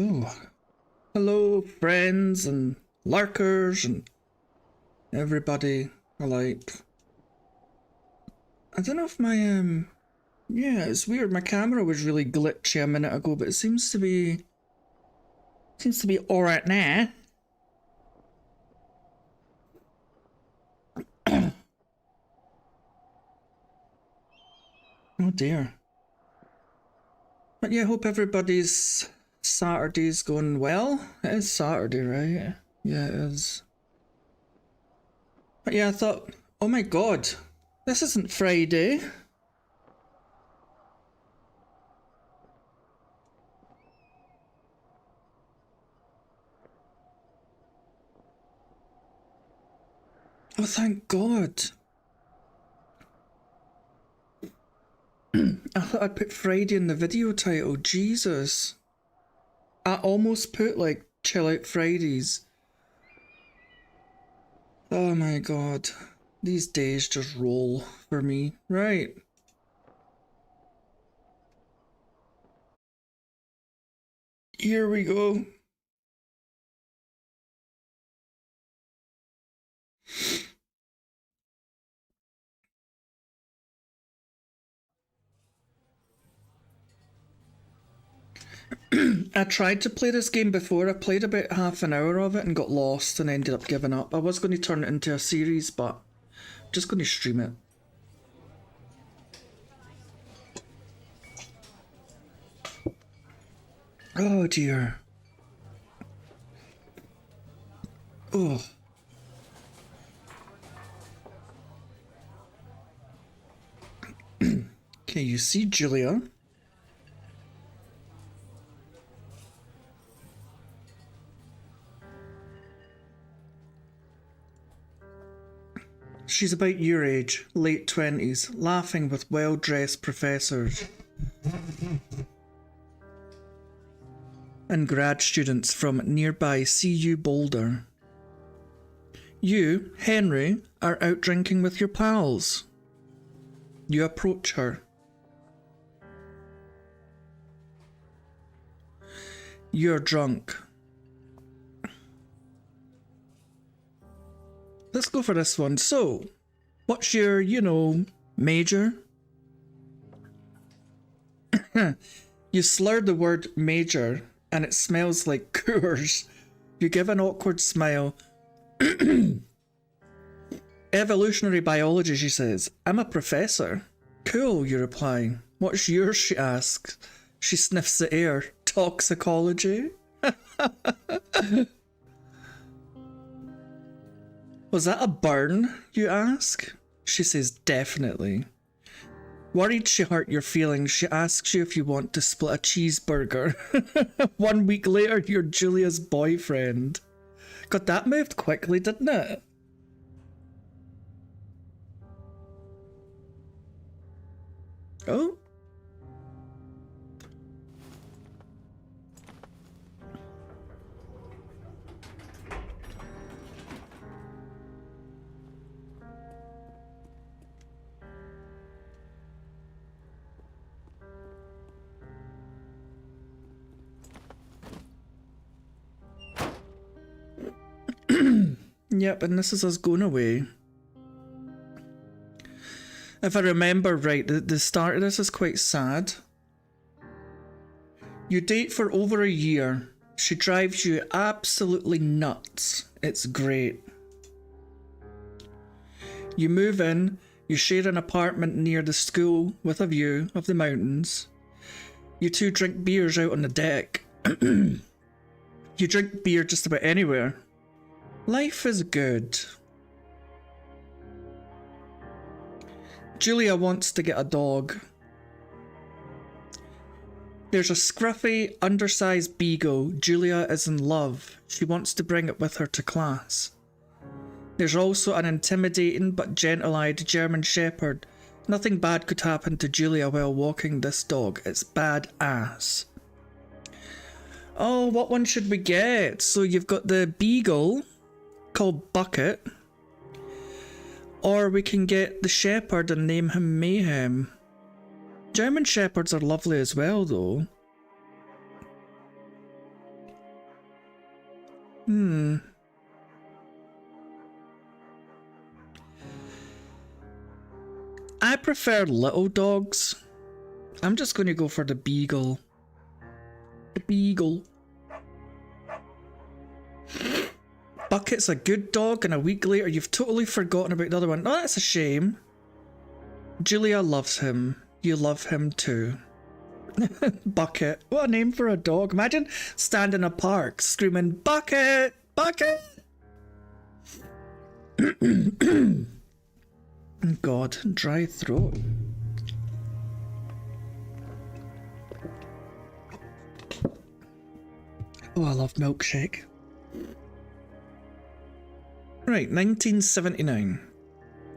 Oh, hello friends and lurkers and everybody alike. I don't know if my yeah, it's weird. My camera was really glitchy a minute ago, but it seems to be all right now. Oh dear. But yeah, hope everybody's Saturday's going well. It is Saturday, right? Yeah, it is. But yeah, I thought, oh my god, this isn't Friday. Oh, thank God. I thought I'd put Friday in the video title. Jesus. I almost put like Chill Out Fridays. Oh my god. These days just roll for me. Right. Here we go. I tried to play this game before. I played about half an hour of it and got lost and ended up giving up. I was going to turn it into a series, but I'm just going to stream it. Oh dear. Oh. Okay, you see Julia. She's about your age, late 20s, laughing with well-dressed professors and grad students from nearby CU Boulder. You, Henry, are out drinking with your pals. You approach her. You're drunk. Let's go for this one. So, what's your, major? You slur the word major, and it smells like Coors. You give an awkward smile. Evolutionary biology, she says. I'm a professor. Cool, you reply. What's yours, she asks. She sniffs the air. Toxicology? Was that a burn, you ask? She says, definitely. Worried she hurt your feelings, she asks you if you want to split a cheeseburger. 1 week later, you're Julia's boyfriend. God, that moved quickly, didn't it? Oh. Yep, and this is us going away. If I remember right, the start of this is quite sad. You date for over a year. She drives you absolutely nuts. It's great. You move in. You share an apartment near the school with a view of the mountains. You two drink beers out on the deck. You drink beer just about anywhere. Life is good. Julia wants to get a dog. There's a scruffy, undersized beagle. Julia is in love. She wants to bring it with her to class. There's also an intimidating but gentle-eyed German Shepherd. Nothing bad could happen to Julia while walking this dog. It's badass. Oh, what one should we get? So you've got the beagle called Bucket, or we can get the shepherd and name him Mayhem. German shepherds are lovely as well, though. I prefer little dogs. I'm just going to go for the beagle. The beagle. Bucket's a good dog, and a week later you've totally forgotten about the other one. Oh, that's a shame. Julia loves him. You love him too. Bucket. What a name for a dog. Imagine standing in a park screaming, Bucket! Bucket! God, dry throat. Oh, I love milkshake. Right, 1979.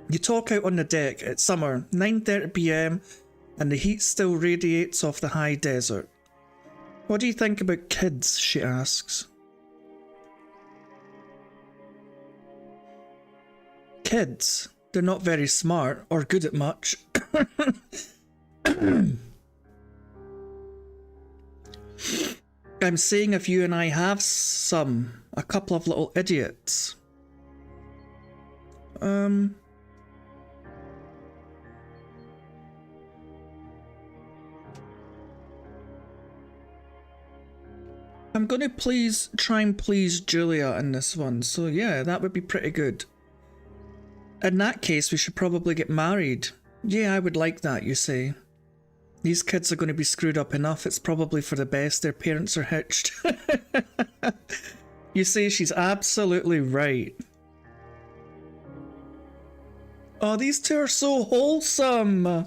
You talk out on the deck. It's summer, 9:30 PM, and the heat still radiates off the high desert. What do you think about kids, she asks. Kids. They're not very smart or good at much. I'm saying if you and I have a couple of little idiots. I'm gonna try and please Julia in this one, so yeah, that would be pretty good. In that case, we should probably get married. Yeah, I would like that, you say. These kids are going to be screwed up enough, it's probably for the best their parents are hitched. You say she's absolutely right. Oh, these two are so wholesome.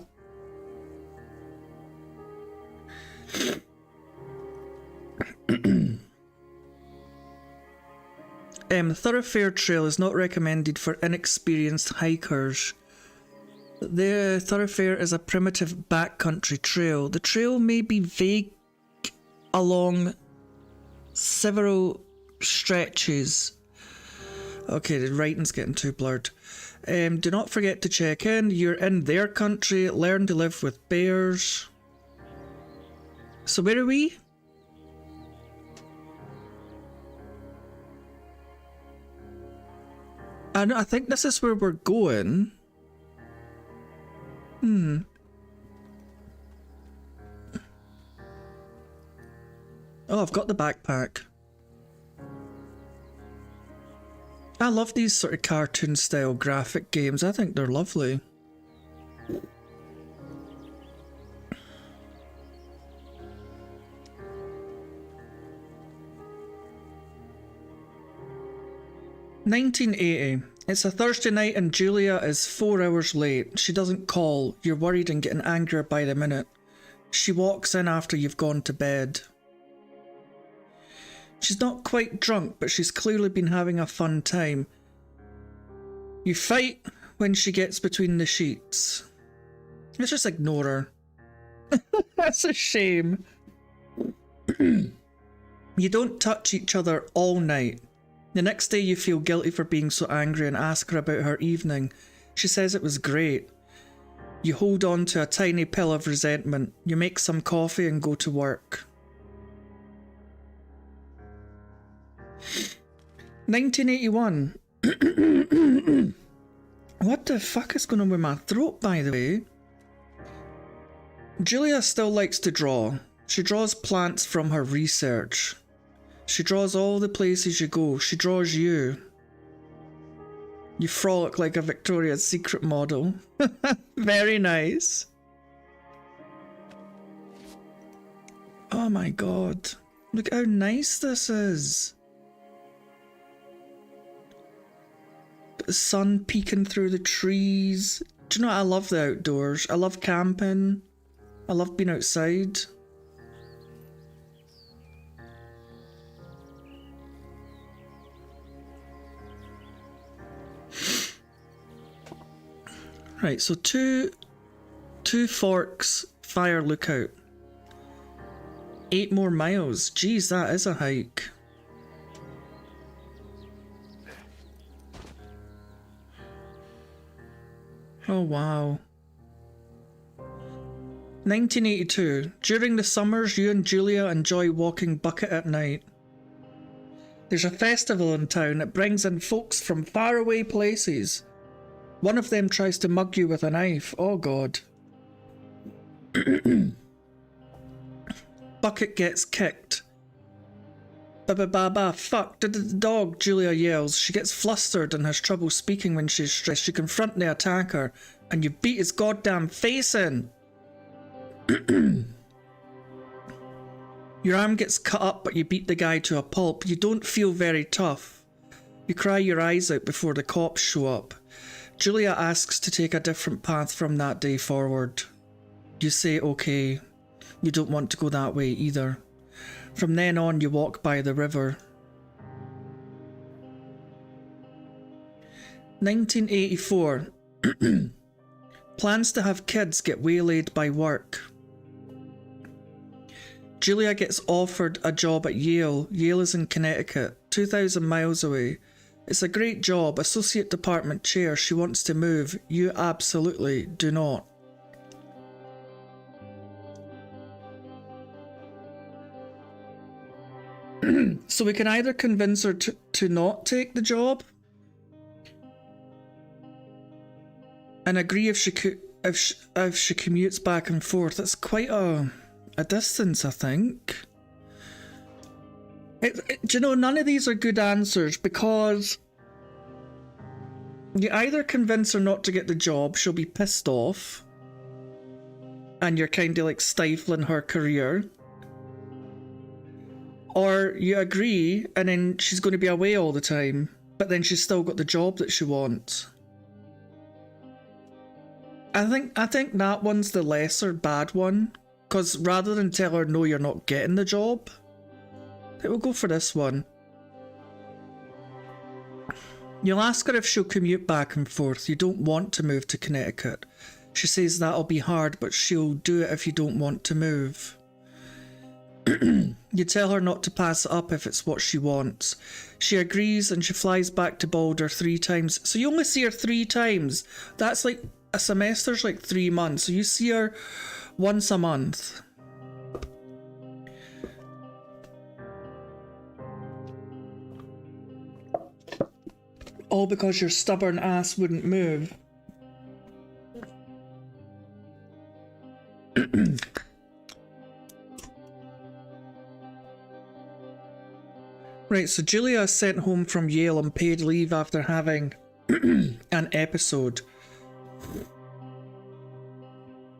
Thoroughfare trail is not recommended for inexperienced hikers. The thoroughfare is a primitive backcountry trail. The trail may be vague along several stretches. Okay, the writing's getting too blurred. Do not forget to check in. You're in their country. Learn to live with bears. So where are we? I think this is where we're going. Oh, I've got the backpack. I love these sort of cartoon style graphic games. I think they're lovely. $19.80. It's a Thursday night and Julia is 4 hours late. She doesn't call. You're worried and getting angrier by the minute. She walks in after you've gone to bed. She's not quite drunk, but she's clearly been having a fun time. You fight when she gets between the sheets. Let's just ignore her. That's a shame. You don't touch each other all night. The next day you feel guilty for being so angry and ask her about her evening. She says it was great. You hold on to a tiny pill of resentment. You make some coffee and go to work. 1981. What the fuck is going on with my throat, by the way? Julia still likes to draw. She draws plants from her research. She draws all the places you go. She draws you. You frolic like a Victoria's Secret model. Very nice. Oh my god. Look how nice this is. The sun peeking through the trees. Do you know what? I love the outdoors. I love camping. I love being outside. Right, so two forks, fire lookout. 8 more miles. Geez, that is a hike. Oh wow. 1982. During the summers, you and Julia enjoy walking bucket at night. There's a festival in town that brings in folks from faraway places. One of them tries to mug you with a knife. Oh god. Bucket gets kicked. Ba-ba-ba-ba, fuck, the dog, Julia yells. She gets flustered and has trouble speaking when she's stressed. You confront the attacker and you beat his goddamn face in. Your arm gets cut up but you beat the guy to a pulp. You don't feel very tough. You cry your eyes out before the cops show up. Julia asks to take a different path from that day forward. You say okay. You don't want to go that way either. From then on, you walk by the river. 1984. Plans to have kids get waylaid by work. Julia gets offered a job at Yale. Yale is in Connecticut, 2,000 miles away. It's a great job, associate department chair. She wants to move. You absolutely do not. So we can either convince her to not take the job and agree if she commutes back and forth. That's quite a distance, I think. Do you know, none of these are good answers because you either convince her not to get the job, she'll be pissed off, and you're kind of like stifling her career. Or you agree and then she's going to be away all the time, but then she's still got the job that she wants. I think that one's the lesser bad one, because rather than tell her no, you're not getting the job, I think we'll go for this one. You'll ask her if she'll commute back and forth. You don't want to move to Connecticut. She says that'll be hard, but she'll do it if you don't want to move. You tell her not to pass it up if it's what she wants. She agrees and she flies back to Boulder 3 times. So you only see her 3 times. That's like a semester's like 3 months. So you see her once a month. All because your stubborn ass wouldn't move. Right, so Julia is sent home from Yale on paid leave after having an episode.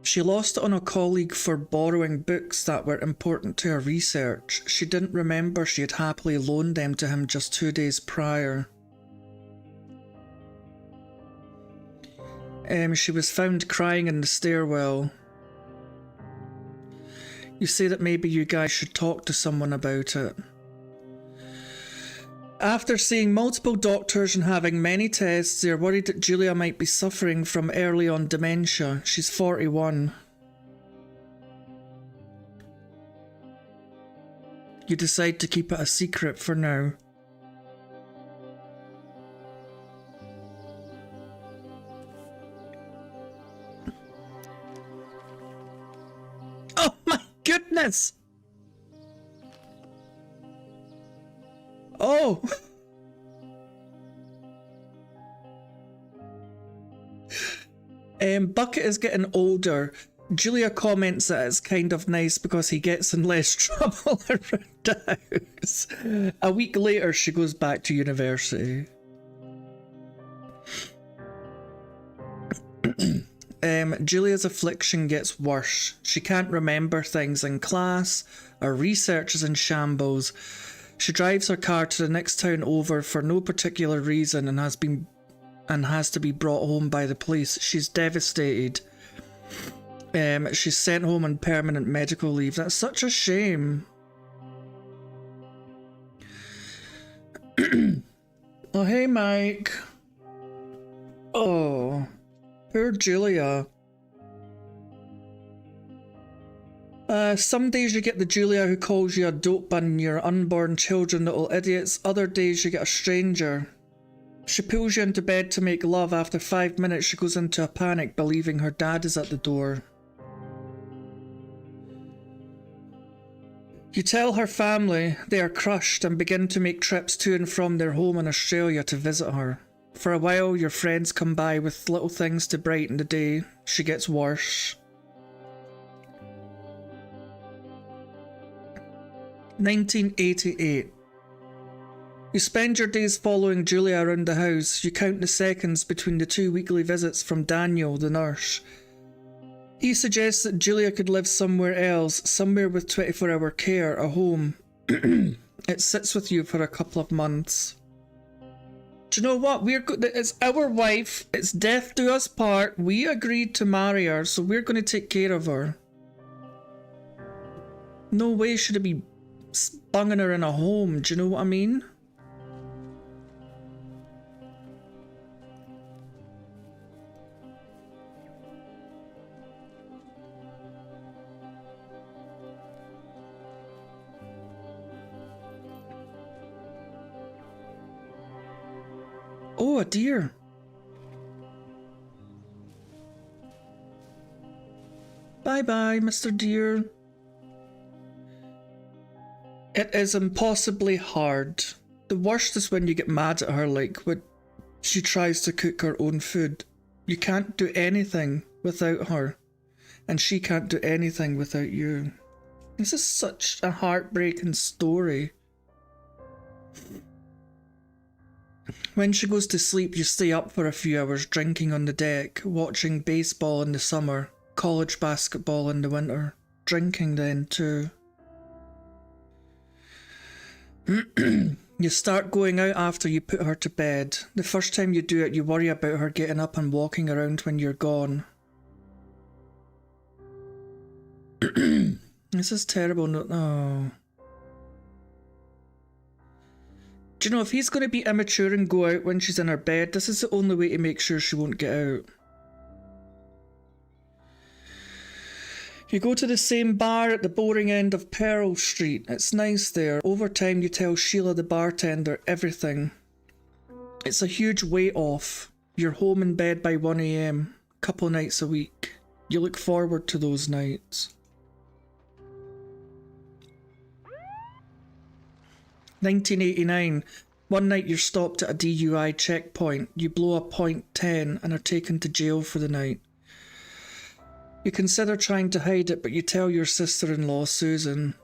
She lost it on a colleague for borrowing books that were important to her research. She didn't remember she had happily loaned them to him just 2 days prior. She was found crying in the stairwell. You say that maybe you guys should talk to someone about it. After seeing multiple doctors and having many tests, they're worried that Julia might be suffering from early on dementia. She's 41. You decide to keep it a secret for now. Oh my goodness! Oh! Bucket is getting older. Julia comments that it's kind of nice because he gets in less trouble around the house. A week later, she goes back to university. Julia's affliction gets worse. She can't remember things in class. Her research is in shambles. She drives her car to the next town over for no particular reason and has to be brought home by the police. She's devastated. She's sent home on permanent medical leave. That's such a shame. Oh, hey, Mike. Oh, poor Julia. Some days you get the Julia who calls you a dope bun, your unborn children little idiots. Other days you get a stranger. She pulls you into bed to make love. After 5 minutes she goes into a panic, believing her dad is at the door. You tell her family. They are crushed and begin to make trips to and from their home in Australia to visit her. For a while your friends come by with little things to brighten the day. She gets worse. 1988. You spend your days following Julia around the house. You count the seconds between the 2 weekly visits from Daniel, the nurse. He suggests that Julia could live somewhere else, somewhere with 24-hour care, a home. It sits with you for a couple of months. Do you know what? It's our wife. It's death do us part. We agreed to marry her, so we're going to take care of her. No way should it be bunging her in a home. Do you know what I mean? Oh, a deer. Bye-bye, Mr. Deer. It is impossibly hard. The worst is when you get mad at her, like when she tries to cook her own food. You can't do anything without her, and she can't do anything without you. This is such a heartbreaking story. When she goes to sleep, you stay up for a few hours drinking on the deck, watching baseball in the summer, college basketball in the winter, drinking then too. You start going out after you put her to bed. The first time you do it, you worry about her getting up and walking around when you're gone. This is terrible. Oh. Do you know, if he's going to be immature and go out when she's in her bed, this is the only way to make sure she won't get out. You go to the same bar at the boring end of Pearl Street. It's nice there. Over time, you tell Sheila, the bartender, everything. It's a huge weight off. You're home in bed by 1 AM, couple nights a week. You look forward to those nights. 1989. One night you're stopped at a DUI checkpoint. You blow a .10 and are taken to jail for the night. You consider trying to hide it, but you tell your sister-in-law, Susan.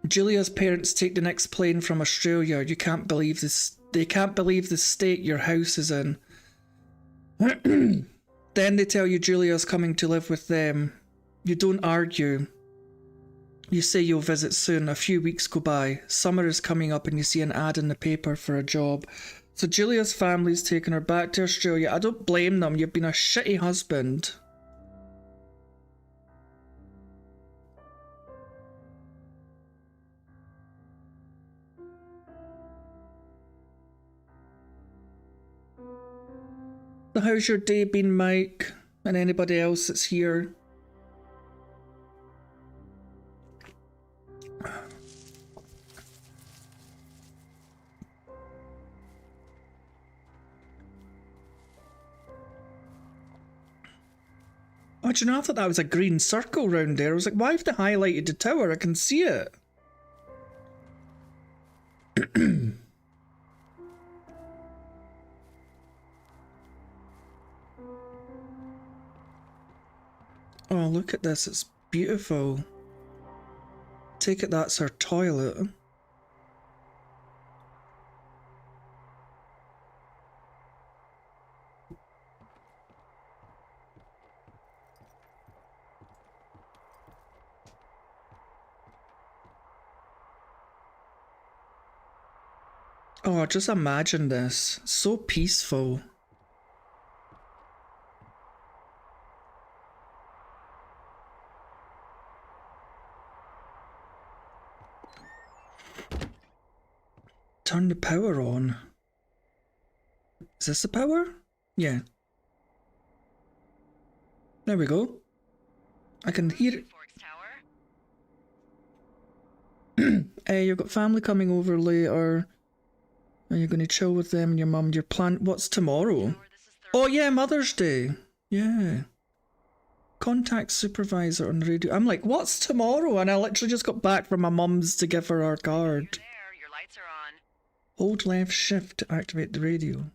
Julia's parents take the next plane from Australia. You can't believe this. They can't believe the state your house is in. Then they tell you Julia's coming to live with them. You don't argue. You say you'll visit soon. A few weeks go by. Summer is coming up and you see an ad in the paper for a job. So Julia's family's taken her back to Australia. I don't blame them. You've been a shitty husband. So how's your day been, Mike? And anybody else that's here? Oh, do you know, I thought that was a green circle round there. I was like, why have they highlighted the tower? I can see it. Oh, look at this. It's beautiful. Take it that's her toilet. Oh, just imagine this. So peaceful. Turn the power on. Is this the power? Yeah. There we go. I can hear it. Hey, you've got family coming over later. And you're going to chill with them and your mum. Your plan. What's tomorrow? Oh yeah, Mother's Day. Yeah. Contact supervisor on the radio. I'm like, what's tomorrow? And I literally just got back from my mum's to give her our card. Your lights are on. Hold left shift to activate the radio.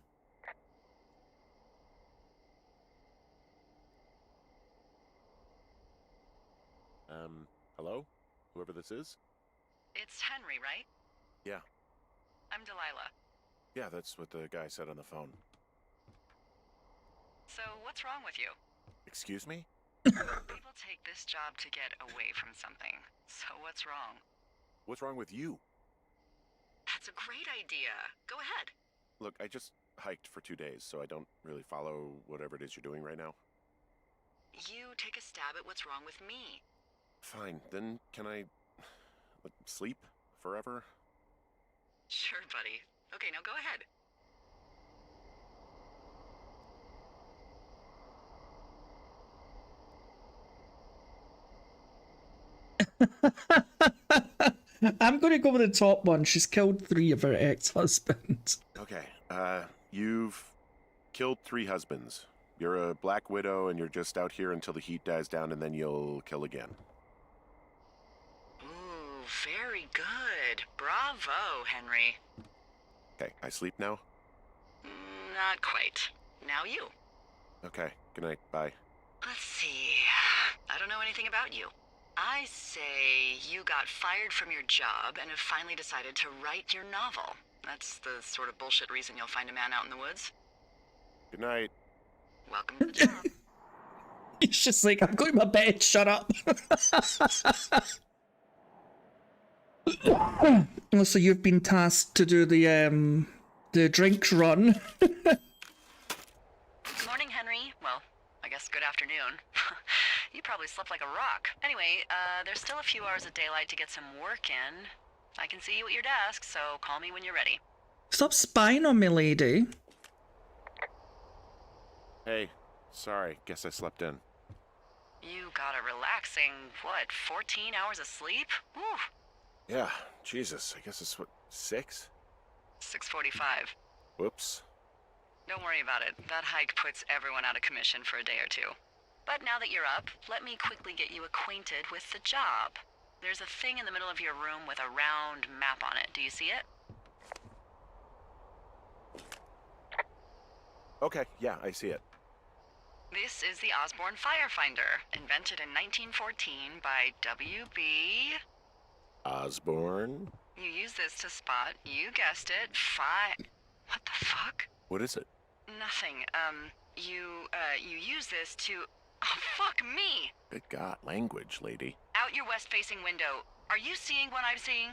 Hello? Whoever this is? It's Henry, right? Yeah. I'm Delilah. Yeah, that's what the guy said on the phone. So, what's wrong with you? Excuse me? People take this job to get away from something. So, what's wrong? What's wrong with you? That's a great idea. Go ahead. Look, I just hiked for 2 days, so I don't really follow whatever it is you're doing right now. You take a stab at what's wrong with me. Fine, then can I sleep forever? Sure, buddy. Okay, now go ahead. I'm going to go with the top one. She's killed 3 of her ex-husbands. Okay, you've killed 3 husbands. You're a black widow and you're just out here until the heat dies down and then you'll kill again. Ooh, very good. Bravo, Henry. Okay, I sleep now? Not quite. Now you. Okay, good night, bye. Let's see. I don't know anything about you. I say you got fired from your job and have finally decided to write your novel. That's the sort of bullshit reason you'll find a man out in the woods. Good night. Welcome to the job. He's just like, I'm going to my bed, shut up. So you've been tasked to do the drinks run. Good morning, Henry. Well, I guess good afternoon. You probably slept like a rock. Anyway, there's still a few hours of daylight to get some work in. I can see you at your desk, so call me when you're ready. Stop spying on me, lady. Hey, sorry. Guess I slept in. You got a relaxing, 14 hours of sleep? Whew. Yeah, Jesus. I guess it's what, 6? 6:45. Whoops. Don't worry about it. That hike puts everyone out of commission for a day or two. But now that you're up, let me quickly get you acquainted with the job. There's a thing in the middle of your room with a round map on it. Do you see it? Okay, yeah, I see it. This is the Osborne Firefinder, invented in 1914 by W.B. Osborne? You use this to spot, you guessed it, What the fuck? What is it? Nothing. You use this to... Oh, fuck me! Good God, language, lady. Out your west-facing window. Are you seeing what I'm seeing?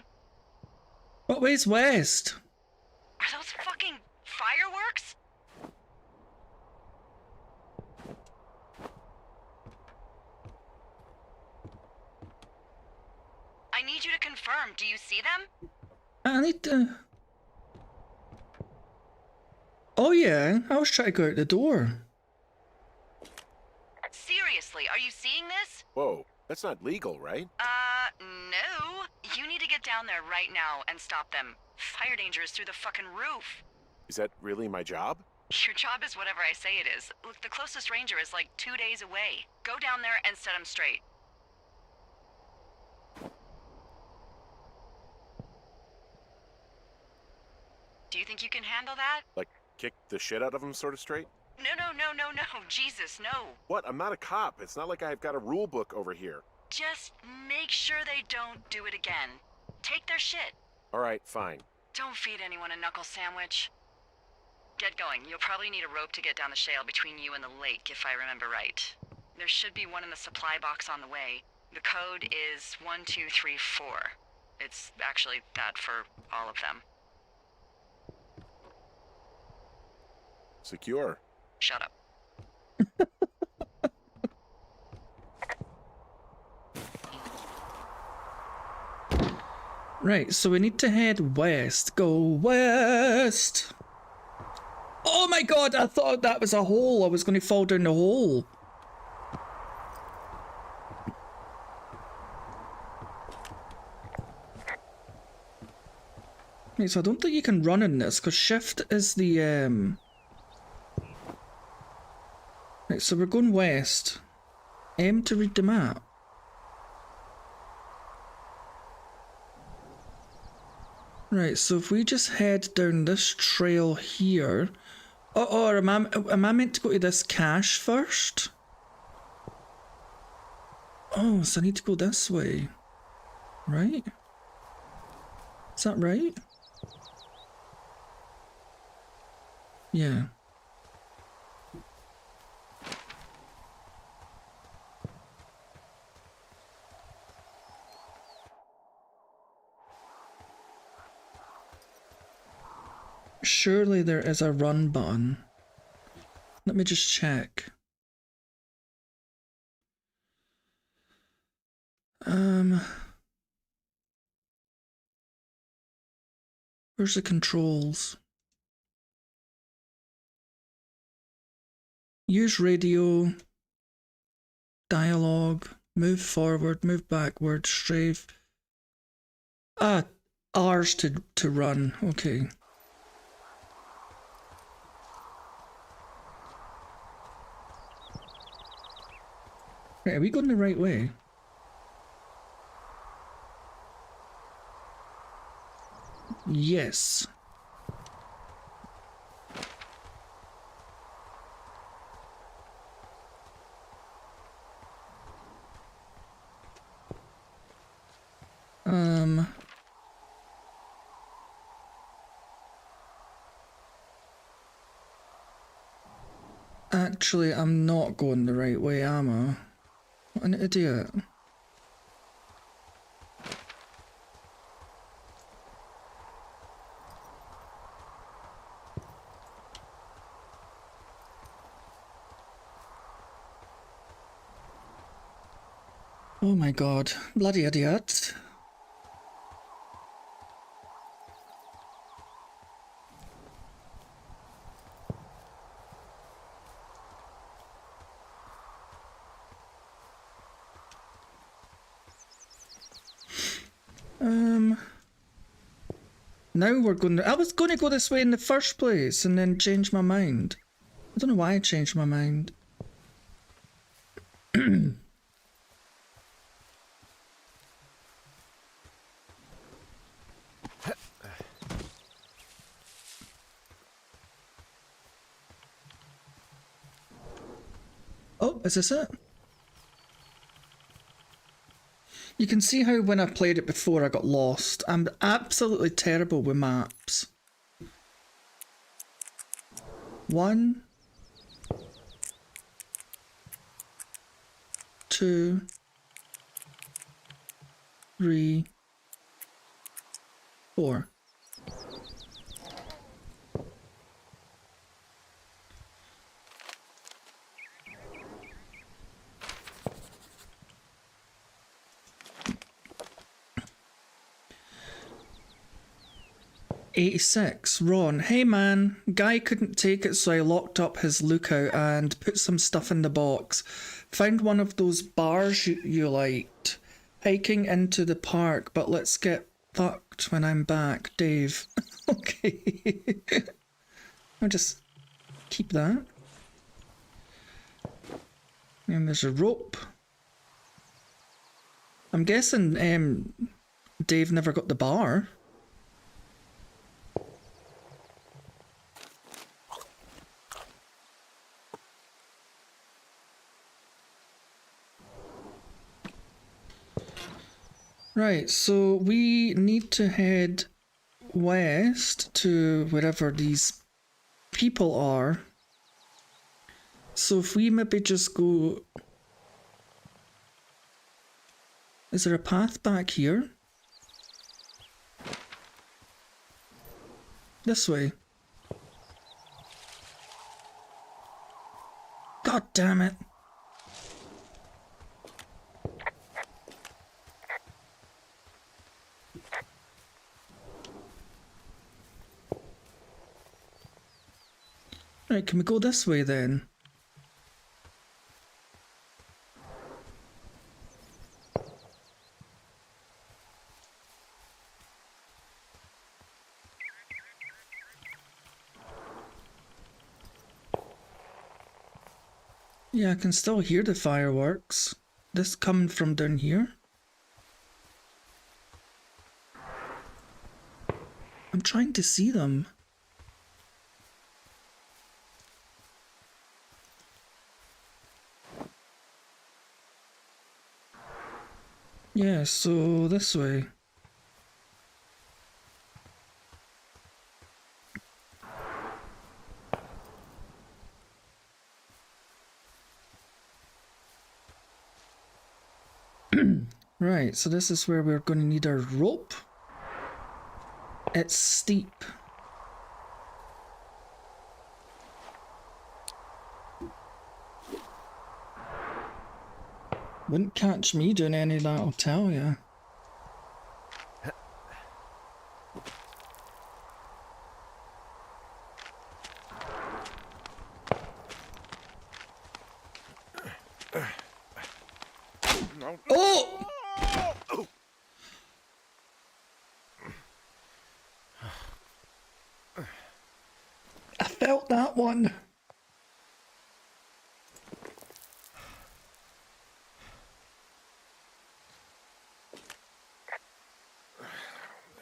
What way's west? Are those fucking fireworks? I need you to confirm. Do you see them? I need to... Oh yeah, I was trying to go out the door. Seriously, are you seeing this? Whoa, that's not legal, right? No. You need to get down there right now and stop them. Fire danger is through the fucking roof. Is that really my job? Your job is whatever I say it is. Look, the closest ranger is like 2 days away. Go down there and set him straight. Do you think you can handle that? Like, kick the shit out of him sort of straight? No. Jesus, no. What? I'm not a cop. It's not like I've got a rule book over here. Just make sure they don't do it again. Take their shit. All right, fine. Don't feed anyone a knuckle sandwich. Get going. You'll probably need a rope to get down the shale between you and the lake, if I remember right. There should be one in the supply box on the way. The code is 1234. It's actually that for all of them. Secure. Shut up. Right, so we need to head west. Go west! Oh my god, I thought that was a hole. I was going to fall down the hole. Right, so I don't think you can run in this, because shift is the, Right, so we're going west. M to read the map. Right, so if we just head down this trail here... or am I meant to go to this cache first? Oh, so I need to go this way. Right? Is that right? Yeah. Surely there is a run button. Let me just check. Where's the controls? Use radio, dialogue, move forward, move backward, strafe. R's to run, okay. Right, are we going the right way? Yes. Actually, I'm not going the right way, am I? What an idiot. Oh my god, bloody idiot. Now we're going to... I was going to go this way in the first place and then change my mind. I don't know why I changed my mind. Oh, is this it? You can see how when I played it before I got lost. I'm absolutely terrible with maps. 1, 2, 3, 4. '86. Ron, hey man, guy couldn't take it so I locked up his lookout and put some stuff in the box. Found one of those bars you liked. Hiking into the park, but let's get fucked when I'm back, Dave. Okay. I'll just keep that. And there's a rope. I'm guessing Dave never got the bar. Right, so we need to head west to wherever these people are. So if we maybe just go... Is there a path back here? This way. God damn it. Right, can we go this way then? Yeah, I can still hear the fireworks. This coming from down here. I'm trying to see them. Yeah, so this way. Right, so this is where we're going to need our rope. It's steep. Wouldn't catch me doing any of that, I'll tell ya. Oh! I felt that one.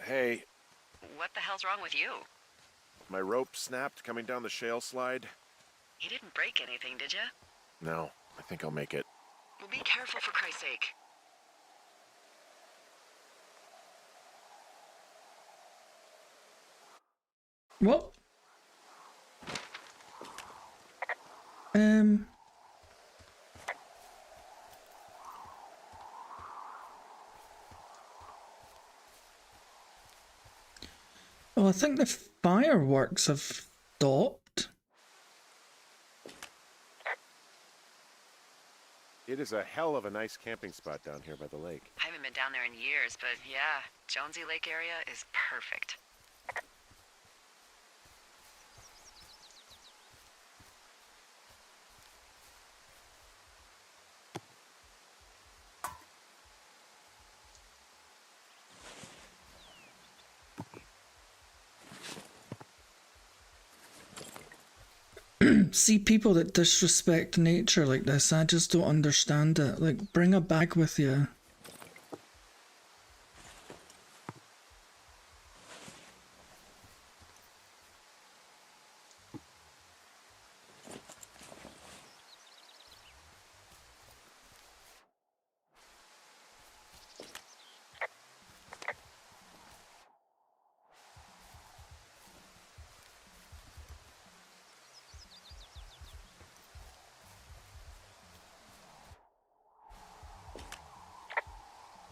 Hey, What the hell's wrong with you? my rope snapped coming down the shale slide. You didn't break anything, did you? No, I think I'll make it. Well, be careful for Christ's sake. What? Well, I think the fireworks have stopped. It is a hell of a nice camping spot down here by the lake. I haven't been down there in years, but yeah, Jonesy Lake area is perfect. See, people that disrespect nature like this, I just don't understand it. Like, bring a bag with you.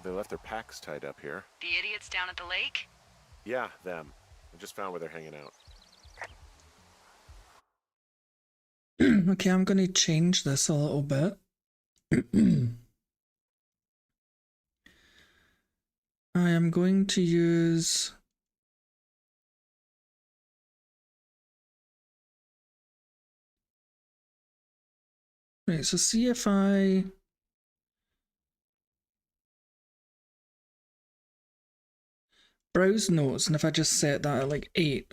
They left their packs tied up here. The idiots down at the lake? Yeah, them. I just found where they're hanging out. Okay, I'm going to change this a little bit. I am going to use... Right, so see if I... browse notes, and if I just set that at like 8.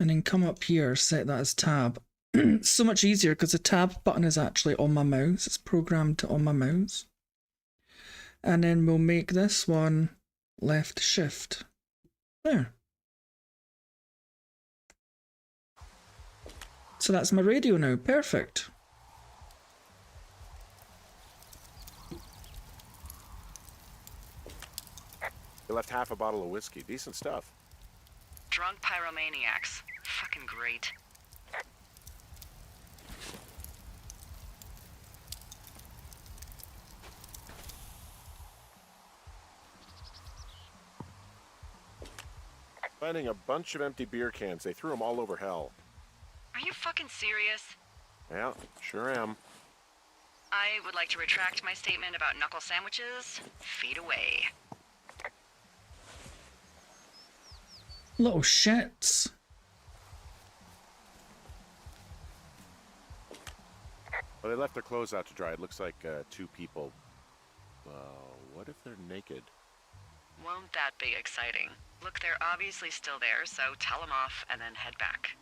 And then come up here, set that as tab. It's so much easier because the tab button is actually on my mouse. It's programmed on my mouse. And then we'll make this one left shift. There. So that's my radio now. Perfect. They left half a bottle of whiskey. Decent stuff. Drunk pyromaniacs. Fucking great. Finding a bunch of empty beer cans. They threw them all over hell. Are you fucking serious? Yeah, sure am. I would like to retract my statement about knuckle sandwiches. Feet away. Little shits. Well, they left their clothes out to dry. It looks like 2 people. What if they're naked? Won't that be exciting? Look, they're obviously still there, so tell them off and then head back.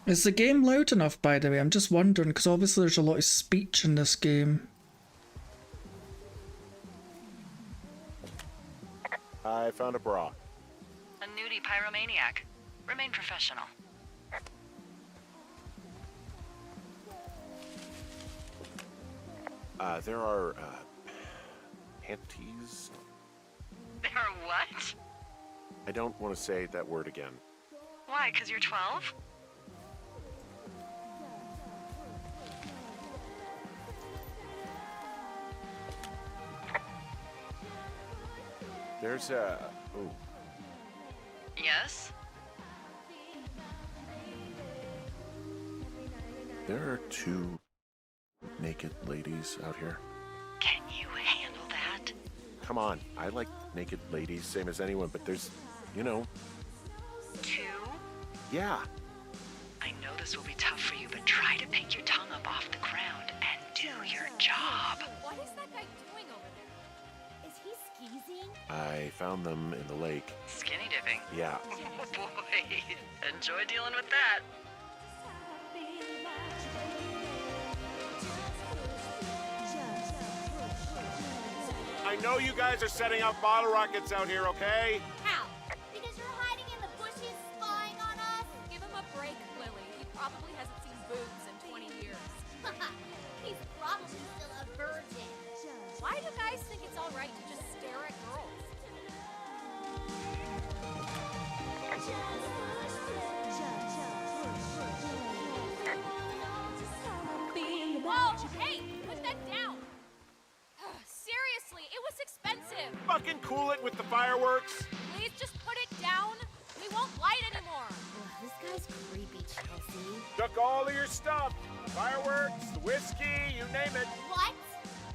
Is the game loud enough, by the way? I'm just wondering, because obviously there's a lot of speech in this game. I found a bra. A nudie pyromaniac. Remain professional. There are panties. There are what? I don't want to say that word again. Why, 'cause you're 12? There's a... Ooh. Yes? There are 2 naked ladies out here. Can you handle that? Come on, I like naked ladies, same as anyone, but there's, you know... 2? Yeah. I know this will be tough for you, but try to pick your tongue up off the ground and do your job. What is that guy doing over there? Is he skeezing? I found them in the lake. Skinny dipping. Yeah. Oh boy, enjoy dealing with that. I know you guys are setting up bottle rockets out here, okay? How? Because you're hiding in the bushes spying on us? Give him a break, Lily. He probably hasn't seen boobs in 20 years. He's probably still a virgin. Why do guys think it's all right to just stare at girls? Whoa, hey, put that down. Seriously, it was expensive. Fucking cool it with the fireworks. Please just put it down. We won't light anymore. This guy's creepy, Chelsea. Took all of your stuff. Fireworks, the whiskey, you name it. What?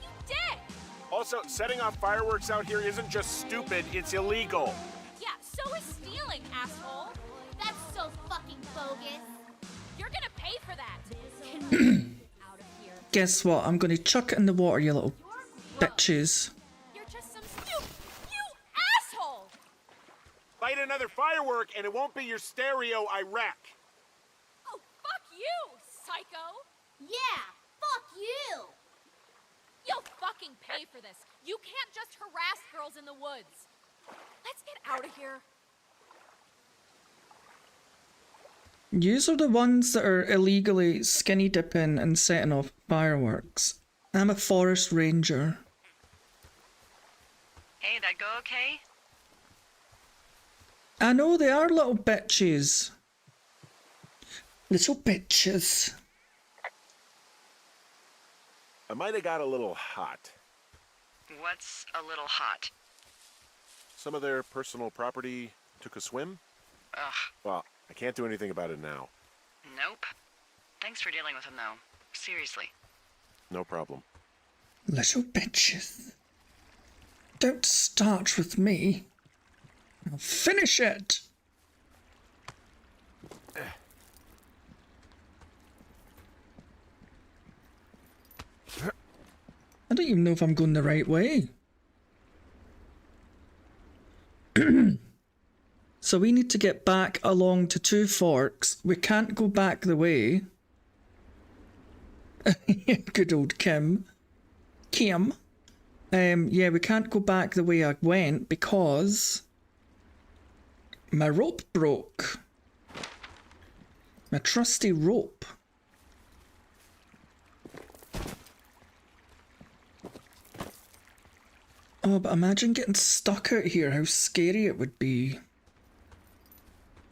You did. Also, setting off fireworks out here isn't just stupid, it's illegal. Yeah, so is stealing, asshole. That's so fucking bogus. You're gonna pay for that. Can we get out of here? Guess what? I'm going to chuck it in the water, you little bitches. You're just some you asshole. Light another firework and it won't be your stereo I wreck. Oh, fuck you, psycho! Yeah, fuck you! You'll fucking pay for this. You can't just harass girls in the woods. Let's get out of here. Yous are the ones that are illegally skinny dipping and setting off fireworks. I'm a forest ranger. Hey, that go okay? I know they are little bitches. Little bitches. I might have got a little hot. What's a little hot? Some of their personal property took a swim. Ugh, Well, I can't do anything about it now. nope. Thanks for dealing with him, though. Seriously. No problem. Little bitches. Don't start with me. I'll finish it. I don't even know if I'm going the right way. So we need to get back along to Two Forks. We can't go back the way. Good old Kim. Kim. Yeah, we can't go back the way I went because my rope broke. My trusty rope. Oh, but imagine getting stuck out here, how scary it would be.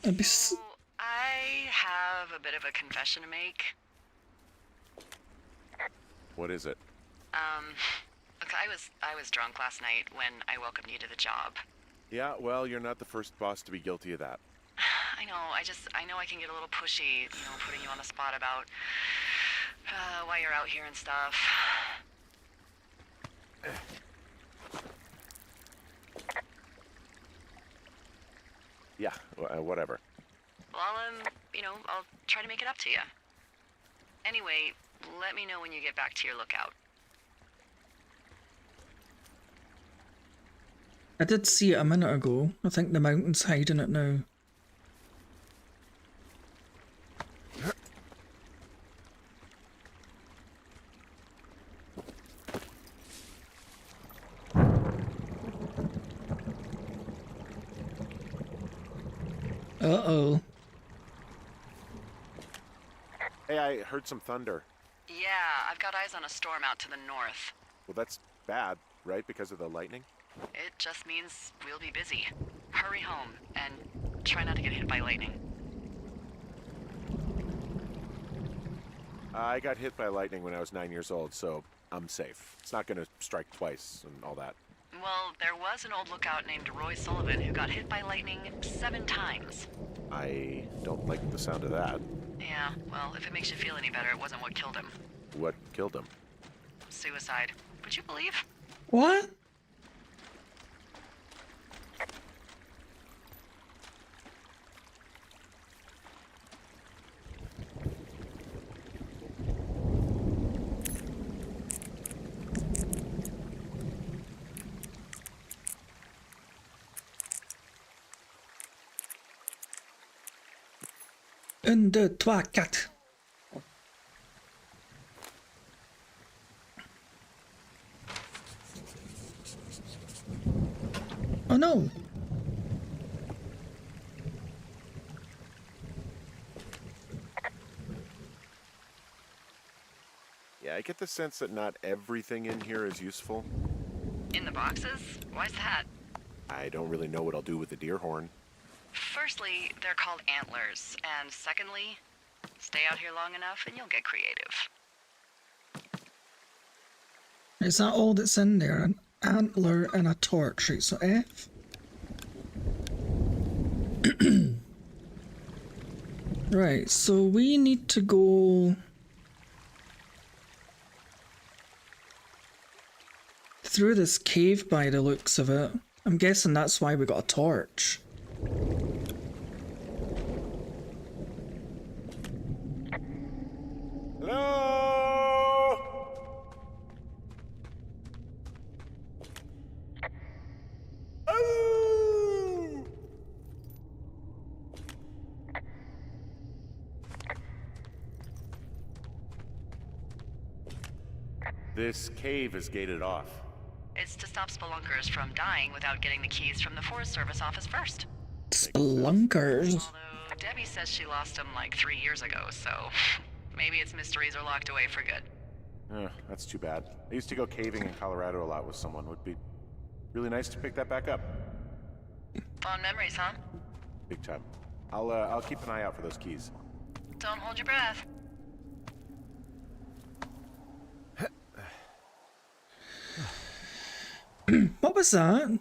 I'd be So, I have a bit of a confession to make. What is it? Look, I was drunk last night when I welcomed you to the job. Yeah, well, you're not the first boss to be guilty of that. I know, I know I can get a little pushy, putting you on the spot about why you're out here and stuff. Yeah, whatever. Well, I'll try to make it up to you. Anyway, let me know when you get back to your lookout. I did see it a minute ago. I think the mountain's hiding it now. Uh-oh. Hey, I heard some thunder. Yeah, I've got eyes on a storm out to the north. Well, that's bad, right? Because of the lightning? It just means we'll be busy. Hurry home, and try not to get hit by lightning. I got hit by lightning when I was 9 years old, so I'm safe. It's not gonna strike twice and all that. Well, there was an old lookout named Roy Sullivan who got hit by lightning 7 times. I don't like the sound of that. Yeah, well, if it makes you feel any better, it wasn't what killed him. What killed him? Suicide. Would you believe? What? Un, deux, trois, quatre. Oh no! Yeah, I get the sense that not everything in here is useful. In the boxes? Why's that? I don't really know what I'll do with the deer horn. Firstly, they're called antlers, and secondly, stay out here long enough and you'll get creative. Is that all that's in there? An antler and a torch, right? So F. Right, so we need to go through this cave by the looks of it. I'm guessing that's why we got a torch. Hello? Oh! This cave is gated off. It's to stop spelunkers from dying without getting the keys from the Forest Service office first. Spelunkers. Although Debbie says she lost them like 3 years ago, so maybe its mysteries are locked away for good. That's too bad. I used to go caving in Colorado a lot with someone. Would be really nice to pick that back up. Fond memories, huh? Big time. I'll keep an eye out for those keys. Don't hold your breath. What was that?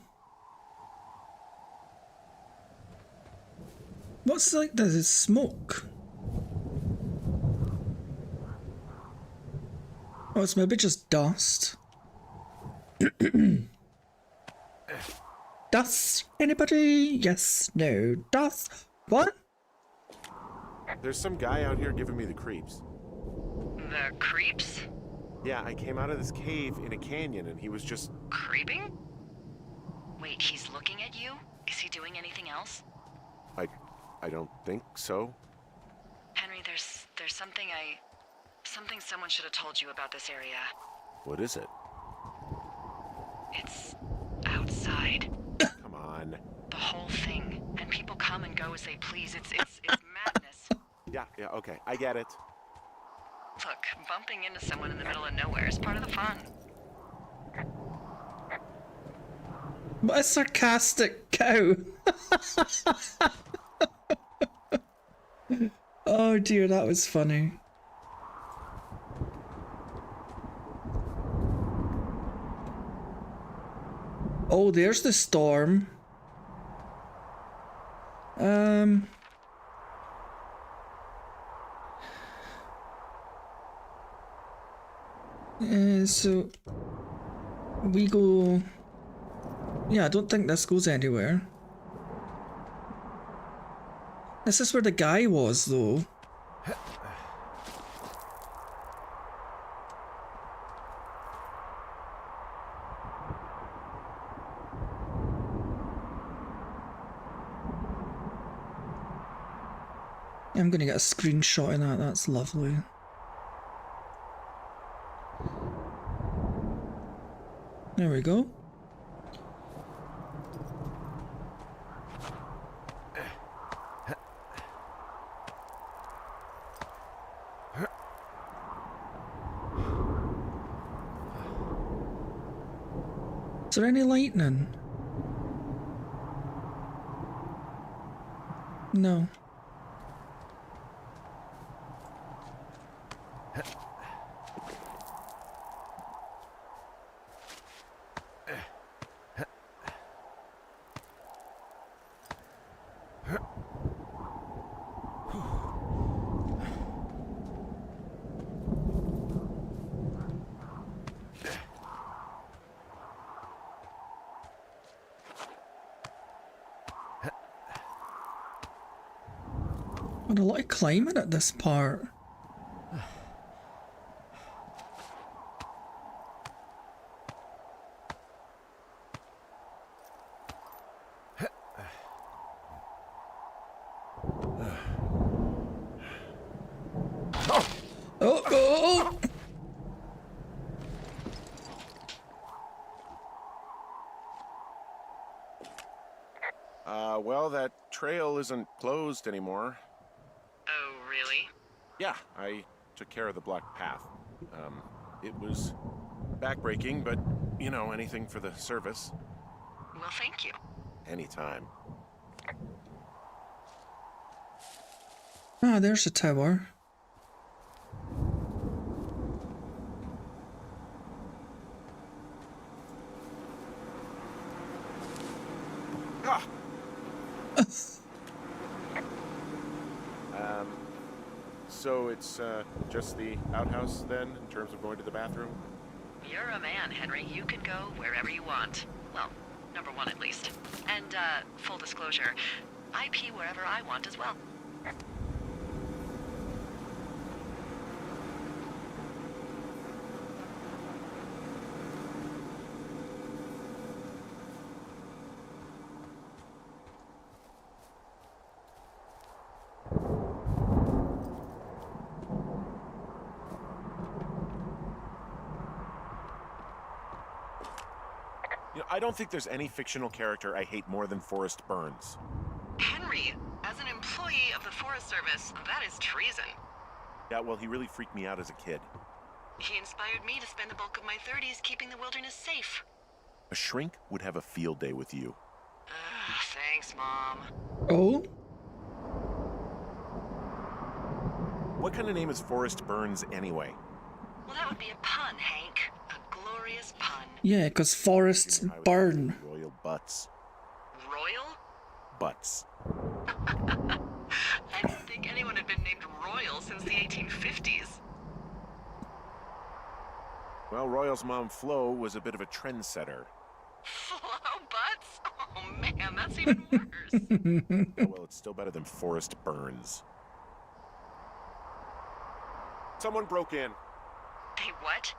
What's like the smoke? Oh, it's maybe just dust. Dust? Anybody? Yes, no. Dust? What? There's some guy out here giving me the creeps. The creeps? Yeah, I came out of this cave in a canyon and he was just... Creeping? Wait, he's looking at you? Is he doing anything else? I don't think so. Henry, there's something someone should have told you about this area. What is it? It's outside. Come on. The whole thing. And people come and go as they please. It's madness. Yeah, okay. I get it. Look, bumping into someone in the middle of nowhere is part of the fun. What a sarcastic cow. Oh dear, that was funny. Oh, there's the storm. So we go. Yeah, I don't think this goes anywhere. This is where the guy was, though. I'm gonna get a screenshot of that, that's lovely. There we go. Is there any lightning? No. Got a lot of climbing at this part. Oh! Well, that trail isn't closed anymore. Oh, really? Yeah, I took care of the blocked path. It was backbreaking, but, you know, anything for the service. Well, thank you. Anytime. Ah, there's a tower. Ah! So it's just the outhouse then, in terms of going to the bathroom? You're a man, Henry. You can go wherever you want. Well, number one at least. And, full disclosure, I pee wherever I want as well. I don't think there's any fictional character I hate more than Forrest Burns. Henry, as an employee of the Forest Service, that is treason. Yeah, well, he really freaked me out as a kid. He inspired me to spend the bulk of my 30s keeping the wilderness safe. A shrink would have a field day with you. Thanks, Mom. Oh? What kind of name is Forrest Burns anyway? Well, that would be a pun, Hank. A glorious pun. Yeah, because forests burn. Royal Butts. Royal? Butts. I didn't think anyone had been named Royal since the 1850s. Well, Royal's mom, Flo, was a bit of a trendsetter. Flo Butts? Oh man, that's even worse. Yeah, well, it's still better than Forrest Burns. Someone broke in. Hey, what?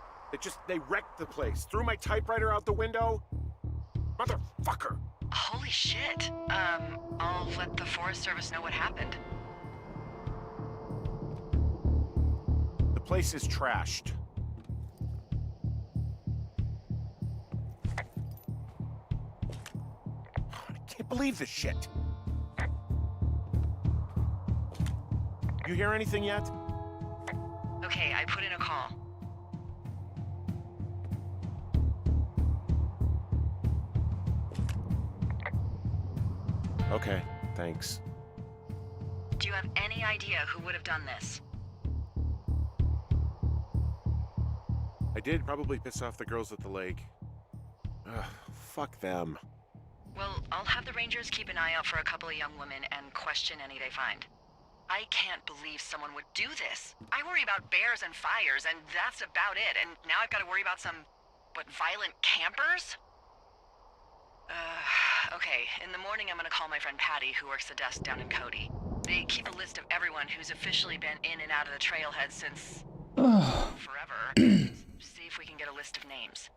They wrecked the place. Threw my typewriter out the window. Motherfucker. Holy shit. I'll let the Forest Service know what happened. The place is trashed. I can't believe this shit. You hear anything yet? Okay, I put in a call. Okay, thanks. Do you have any idea who would have done this? I did probably piss off the girls at the lake. Ugh, fuck them. Well, I'll have the Rangers keep an eye out for a couple of young women and question any they find. I can't believe someone would do this. I worry about bears and fires, and that's about it. And now I've got to worry about some, violent campers? Okay, in the morning I'm gonna call my friend Patty, who works the desk down in Cody. They keep a list of everyone who's officially been in and out of the trailhead since... forever. See if we can get a list of names.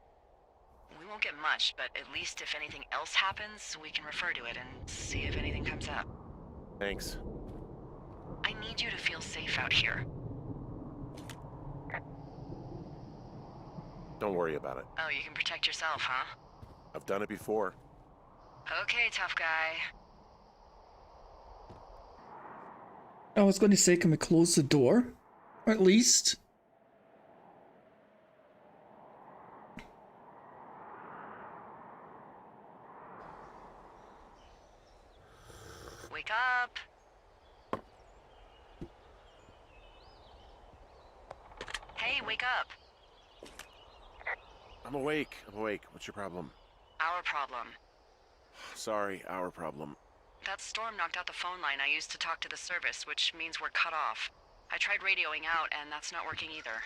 We won't get much, but at least if anything else happens, we can refer to it and see if anything comes up. Thanks. I need you to feel safe out here. Don't worry about it. Oh, you can protect yourself, huh? I've done it before. Okay, tough guy. I was going to say, can we close the door? At least. Wake up. Hey, wake up. I'm awake. What's your problem? Our problem. Sorry, our problem. That storm knocked out the phone line I used to talk to the service, which means we're cut off. I tried radioing out, and that's not working either.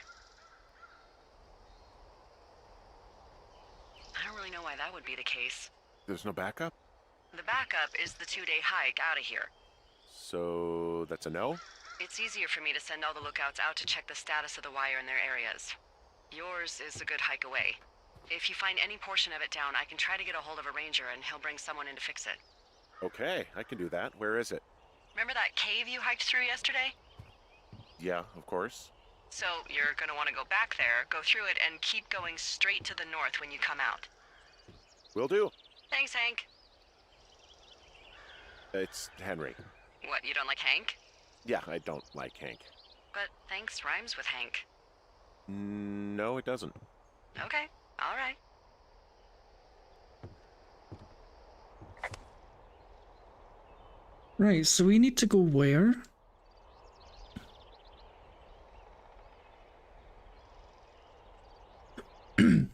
I don't really know why that would be the case. There's no backup? The backup is the 2-day hike out of here. So that's a no? It's easier for me to send all the lookouts out to check the status of the wire in their areas. Yours is a good hike away. If you find any portion of it down, I can try to get a hold of a ranger and he'll bring someone in to fix it. Okay, I can do that. Where is it? Remember that cave you hiked through yesterday? Yeah, of course. So you're gonna want to go back there, go through it, and keep going straight to the north when you come out. Will do. Thanks, Hank. It's Henry. What, you don't like Hank? Yeah, I don't like Hank. But thanks rhymes with Hank. No, it doesn't. Okay, all right. Right, so we need to go where?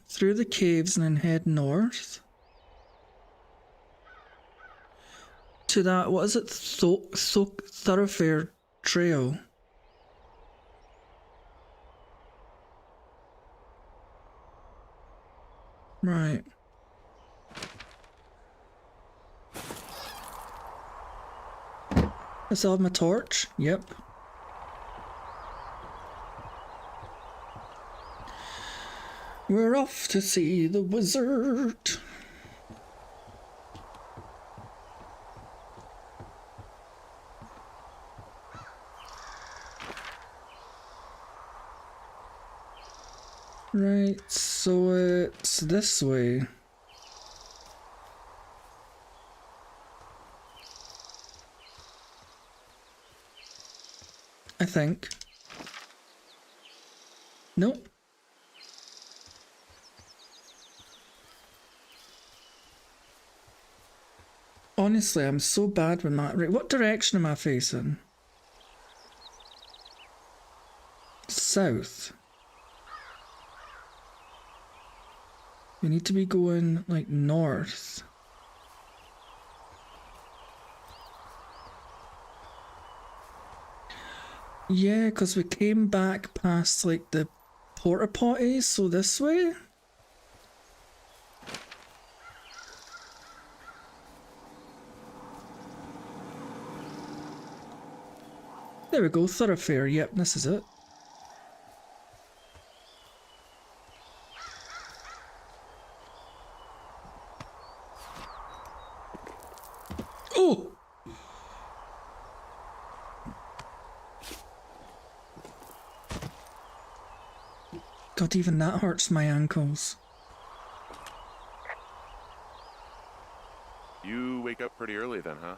Through the caves and then head north. To that, what is it? Thoroughfare Trail. Right. I still have my torch. Yep. We're off to see the wizard. Right, so it's this way. I think. Nope. Honestly, I'm so bad with that. Right, what direction am I facing? South. We need to be going, like, north. Yeah, because we came back past, like, the porta potties, so this way? There we go, thoroughfare. Yep, this is it. Oh! God, even that hurts my ankles. You wake up pretty early then, huh?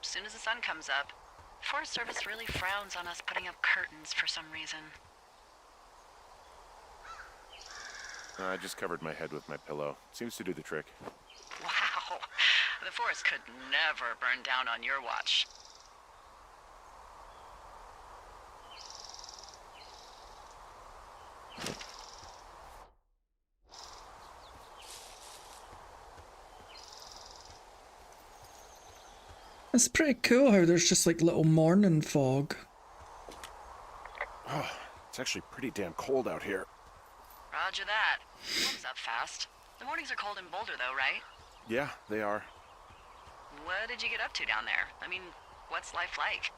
As soon as the sun comes up. Forest Service really frowns on us putting up curtains for some reason. I just covered my head with my pillow. Seems to do the trick. Wow. The forest could never burn down on your watch. It's pretty cool how there's just like little morning fog. Oh, it's actually pretty damn cold out here. Roger that. Warms up fast. The mornings are cold in Boulder though, right? Yeah, they are. What did you get up to down there? I mean, what's life like?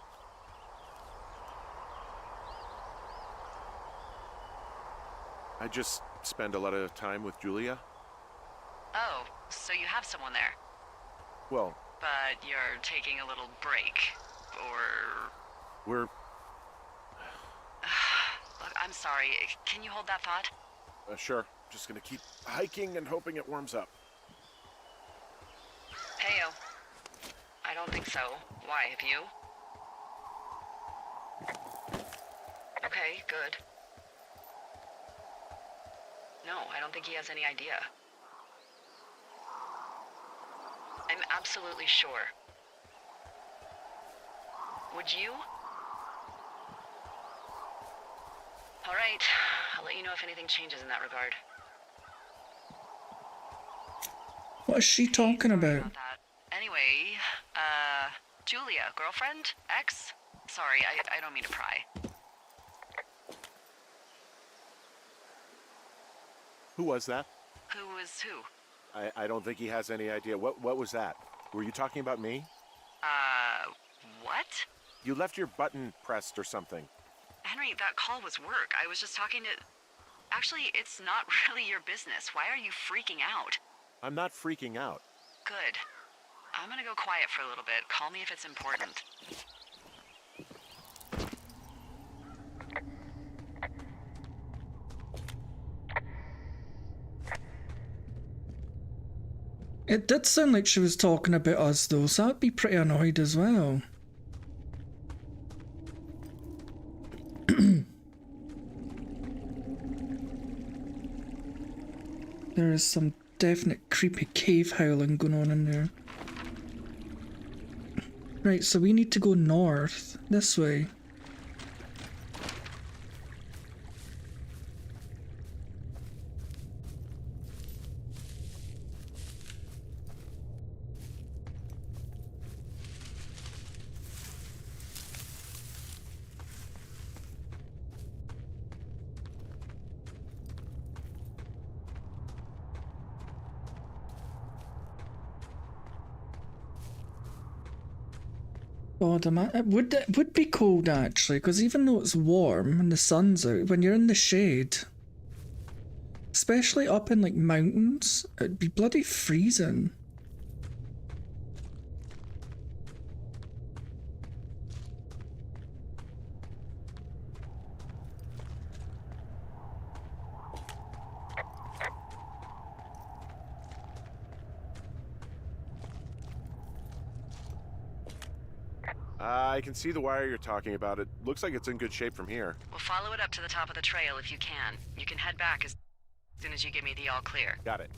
I just spend a lot of time with Julia. Oh, so you have someone there. Well, But you're taking a little break. Or... we're... Look, I'm sorry. Can you hold that thought? Sure. Just gonna keep hiking and hoping it warms up. Heyo. I don't think so. Why, have you? Okay, good. No, I don't think he has any idea. I'm absolutely sure. Would you? All right. I'll let you know if anything changes in that regard. What is she talking Sorry about? that. Anyway, Julia, girlfriend? Ex? Sorry, I don't mean to pry. Who was that? Who is who? I don't think he has any idea. What was that? Were you talking about me? What? You left your button pressed or something. Henry, that call was work. I was just talking to... Actually, it's not really your business. Why are you freaking out? I'm not freaking out. Good. I'm gonna go quiet for a little bit. Call me if it's important. It did sound like she was talking about us though, so I'd be pretty annoyed as well. There is some definite creepy cave howling going on in there. Right, so we need to go north, this way. God, it would be cold actually, because even though it's warm and the sun's out, when you're in the shade, especially up in like mountains, it'd be bloody freezing. I can see the wire you're talking about. It looks like it's in good shape from here. We'll follow it up to the top of the trail if you can. You can head back as soon as you give me the all clear. Got it.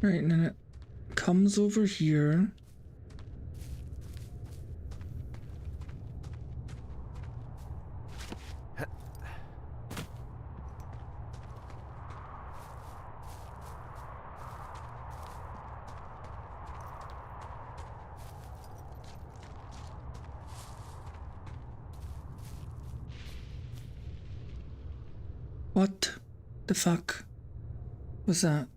Right, and then it comes over here. What the fuck was that?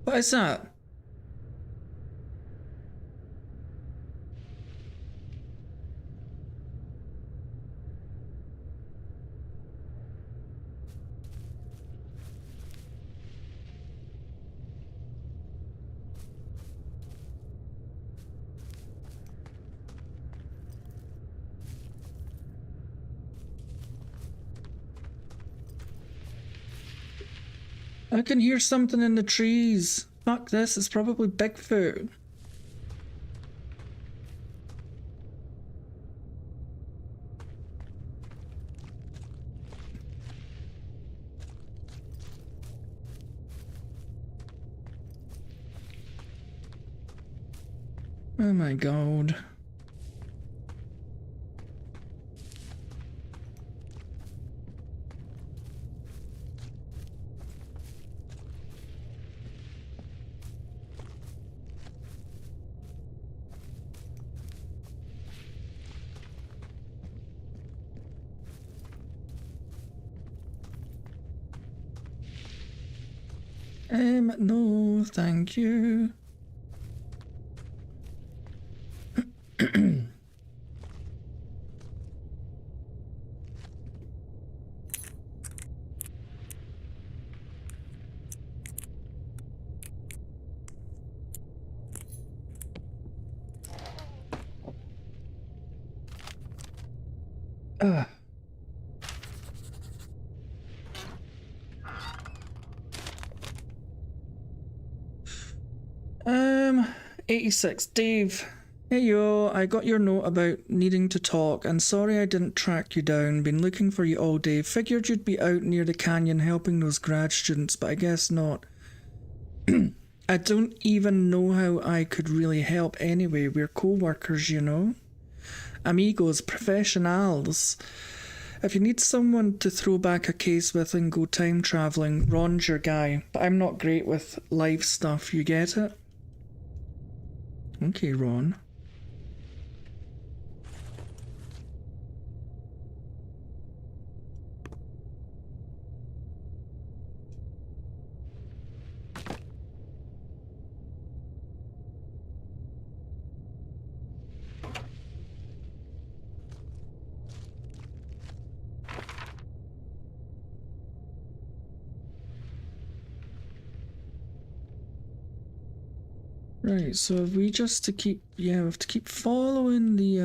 What is that? I can hear something in the trees. Fuck this, it's probably Bigfoot. Oh my god. No, thank you. Ah. 86. Dave. Hey yo, I got your note about needing to talk, and sorry I didn't track you down. Been looking for you all day. Figured you'd be out near the canyon helping those grad students, but I guess not. I don't even know how I could really help anyway. We're co-workers, you know? Amigos, professionals. If you need someone to throw back a case with and go time travelling, Ron's your guy. But I'm not great with life stuff, you get it? Okay, Ron. Right, so if we just to keep, yeah, we have to keep following the,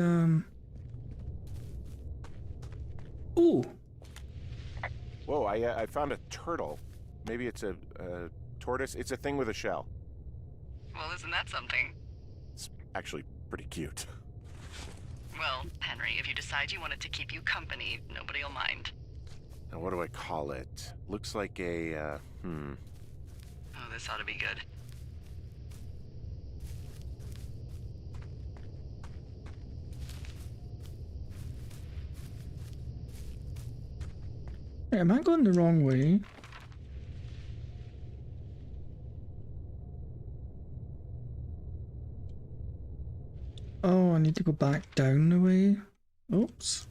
Ooh! Whoa, I found a turtle. Maybe it's a tortoise. It's a thing with a shell. Well, isn't that something? It's actually pretty cute. Well, Henry, if you decide you want it to keep you company, nobody'll mind. Now, what do I call it? Looks like a, Oh, this ought to be good. Hey, am I going the wrong way? Oh, I need to go back down the way. Oops.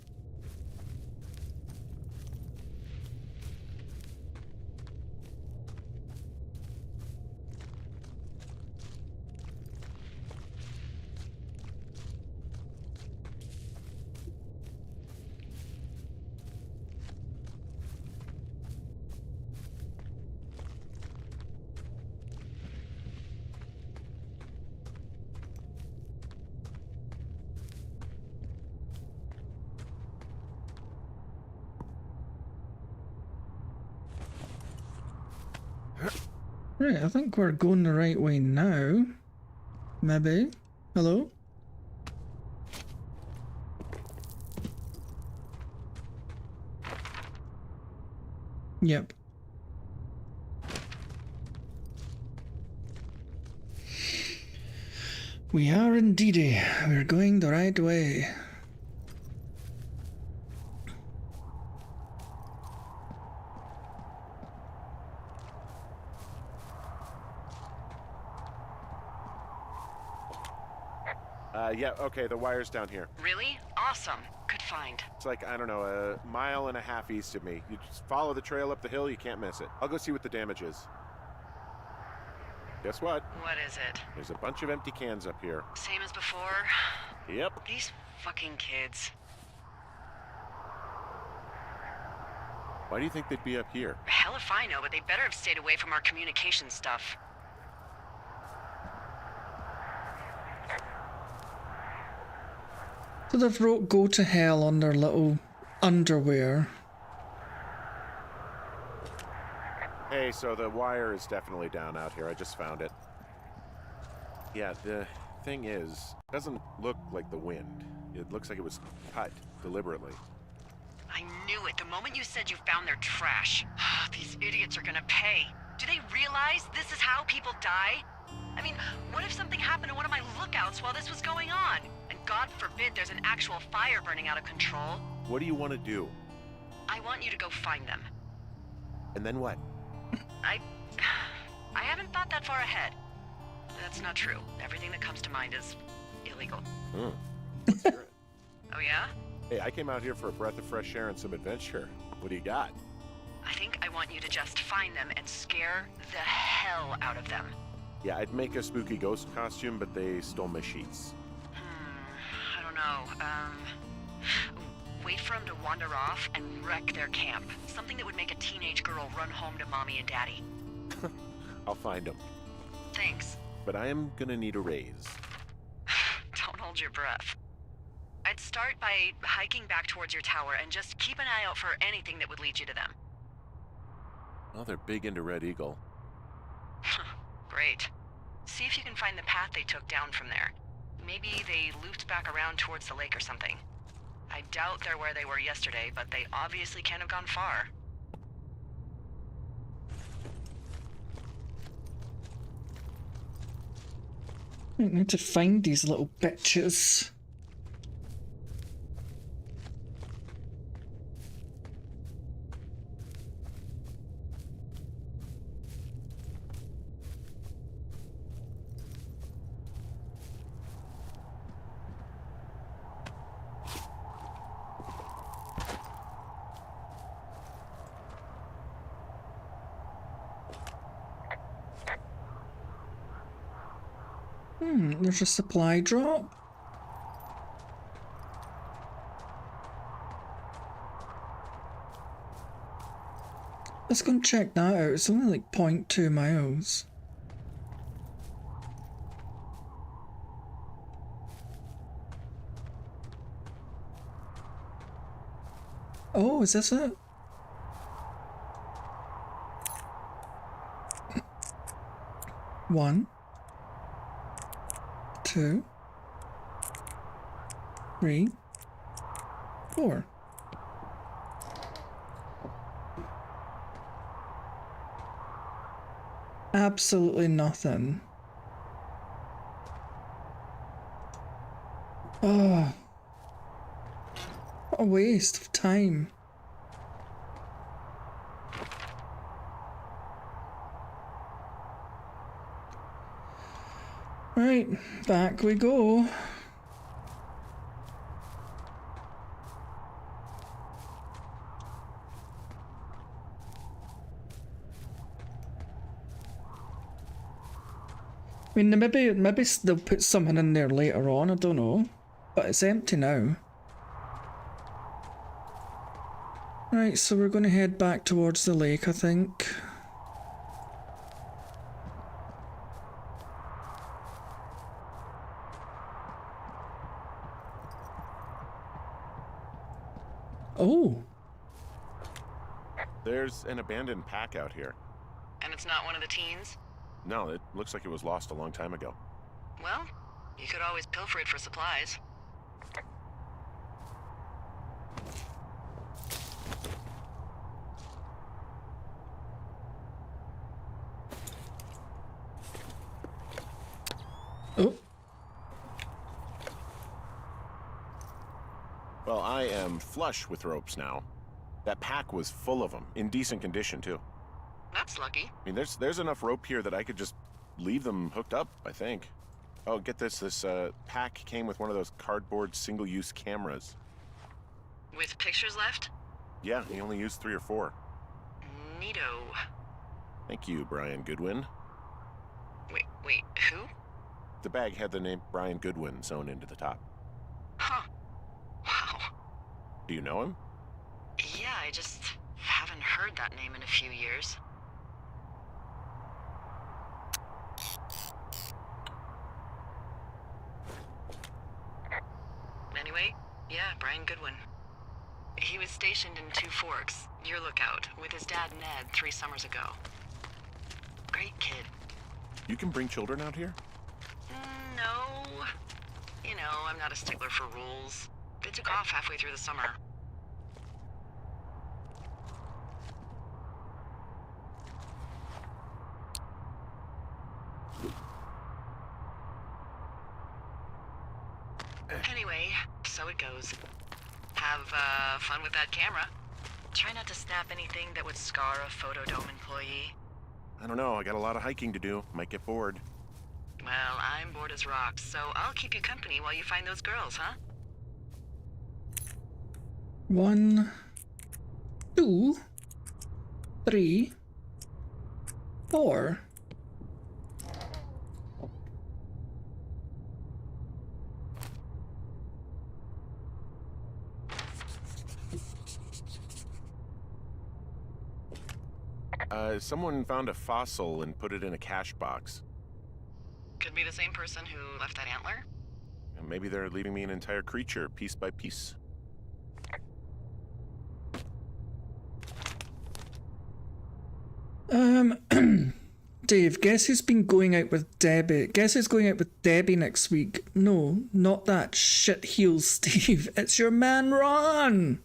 Right, I think we're going the right way now. Maybe. Hello? Yep. We are indeedy. We're going the right way. Yeah, okay, the wire's down here. Really? Awesome. Good find. It's like, I don't know, a mile and a half east of me. You just follow the trail up the hill, you can't miss it. I'll go see what the damage is. Guess what? What is it? There's a bunch of empty cans up here. Same as before? Yep. These fucking kids. Why do you think they'd be up here? Hell if I know, but they better have stayed away from our communication stuff. So they've wrote "Go to Hell" on their little underwear. Hey, so the wire is definitely down out here. I just found it. Yeah, the thing is, it doesn't look like the wind. It looks like it was cut deliberately. I knew it the moment you said you found their trash. These idiots are gonna pay. Do they realize this is how people die? I mean, what if something happened to one of my lookouts while this was going on? And God forbid there's an actual fire burning out of control. What do you want to do? I want you to go find them. And then what? I haven't thought that far ahead. That's not true. Everything that comes to mind is illegal. Let's hear it. Oh yeah? Hey, I came out here for a breath of fresh air and some adventure. What do you got? I think I want you to just find them and scare the hell out of them. Yeah, I'd make a spooky ghost costume, but they stole my sheets. I don't know. Wait for them to wander off and wreck their camp. Something that would make a teenage girl run home to mommy and daddy. I'll find them. Thanks. But I am gonna need a raise. Don't hold your breath. I'd start by hiking back towards your tower and just keep an eye out for anything that would lead you to them. Well, they're big into Red Eagle. Great. See if you can find the path they took down from there. Maybe they looped back around towards the lake or something. I doubt they're where they were yesterday, but they obviously can't have gone far. I need to find these little bitches. There's a supply drop. Let's go and check that out. It's only like 0.2 miles. Oh, is this it? One. 2, 3, 4. Absolutely nothing. Oh, what a waste of time. Right, back we go. I mean, maybe they'll put something in there later on, I don't know. But it's empty now. Right, so we're going to head back towards the lake, I think. Oh. There's an abandoned pack out here. And it's not one of the teens? No, it looks like it was lost a long time ago. Well, you could always pilfer it for supplies. Oh, Well, I am flush with ropes now. That pack was full of them, in decent condition, too. That's lucky. I mean, there's enough rope here that I could just leave them hooked up, I think. Oh, get this. This pack came with one of those cardboard single-use cameras. With pictures left? Yeah, he only used 3 or 4. Neato. Thank you, Brian Goodwin. Wait, who? The bag had the name Brian Goodwin sewn into the top. Huh. Wow. Do you know him? Yeah, I just haven't heard that name in a few years. Anyway, yeah, Brian Goodwin. He was stationed in Two Forks, your lookout, with his dad Ned 3 summers ago. Great kid. You can bring children out here? No. You know, I'm not a stickler for rules. They took off halfway through the summer. Anyway, so it goes. Have fun with that camera. Try not to snap anything that would scar a Photodome employee. I don't know. I got a lot of hiking to do. Might get bored. Well, I'm bored as rocks, so I'll keep you company while you find those girls, huh? 1, 2, 3, 4. Someone found a fossil and put it in a cache box. Could be the same person who left that antler. And maybe they're leaving me an entire creature, piece by piece. Dave, guess who's been going out with Debbie? Guess who's going out with Debbie next week? No, not that shitheel Steve. It's your man Ron.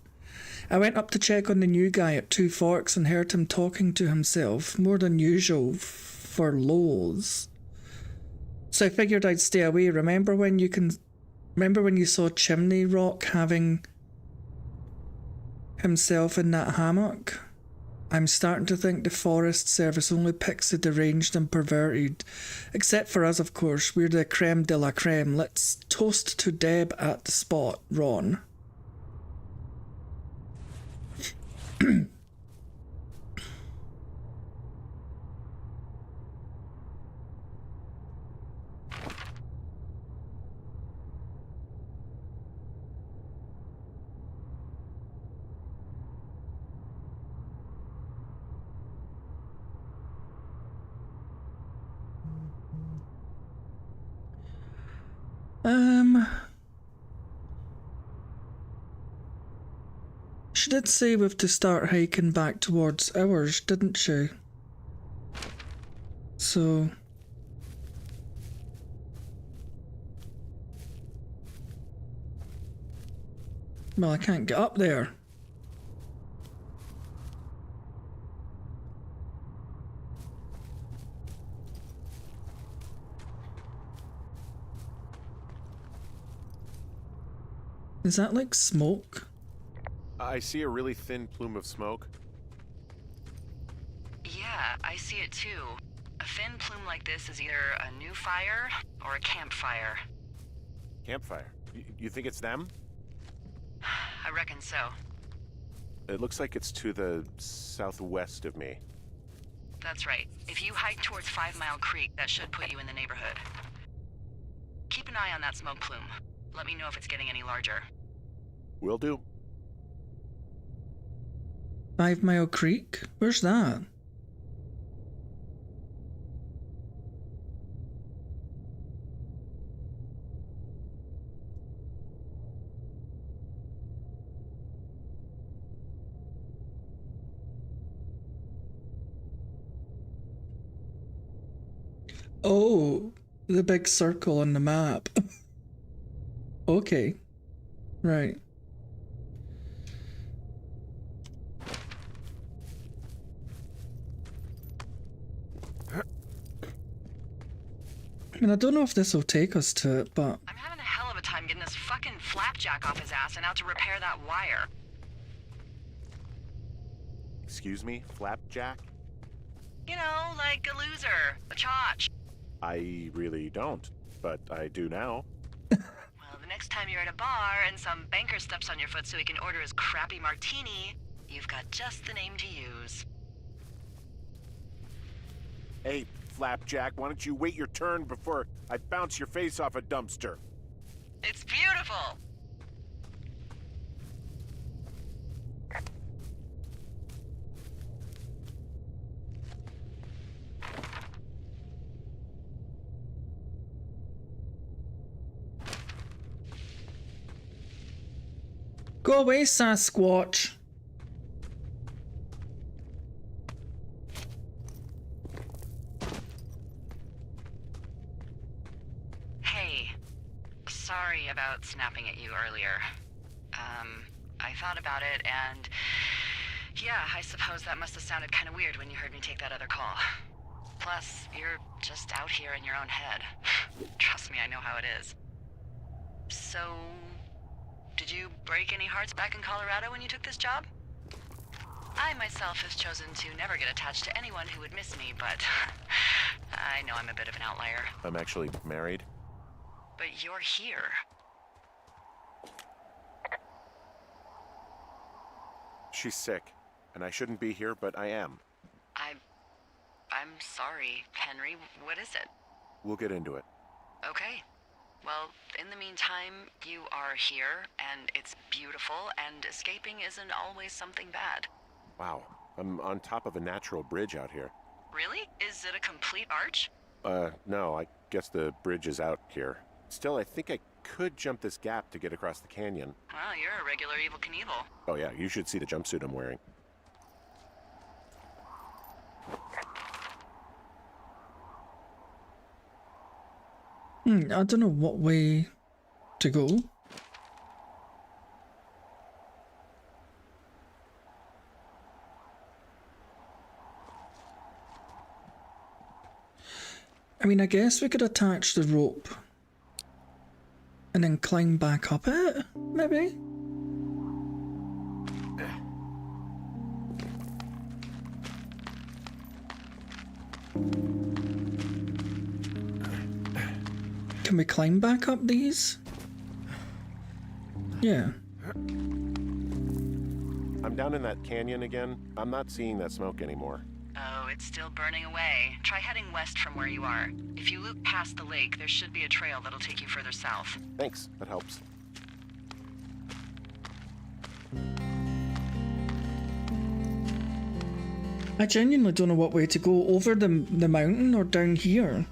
I went up to check on the new guy at Two Forks and heard him talking to himself, more than usual for lows. So I figured I'd stay away. Remember when you saw Chimney Rock having himself in that hammock? I'm starting to think the Forest Service only picks the deranged and perverted. Except for us, of course. We're the creme de la creme. Let's toast to Deb at the spot, Ron. She did say we have to start hiking back towards ours, didn't she? So... well, I can't get up there. Is that like smoke? I see a really thin plume of smoke. Yeah, I see it too. A thin plume like this is either a new fire or a campfire. Campfire. You think it's them? I reckon so. It looks like it's to the southwest of me. That's right. If you hike towards 5 Mile Creek, that should put you in the neighborhood. Keep an eye on that smoke plume. Let me know if it's getting any larger. Will do. 5 Mile Creek? Where's that? Oh, the big circle on the map. Okay. Right. I mean, I don't know if this will take us to it, but... I'm having a hell of a time getting this fucking flapjack off his ass and out to repair that wire. Excuse me, Flapjack? You know, like a loser, a chotch. I really don't, but I do now. Well, the next time you're at a bar and some banker steps on your foot so he can order his crappy martini, you've got just the name to use. Hey, Flapjack, why don't you wait your turn before I bounce your face off a dumpster? It's beautiful! Go away, Sasquatch. Hey, sorry about snapping at you earlier. I thought about it and... yeah, I suppose that must have sounded kind of weird when you heard me take that other call. Plus, you're just out here in your own head. Trust me, I know how it is. So... did you break any hearts back in Colorado when you took this job? I myself have chosen to never get attached to anyone who would miss me, but I know I'm a bit of an outlier. I'm actually married. But you're here. She's sick, and I shouldn't be here, but I am. I'm sorry, Henry. What is it? We'll get into it. Okay. Well, in the meantime, you are here, and it's beautiful, and escaping isn't always something bad. Wow, I'm on top of a natural bridge out here. Really? Is it a complete arch? No, I guess the bridge is out here. Still, I think I could jump this gap to get across the canyon. Well, you're a regular Evel Knievel. Oh yeah, you should see the jumpsuit I'm wearing. I don't know what way to go. I mean, I guess we could attach the rope and then climb back up it, maybe? Can we climb back up these? Yeah. I'm down in that canyon again. I'm not seeing that smoke anymore. Oh, it's still burning away. Try heading west from where you are. If you loop past the lake, there should be a trail that'll take you further south. Thanks, that helps. I genuinely don't know what way to go, over the mountain or down here.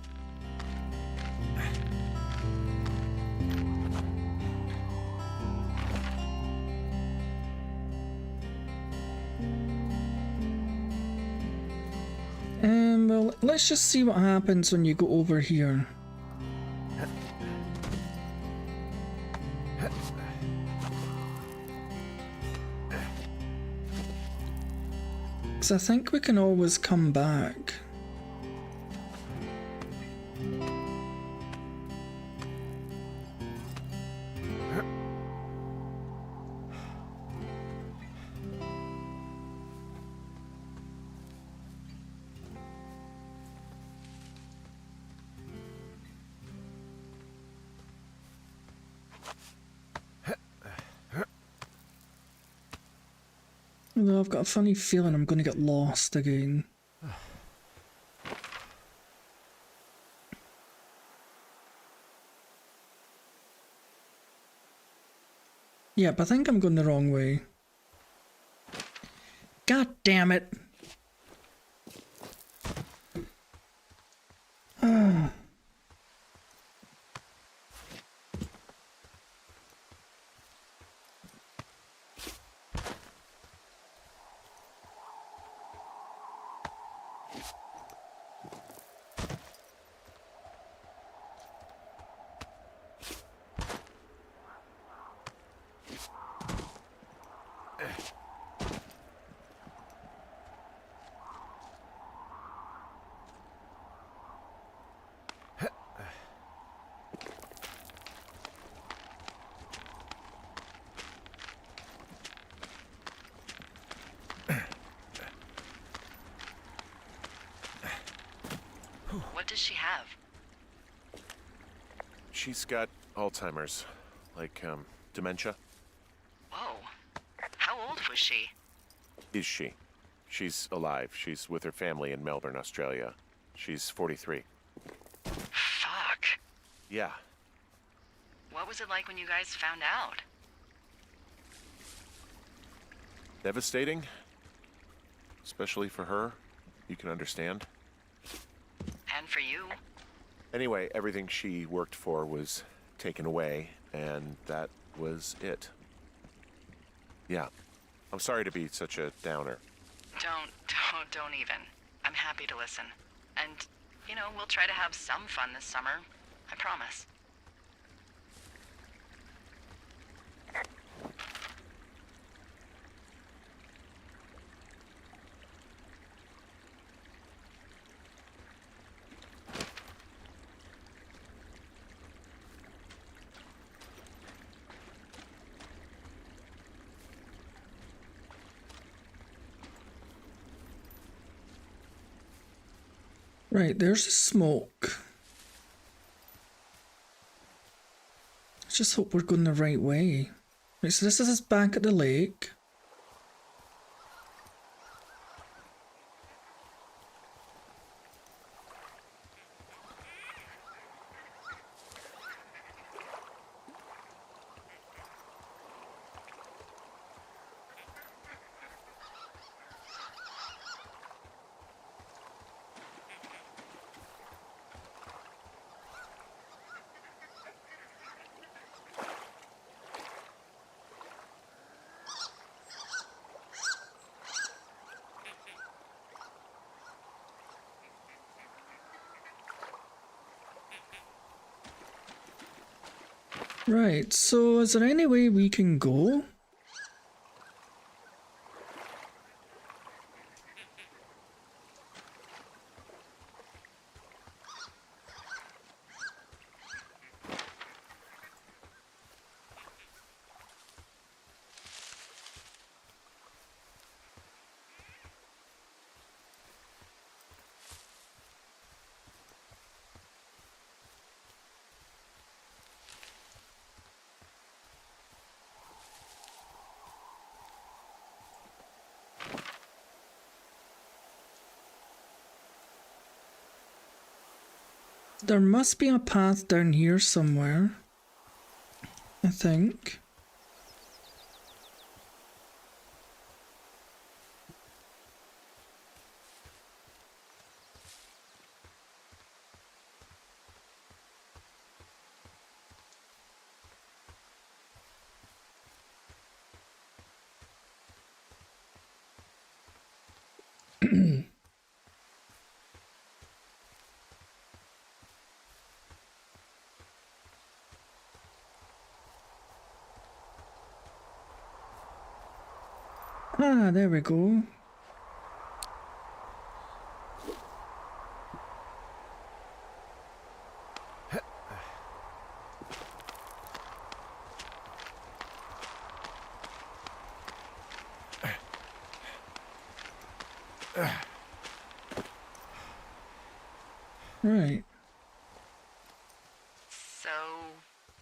Well, let's just see what happens when you go over here. Because I think we can always come back. Although I've got a funny feeling I'm going to get lost again. Yep, I think I'm going the wrong way. God damn it! does she have? She's got Alzheimer's, like, dementia. Whoa. How old was she? Is she? She's alive. She's with her family in Melbourne, Australia. She's 43. Fuck. Yeah. What was it like when you guys found out? Devastating. Especially for her. You can understand. And for you? Anyway, everything she worked for was taken away, and that was it. Yeah. I'm sorry to be such a downer. Don't even. I'm happy to listen. And, you know, we'll try to have some fun this summer. I promise. Right, there's the smoke. Let's just hope we're going the right way. Right, so this is us back at the lake. Right, so is there any way we can go? There must be a path down here somewhere, I think. Ah, there we go. Right. So,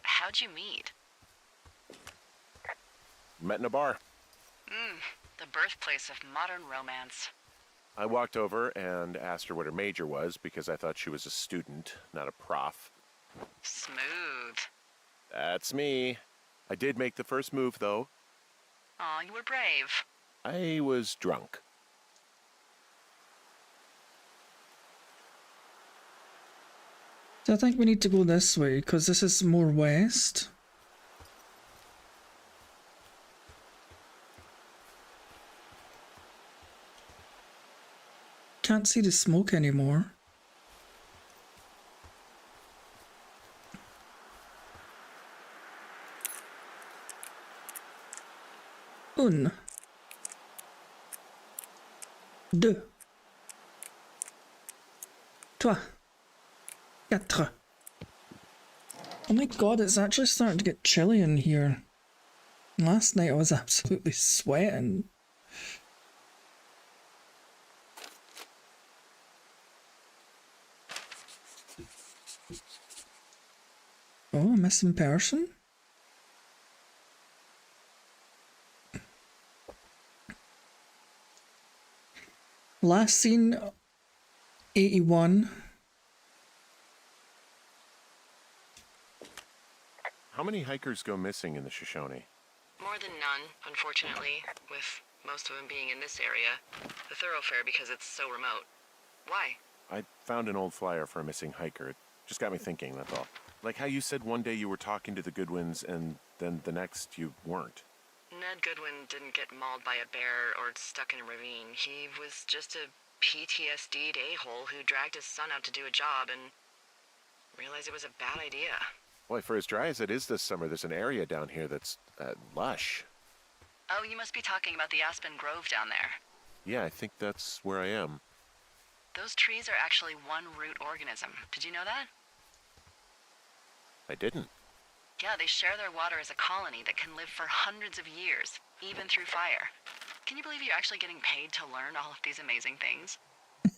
how'd you meet? Met in a bar. The birthplace of modern romance. I walked over and asked her what her major was because I thought she was a student, not a prof. Smooth. That's me. I did make the first move, though. Aw, you were brave. I was drunk. So I think we need to go this way, because this is more west. Can't see the smoke anymore. Un. Deux. Trois. Quatre. Oh my god, it's actually starting to get chilly in here. Last night I was absolutely sweating. Oh, a missing person? Last seen 81. How many hikers go missing in the Shoshone? More than none, unfortunately, with most of them being in this area. The thoroughfare because it's so remote. Why? I found an old flyer for a missing hiker. It just got me thinking, that's all. Like how you said one day you were talking to the Goodwins and then the next you weren't. Ned Goodwin didn't get mauled by a bear or stuck in a ravine. He was just a PTSD'd a-hole who dragged his son out to do a job and realized it was a bad idea. Boy, for as dry as it is this summer, there's an area down here that's lush. Oh, you must be talking about the Aspen Grove down there. Yeah, I think that's where I am. Those trees are actually one root organism. Did you know that? I didn't. Yeah, they share their water as a colony that can live for hundreds of years, even through fire. Can you believe you're actually getting paid to learn all of these amazing things?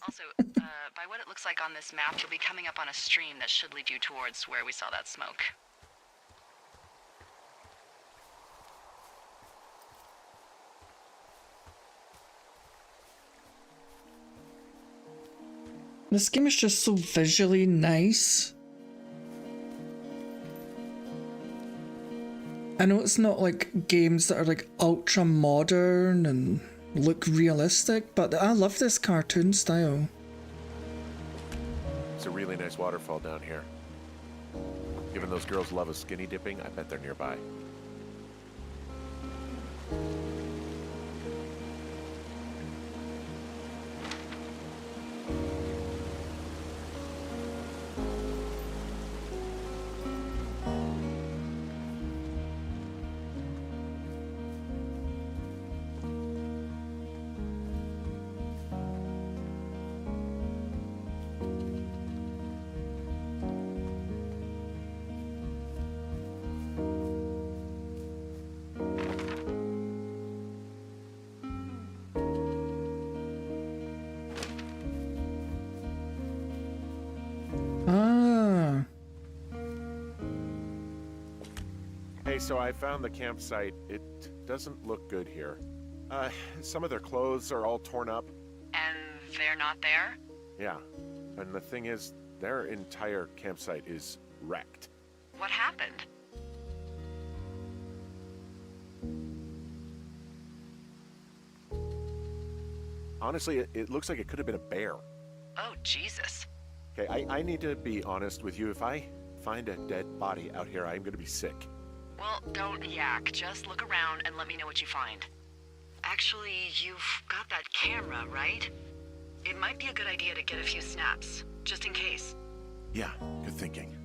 Also, by what it looks like on this map, you'll be coming up on a stream that should lead you towards where we saw that smoke. This game is just so visually nice. I know it's not like games that are like ultra modern and look realistic, but I love this cartoon style. It's a really nice waterfall down here. Given those girls love a skinny dipping, I bet they're nearby. Ah. Hey, so I found the campsite. It doesn't look good here. Some of their clothes are all torn up. And they're not there? Yeah, and the thing is, their entire campsite is wrecked. What happened? Honestly, it looks like it could have been a bear. Oh, Jesus. Okay, I need to be honest with you. If I find a dead body out here, I'm gonna be sick. Well, don't yak. Just look around and let me know what you find. Actually, you've got that camera, right? It might be a good idea to get a few snaps, just in case. Yeah, good thinking.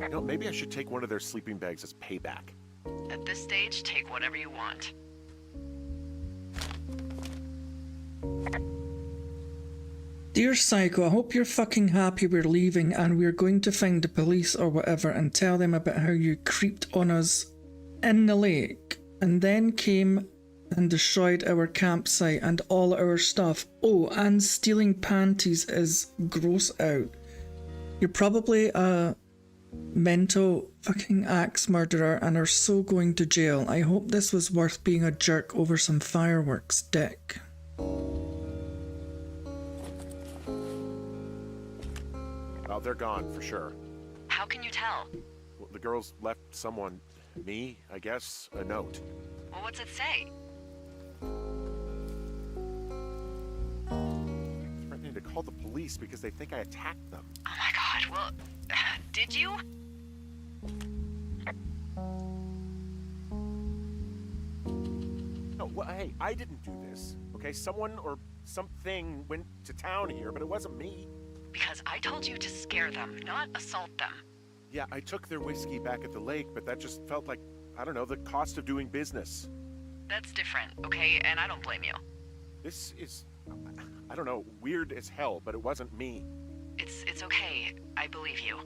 You know, maybe I should take one of their sleeping bags as payback. At this stage, take whatever you want. Dear Psycho, I hope you're fucking happy we're leaving and we're going to find the police or whatever and tell them about how you creeped on us in the lake and then came and destroyed our campsite and all our stuff. Oh, and stealing panties is gross out. You're probably a mental fucking axe murderer and are so going to jail. I hope this was worth being a jerk over some fireworks, dick. Oh, they're gone for sure. How can you tell? Well, the girls left someone, me, I guess, a note. Well, what's it say? Threatening to call the police because they think I attacked them. Oh my god, well, did you? No, well, hey, I didn't do this, okay? Someone or something went to town here, but it wasn't me. Because I told you to scare them, not assault them. Yeah, I took their whiskey back at the lake, but that just felt like, I don't know, the cost of doing business. That's different, okay? And I don't blame you. This is, I don't know, weird as hell, but it wasn't me. It's okay. I believe you.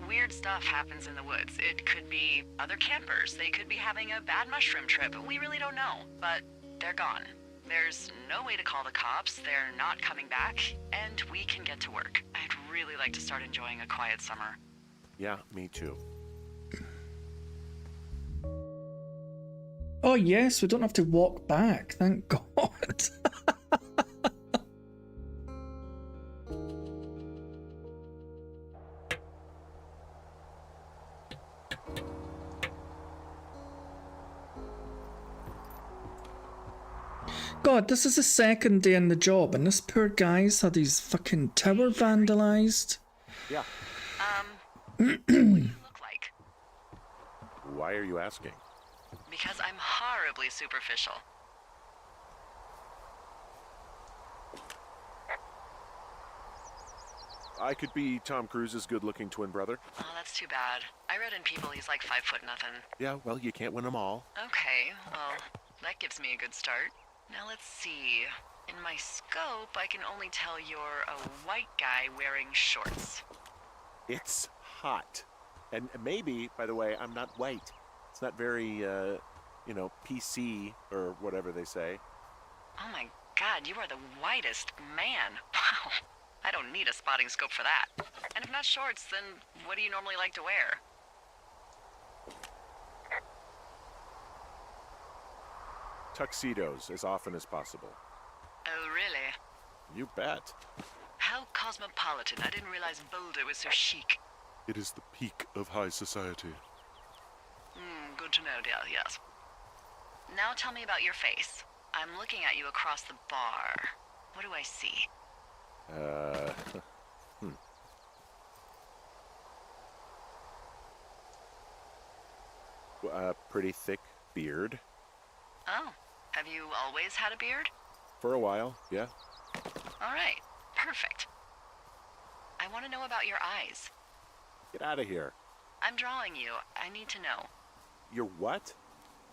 Weird stuff happens in the woods. It could be other campers. They could be having a bad mushroom trip. We really don't know. But they're gone. There's no way to call the cops. They're not coming back. And we can get to work. I'd really like to start enjoying a quiet summer. Yeah, me too. Oh yes, we don't have to walk back, thank God. God, this is the second day in the job, and this poor guy's had his fucking tower vandalized. Yeah. What do you look like? Why are you asking? Because I'm horribly superficial. I could be Tom Cruise's good-looking twin brother. Oh, that's too bad. I read in People he's like 5 foot nothing. Yeah, well, you can't win them all. Okay, well, that gives me a good start. Now let's see. In my scope, I can only tell you're a white guy wearing shorts. It's hot. And maybe, by the way, I'm not white. It's not very, PC or whatever they say. Oh my god, you are the whitest man. Wow. I don't need a spotting scope for that. And if not shorts, then what do you normally like to wear? Tuxedos as often as possible. Oh, really? You bet. How cosmopolitan. I didn't realize Boulder was so chic. It is the peak of high society. Good to know, dear, yes. Now tell me about your face. I'm looking at you across the bar. What do I see? A pretty thick beard. Oh, have you always had a beard? For a while, yeah. All right, perfect. I want to know about your eyes. Get out of here. I'm drawing you. I need to know. You're what?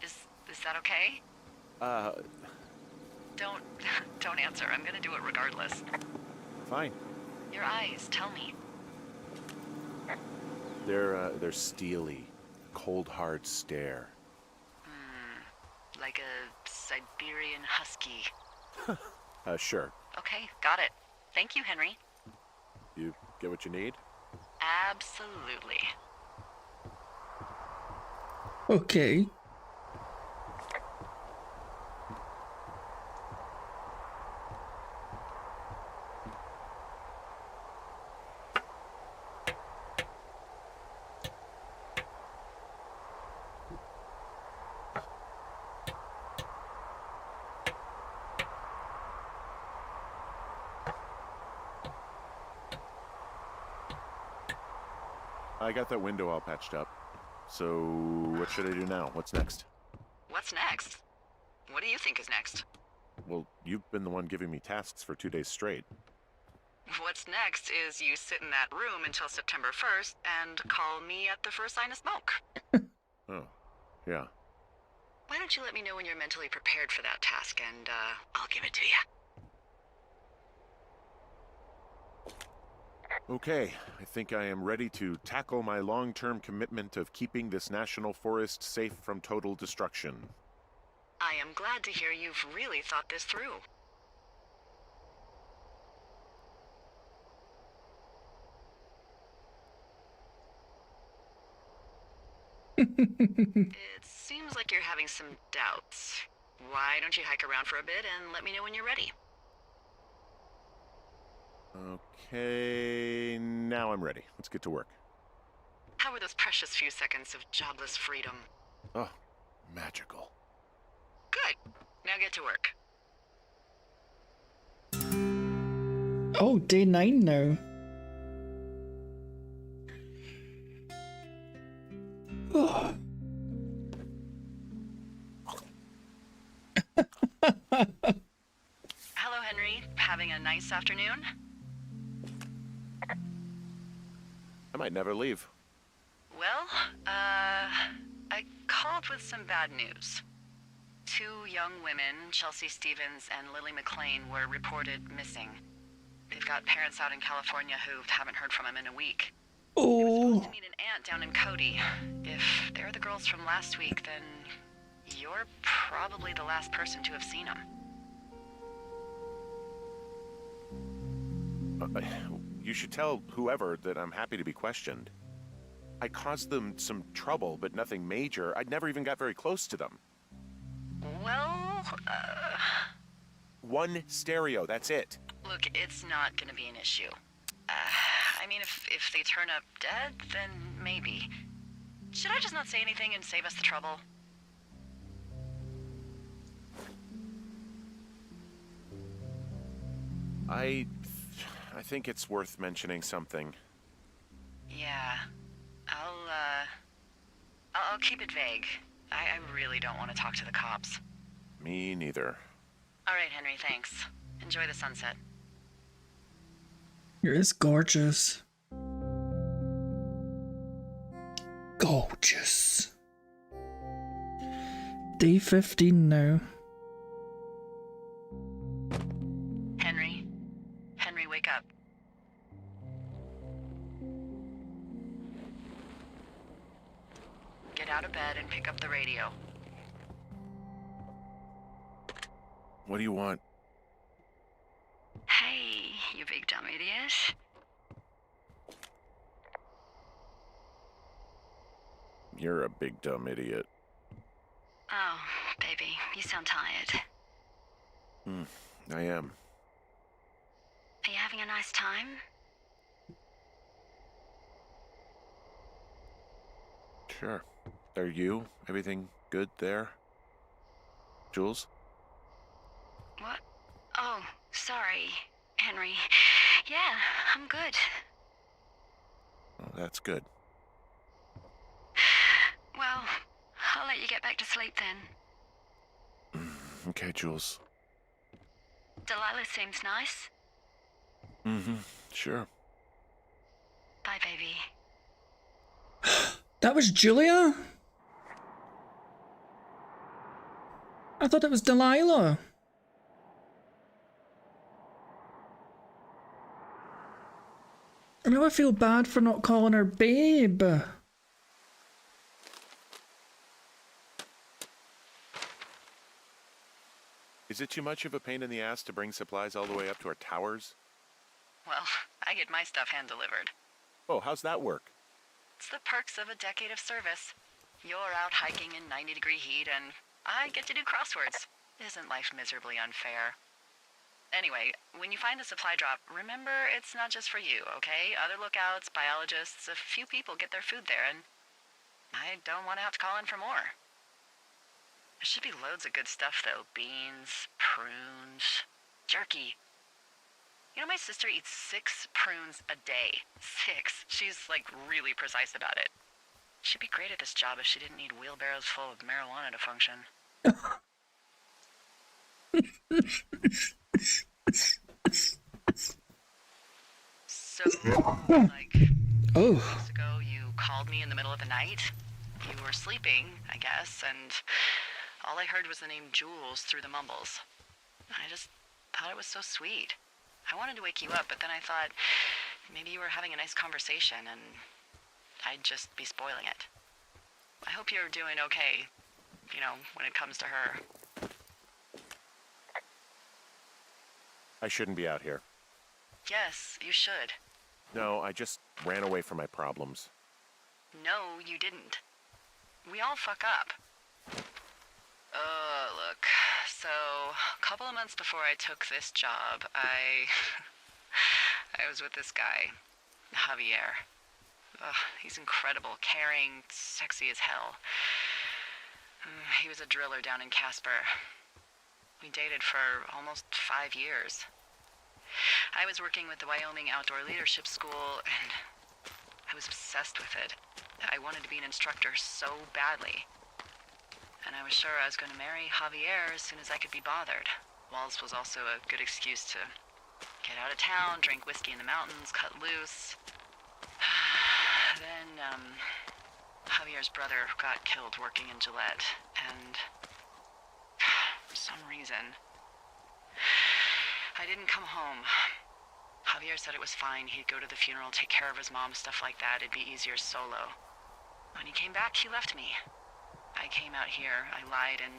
Is that okay? Don't answer. I'm gonna do it regardless. Fine. Your eyes, tell me. They're steely. Cold, hard stare. Like a Siberian husky. Sure. Okay, got it. Thank you, Henry. You get what you need? Absolutely. Okay. I got that window all patched up. So, what should I do now? What's next? What's next? What do you think is next? Well, you've been the one giving me tasks for 2 days straight. What's next is you sit in that room until September 1st and call me at the first sign of smoke. Oh, yeah. Why don't you let me know when you're mentally prepared for that task and, I'll give it to you. Okay, I think I am ready to tackle my long-term commitment of keeping this national forest safe from total destruction. I am glad to hear you've really thought this through. It seems like you're having some doubts. Why don't you hike around for a bit and let me know when you're ready? Okay, now I'm ready. Let's get to work. How were those precious few seconds of jobless freedom? Oh, magical. Good. Now get to work. Oh, day 9 now. Oh. Hello, Henry. Having a nice afternoon? I might never leave. Well, I called with some bad news. 2 young women, Chelsea Stevens and Lily McLean, were reported missing. They've got parents out in California who haven't heard from him in a week. They were supposed Oh. to meet an aunt down in Cody. If they're the girls from last week, then you're probably the last person to have seen them. You should tell whoever that I'm happy to be questioned. I caused them some trouble, but nothing major. I never even got very close to them. Well, One stereo, that's it. look, it's not gonna be an issue. I mean, if they turn up dead, then maybe. Should I just not say anything and save us the trouble? I think it's worth mentioning something. Yeah. I'll keep it vague. I really don't want to talk to the cops. Me neither. All right, Henry, thanks. Enjoy the sunset. It is gorgeous. Gorgeous. Day 15 now. Henry? Henry, wake up. Get out of bed and pick up the radio. What do you want? Hey, you big dumb idiot. You're a big dumb idiot. Oh, baby, you sound tired. I am. Are you having a nice time? Sure. Are you? Everything good there? Jules? What? Oh, sorry, Henry. Yeah, I'm good. Oh, that's good. Well, I'll let you get back to sleep then. Okay, Jules. Delilah seems nice. Sure. Bye, baby. That was Julia? I thought it was Delilah. I know I feel bad for not calling her babe. Is it too much of a pain in the ass to bring supplies all the way up to our towers? Well, I get my stuff hand-delivered. Oh, how's that work? It's the perks of a decade of service. You're out hiking in 90-degree heat, and I get to do crosswords. Isn't life miserably unfair? Anyway, when you find the supply drop, remember it's not just for you, okay? Other lookouts, biologists, a few people get their food there, and I don't want to have to call in for more. There should be loads of good stuff, though. Beans, prunes, jerky. You know, my sister eats 6 prunes a day. 6. She's, like, really precise about it. She'd be great at this job if she didn't need wheelbarrows full of marijuana to function. So, like, Oh, weeks ago, you called me in the middle of the night. You were sleeping, I guess, and all I heard was the name Jules through the mumbles. I just thought it was so sweet. I wanted to wake you up, but then I thought maybe you were having a nice conversation and I'd just be spoiling it. I hope you're doing okay, you know, when it comes to her. I shouldn't be out here. Yes, you should. No, I just ran away from my problems. No, you didn't. We all fuck up. Look. So, a couple of months before I took this job, I was with this guy, Javier. He's incredible, caring, sexy as hell. He was a driller down in Casper. We dated for almost 5 years. I was working with the Wyoming Outdoor Leadership School, and I was obsessed with it. I wanted to be an instructor so badly. And I was sure I was going to marry Javier as soon as I could be bothered. Walls was also a good excuse to get out of town, drink whiskey in the mountains, cut loose. Then, Javier's brother got killed working in Gillette, and for some reason, I didn't come home. Javier said it was fine. He'd go to the funeral, take care of his mom, stuff like that. It'd be easier solo. When he came back, he left me. I came out here, I lied, and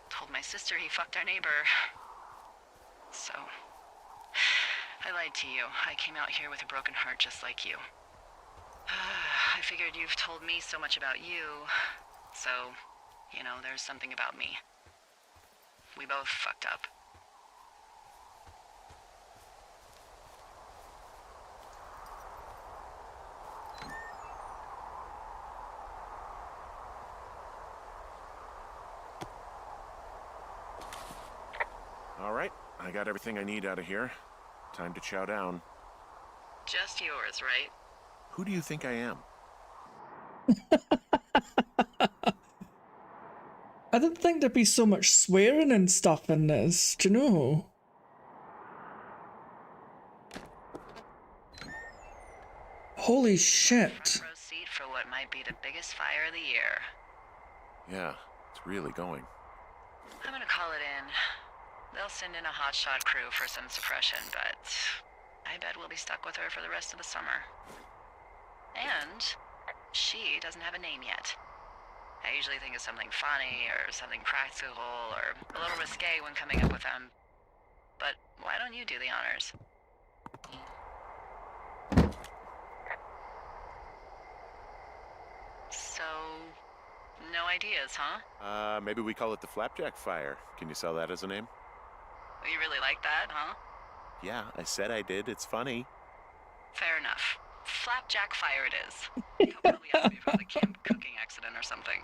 told my sister he fucked our neighbor. So, I lied to you. I came out here with a broken heart just like you. I figured you've told me so much about you, so, you know, there's something about me. We both fucked up. All right, I got everything I need out of here. Time to chow down. Just yours, right? Who do you think I am? I didn't think there'd be so much swearing and stuff in this, do you know? Holy shit. Front row seat for what might be the biggest fire of the year. Yeah, it's really going. I'm gonna call it in. They'll send in a hotshot crew for some suppression, but I bet we'll be stuck with her for the rest of the summer. And she doesn't have a name yet. I usually think of something funny or something practical or a little risque when coming up with them. But why don't you do the honors? So, no ideas, huh? Maybe we call it the Flapjack Fire. Can you sell that as a name? You really like that, huh? Yeah, I said I did. It's funny. Fair enough. Flapjack Fire it is. He'll probably ask me about the camp cooking accident or something.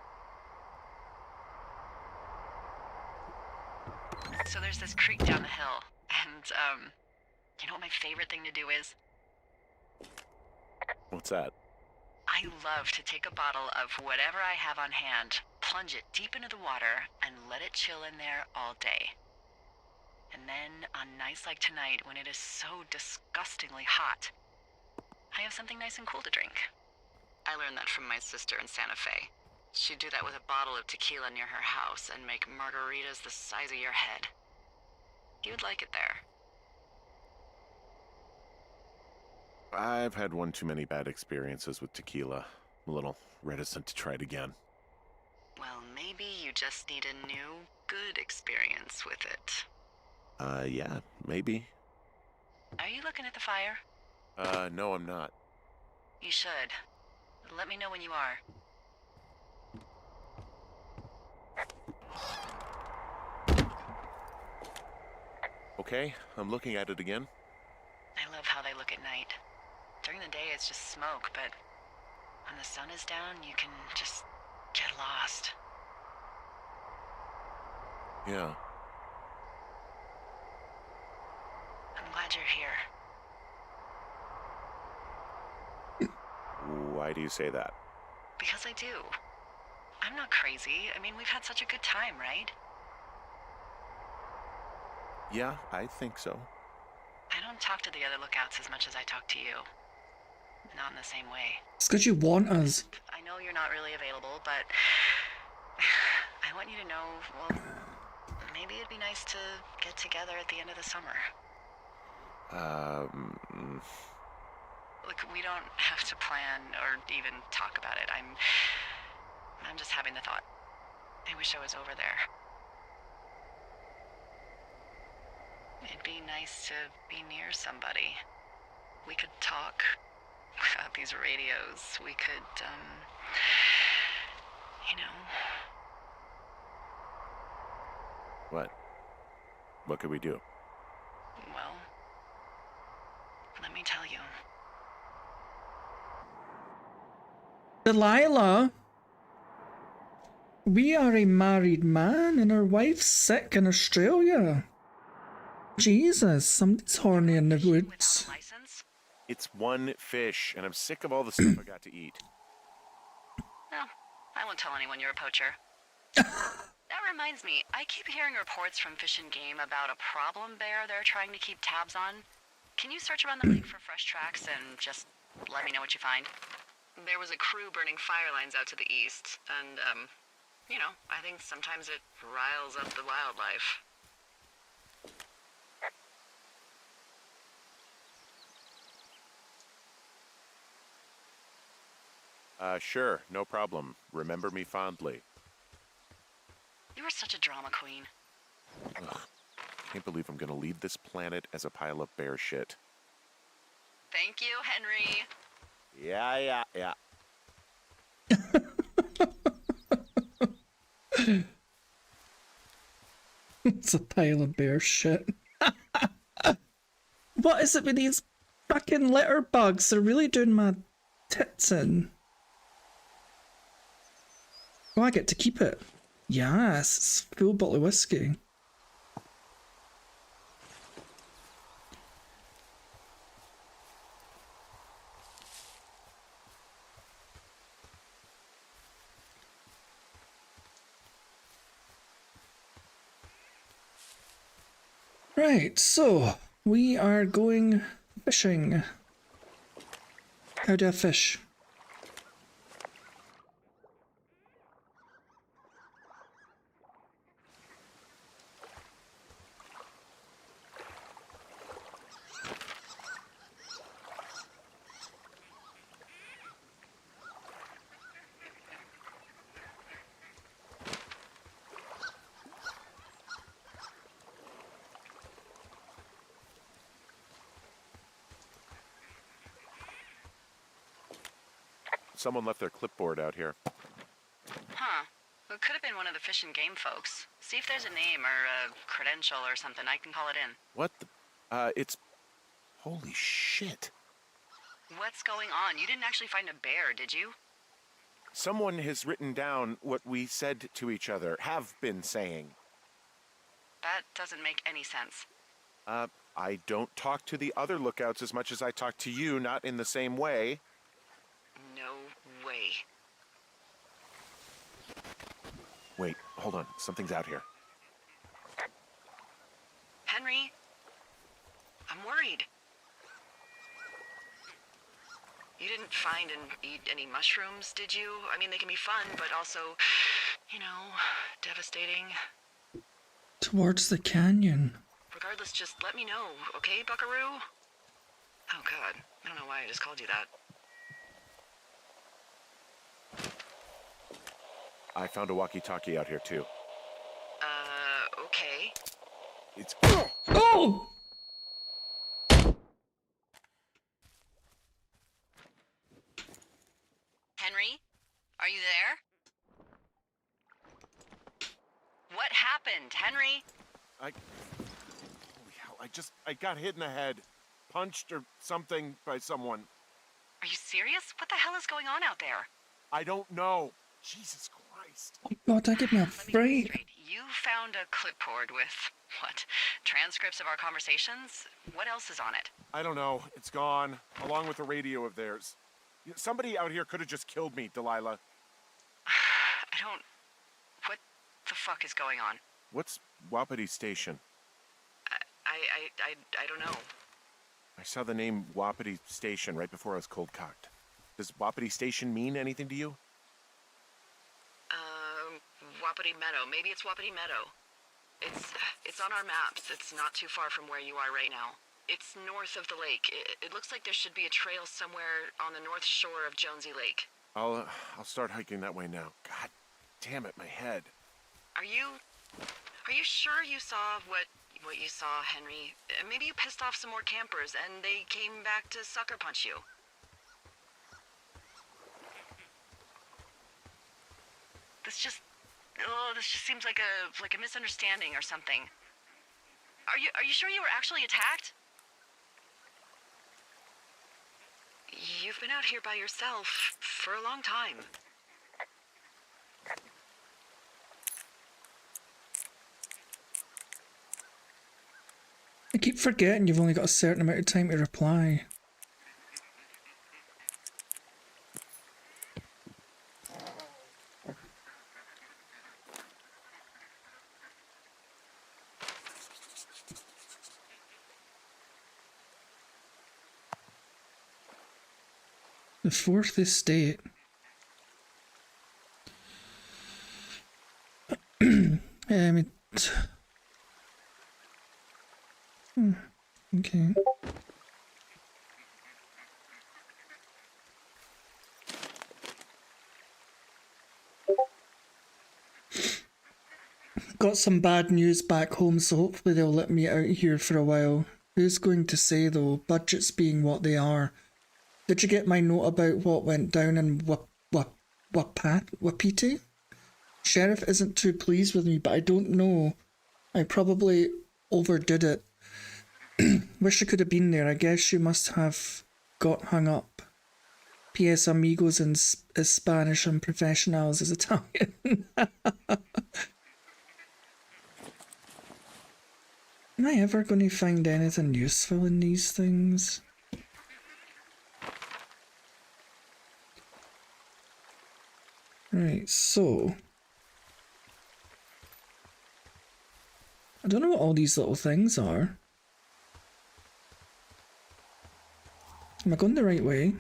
So there's this creek down the hill, and, you know what my favorite thing to do is? What's that? I love to take a bottle of whatever I have on hand, plunge it deep into the water, and let it chill in there all day. And then, on nights like tonight, when it is so disgustingly hot, I have something nice and cool to drink. I learned that from my sister in Santa Fe. She'd do that with a bottle of tequila near her house and make margaritas the size of your head. You'd like it there. I've had one too many bad experiences with tequila. I'm a little reticent to try it again. Well, maybe you just need a new, good experience with it. Yeah, maybe. Are you looking at the fire? No, I'm not. You should. Let me know when you are. Okay, I'm looking at it again. I love how they look at night. During the day, it's just smoke, but when the sun is down, you can just get lost. Yeah. I'm glad you're here. Why do you say that? Because I do. I'm not crazy. I mean, we've had such a good time, right? Yeah, I think so. I don't talk to the other lookouts as much as I talk to you. Not in the same way. It's because you want us. I know you're not really available, but I want you to know, well, maybe it'd be nice to get together at the end of the summer. Look, we don't have to plan or even talk about it. I'm just having the thought. I wish I was over there. It'd be nice to be near somebody. We could talk without these radios. We could, you know. What? What could we do? Well, let me tell you. Delilah, we are a married man and our wife's sick in Australia. Jesus, somebody's horny in the woods. Without a license? It's one fish, and I'm sick of all the stuff I got to eat. No, I won't tell anyone you're a poacher. That reminds me, I keep hearing reports from Fish and Game about a problem bear they're trying to keep tabs on. Can you search around the lake for fresh tracks and just let me know what you find? There was a crew burning fire lines out to the east, and, you know, I think sometimes it riles up the wildlife. Sure, no problem. Remember me fondly. You are such a drama queen. Ugh. Can't believe I'm gonna leave this planet as a pile of bear shit. Thank you, Henry. Yeah. It's a pile of bear shit. What is it with these fucking litter bugs? They're really doing my tits in. Oh, I get to keep it. Yes, it's a full bottle of whiskey. Right, so we are going fishing. How do I fish? Someone left their clipboard out here. Huh. It could have been one of the Fish and Game folks. See if there's a name or a credential or something. I can call it in. What the? It's... Holy shit. What's going on? You didn't actually find a bear, did you? Someone has written down what we said to each other, have been saying. That doesn't make any sense. I don't talk to the other lookouts as much as I talk to you, not in the same way. No way. Wait, hold on. Something's out here. Henry? I'm worried. You didn't find and eat any mushrooms, did you? I mean, they can be fun, but also, you know, devastating. Towards the canyon. Regardless, just let me know, okay, buckaroo? Oh, God. I don't know why I just called you that. I found a walkie-talkie out here, too. Okay. It's... Oh! Henry? Are you there? What happened, Henry? Holy hell, I got hit in the head. Punched or something by someone. Are you serious? What the hell is going on out there? I don't know. Jesus Christ. Oh God, that gave me a Let me get this fright. straight. You found a clipboard with, what, transcripts of our conversations? What else is on it? I don't know. It's gone, along with the radio of theirs. Somebody out here could have just killed me, Delilah. What the fuck is going on? What's Wapiti Station? I don't know. I saw the name Wapiti Station right before I was cold-cocked. Does Wapiti Station mean anything to you? Wapiti Meadow. Maybe it's Wapiti Meadow. It's on our maps. It's not too far from where you are right now. It's north of the lake. It looks like there should be a trail somewhere on the north shore of Jonesy Lake. I'll start hiking that way now. God damn it, my head. Are you sure you saw what you saw, Henry? Maybe you pissed off some more campers and they came back to sucker punch you. This just seems like a misunderstanding or something. Are you sure you were actually attacked? You've been out here by yourself for a long time. I keep forgetting you've only got a certain amount of time to reply. The fourth estate. Okay. Got some bad news back home, so hopefully they'll let me out here for a while. Who's going to say, though, budgets being what they are? Did you get my note about what went down in Wapiti? Sheriff isn't too pleased with me, but I don't know. I probably overdid it. Wish I could have been there. I guess you must have got hung up. P.S. Amigos is Spanish and professionals is Italian. Am I ever going to find anything useful in these things? Right, so... I don't know what all these little things are. Am I going the right way?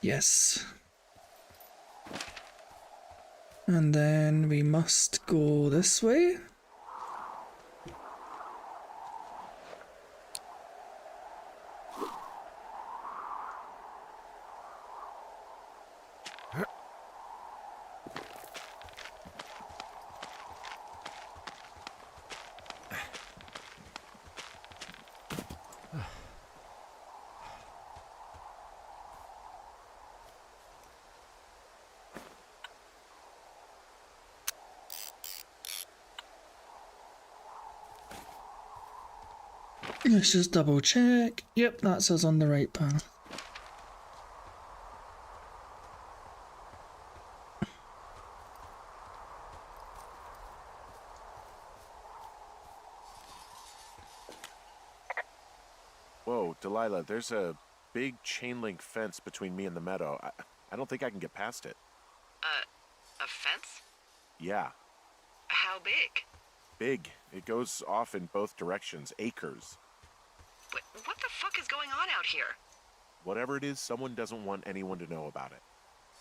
Yes. And then we must go this way. Let's just double check. Yep, that's us on the right path. Whoa, Delilah, there's a big chain link fence between me and the meadow. I don't think I can get past it. A fence? Yeah, How big? big. It goes off in both directions, acres. What the fuck is going on out here? Whatever it is, someone doesn't want anyone to know about it.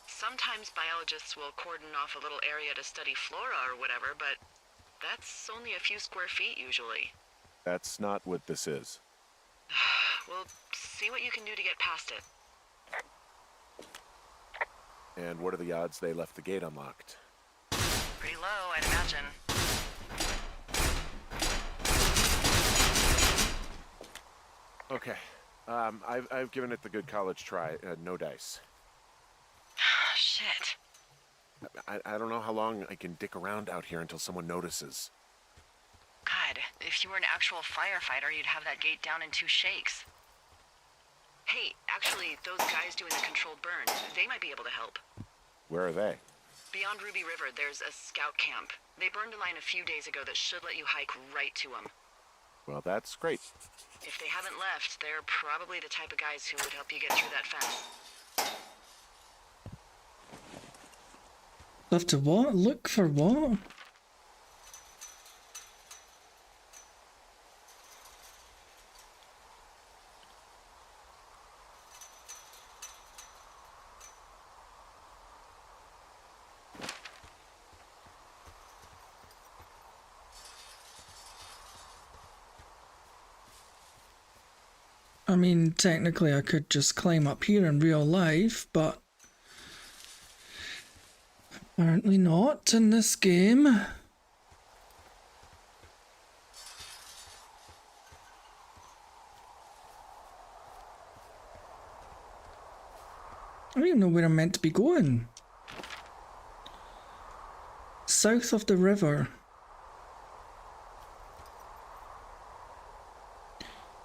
Sometimes biologists will cordon off a little area to study flora or whatever, but that's only a few square feet usually. That's not what this is. We'll see what you can do to get past it. And what are the odds they left the gate unlocked? Pretty low, I'd imagine. Okay. I've given it the good college try. No dice. Shit. I don't know how long I can dick around out here until someone notices. God, if you were an actual firefighter, you'd have that gate down in 2 shakes. Hey, actually, those guys doing the controlled burn, they might be able to help. Where are they? Beyond Ruby River, there's a scout camp. They burned a line a few days ago that should let you hike right to them. Well, that's great. If they haven't left, they're probably the type of guys who would help you get through that fence. Left to what? Look for what? I mean, technically I could just climb up here in real life, but apparently not in this game. I don't even know where I'm meant to be going. South of the river.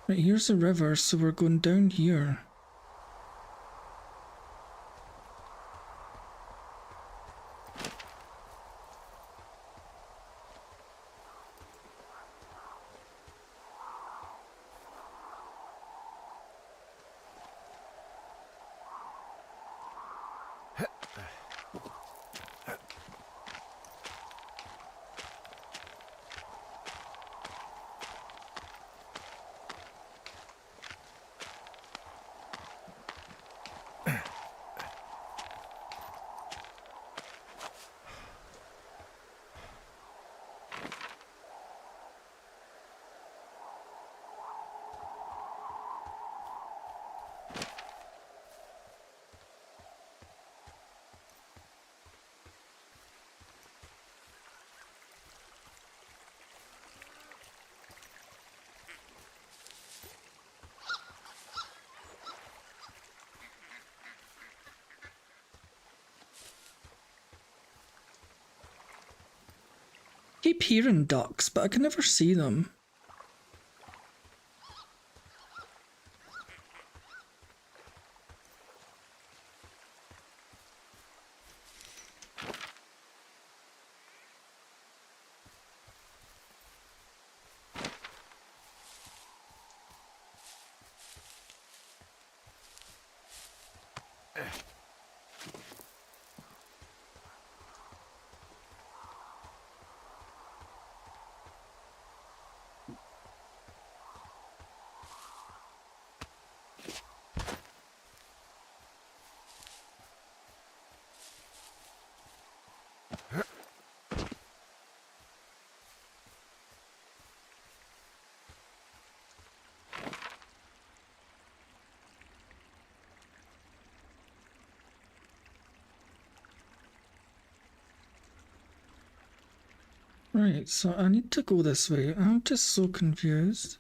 Right, here's the river, so we're going down here. Keep hearing ducks, but I can never see them. Right, so I need to go this way. I'm just so confused.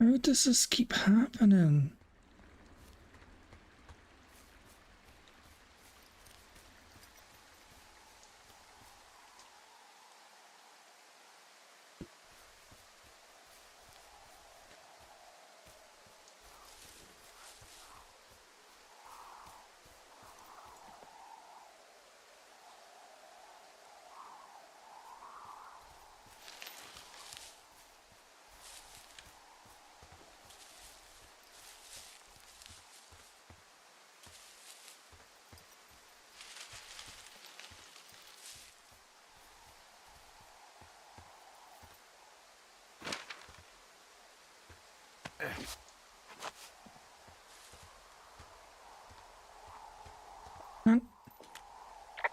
How does this keep happening?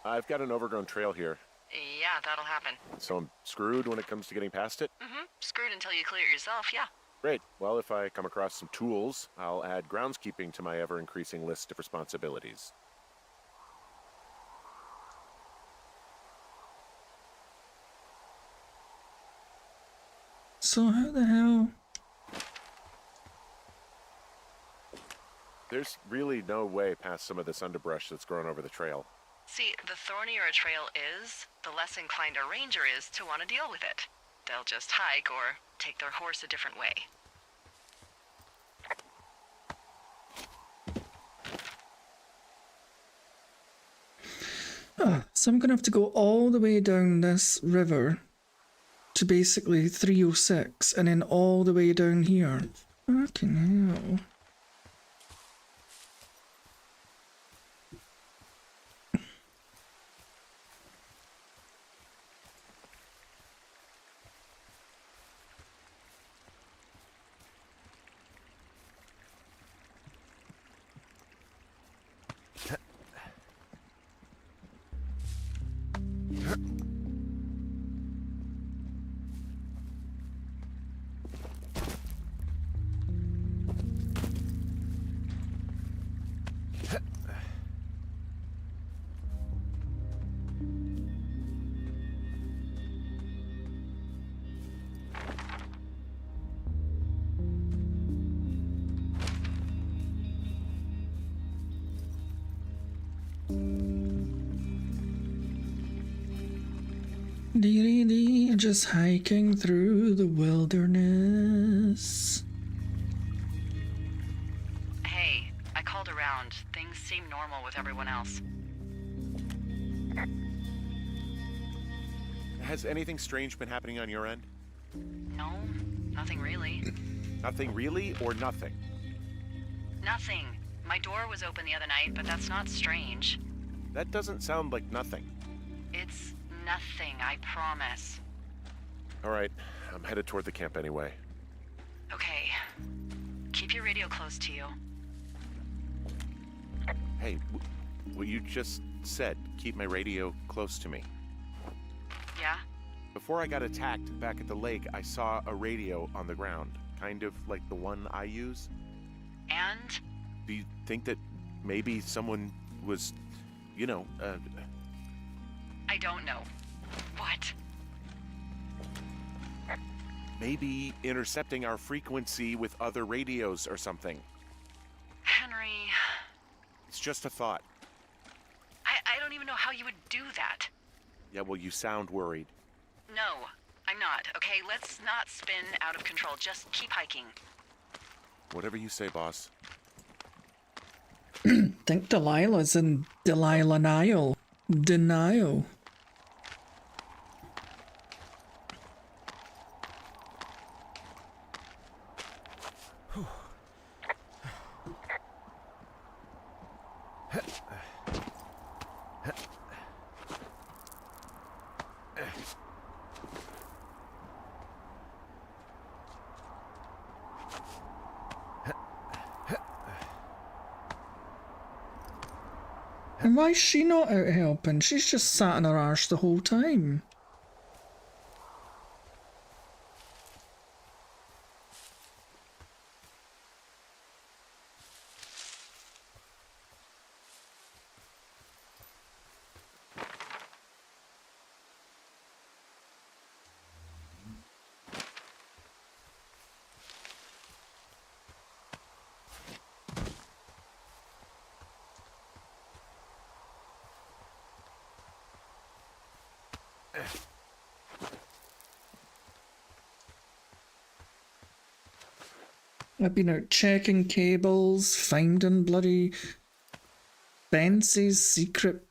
I've got an overgrown trail here, Yeah, that'll happen. so I'm screwed when it comes to getting past it. Screwed until you clear it yourself, yeah. Great. Well, if I come across some tools, I'll add groundskeeping to my ever-increasing list of responsibilities. So how the hell? There's really no way past some of this underbrush that's grown over the trail. See, the thornier a trail is, the less inclined a ranger is to want to deal with it. They'll just hike or take their horse a different way. So I'm gonna have to go all the way down this river to basically 306 and then all the way down here. Fucking hell. Dee, just hiking through the wilderness. Hey, I called around. Things seem normal with everyone else. Has anything strange been happening on your end? No, nothing really. Nothing really, or nothing? Nothing. My door was open the other night, but that's not strange. That doesn't sound like nothing. It's nothing, I promise. All right, I'm headed toward the camp anyway. Okay. Keep your radio close to you. Hey, what you just said, keep my radio close to me. Yeah? Before I got attacked back at the lake, I saw a radio on the ground, kind of like the one I use. And? Do you think that maybe someone was, I don't know. What? maybe intercepting our frequency with other radios or something? Henry... It's just a thought. I don't even know how you would do that. Yeah, well, you sound worried. No, I'm not, okay? Let's not spin out of control. Just keep hiking. Whatever you say, boss. I think Delilah's in Denial. Denial. And why is she not out helping? She's just sat on her arse the whole time. I've been out checking cables, finding bloody Fancy's secret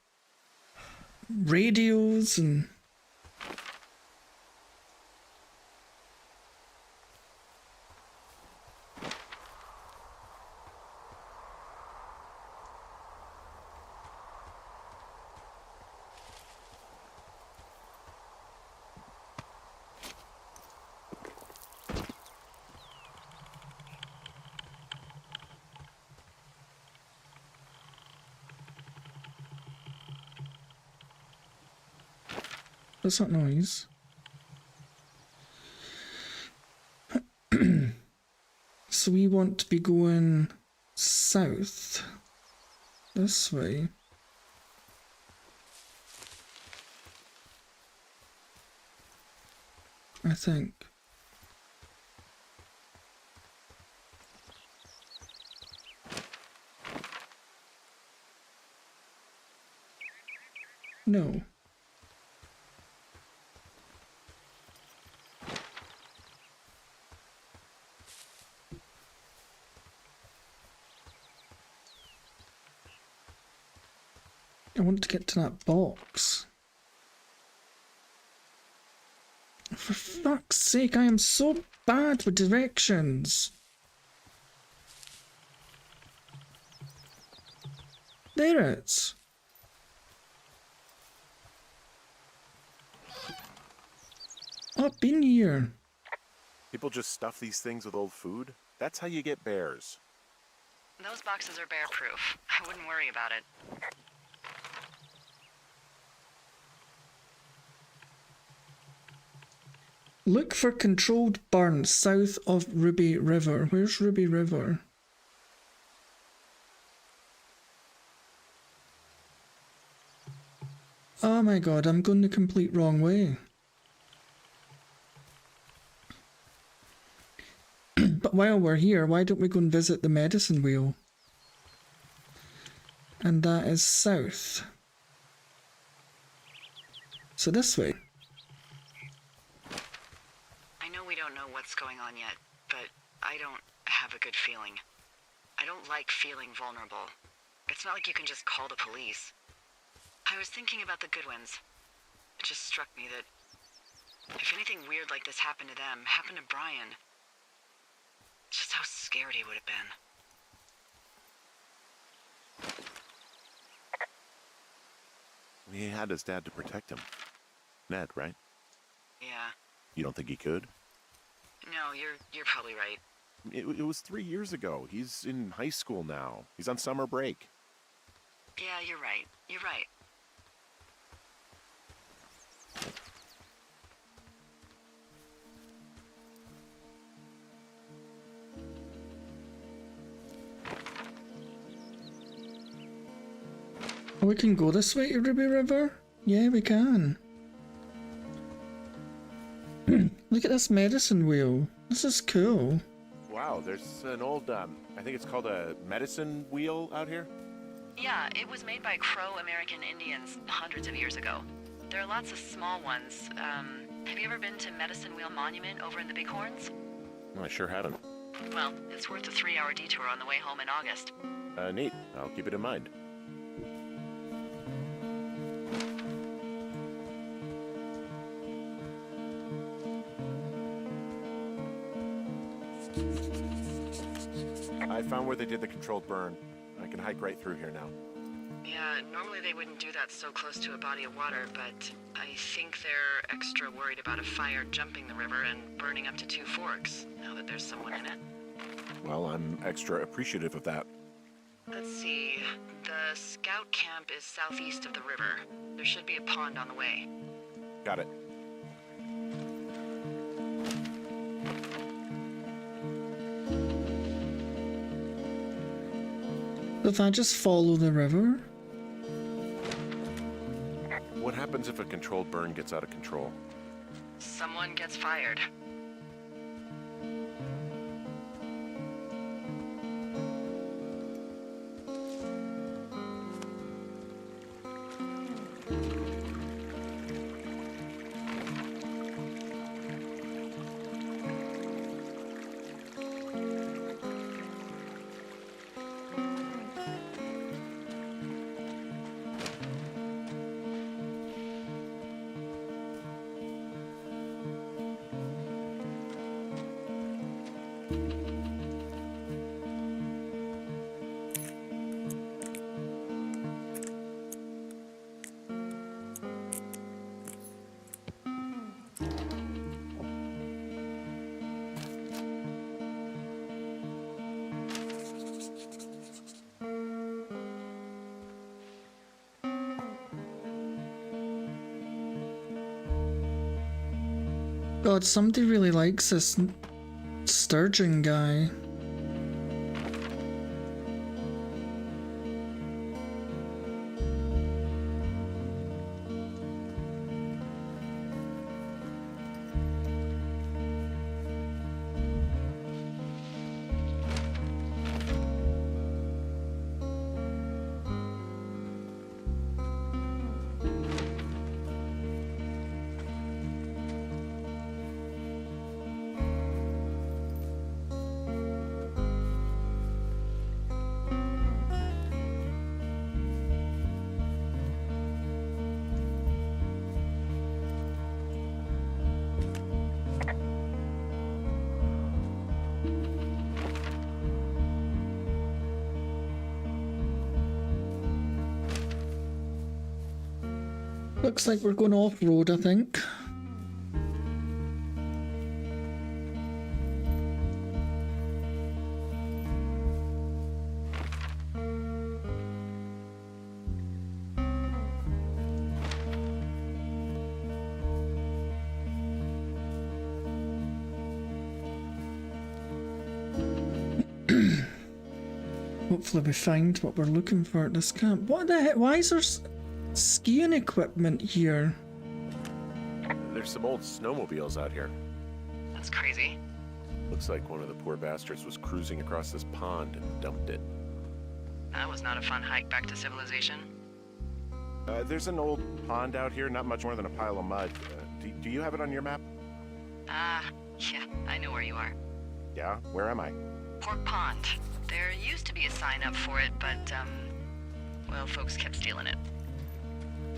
radios and... What's that noise? So we want to be going south. This way. I think. No. I want to get to that box. For fuck's sake, I am so bad with directions. There it is. Up in here. People just stuff these things with old food? That's how you get bears. Those boxes are bear-proof. I wouldn't worry about it. Look for controlled burns south of Ruby River. Where's Ruby River? Oh my god, I'm going the complete wrong way. But while we're here, why don't we go and visit the medicine wheel? And that is south. So this way. I know we don't know what's going on yet, but I don't have a good feeling. I don't like feeling vulnerable. It's not like you can just call the police. I was thinking about the Goodwins. It just struck me that if anything weird like this happened to them, happened to Brian, just how scared he would have been. He had his dad to protect him. Ned, right? Yeah. You don't think he could? No, you're probably right. It was 3 years ago. He's in high school now. He's on summer break. Yeah, you're right. You're right. We can go this way to Ruby River? Yeah, we can. Look at this medicine wheel. This is cool. Wow, there's an old, I think it's called a medicine wheel out here. Yeah, it was made by Crow American Indians hundreds of years ago. There are lots of small ones. Have you ever been to Medicine Wheel Monument over in the Bighorns? I sure haven't. Well, it's worth a 3-hour detour on the way home in August. Neat. I'll keep it in mind. I found where they did the controlled burn. I can hike right through here now. Yeah, normally they wouldn't do that so close to a body of water, but I think they're extra worried about a fire jumping the river and burning up to 2 forks, now that there's someone in it. Well, I'm extra appreciative of that. Let's see. The scout camp is southeast of the river. There should be a pond on the way. Got it. If I just follow the river? What happens if a controlled burn gets out of control? Someone gets fired. God, somebody really likes this sturgeon guy. Looks like we're going off-road, I think. Hopefully we find what we're looking for at this camp. What the heck? Why is there skiing equipment here? There's some old snowmobiles out here. That's crazy. Looks like one of the poor bastards was cruising across this pond and dumped it. That was not a fun hike back to civilization. There's an old pond out here, not much more than a pile of mud. Do you have it on your map? Yeah, I know where you are. Yeah? Where am I? Pork Pond. There used to be a sign up for it, but, well, folks kept stealing it.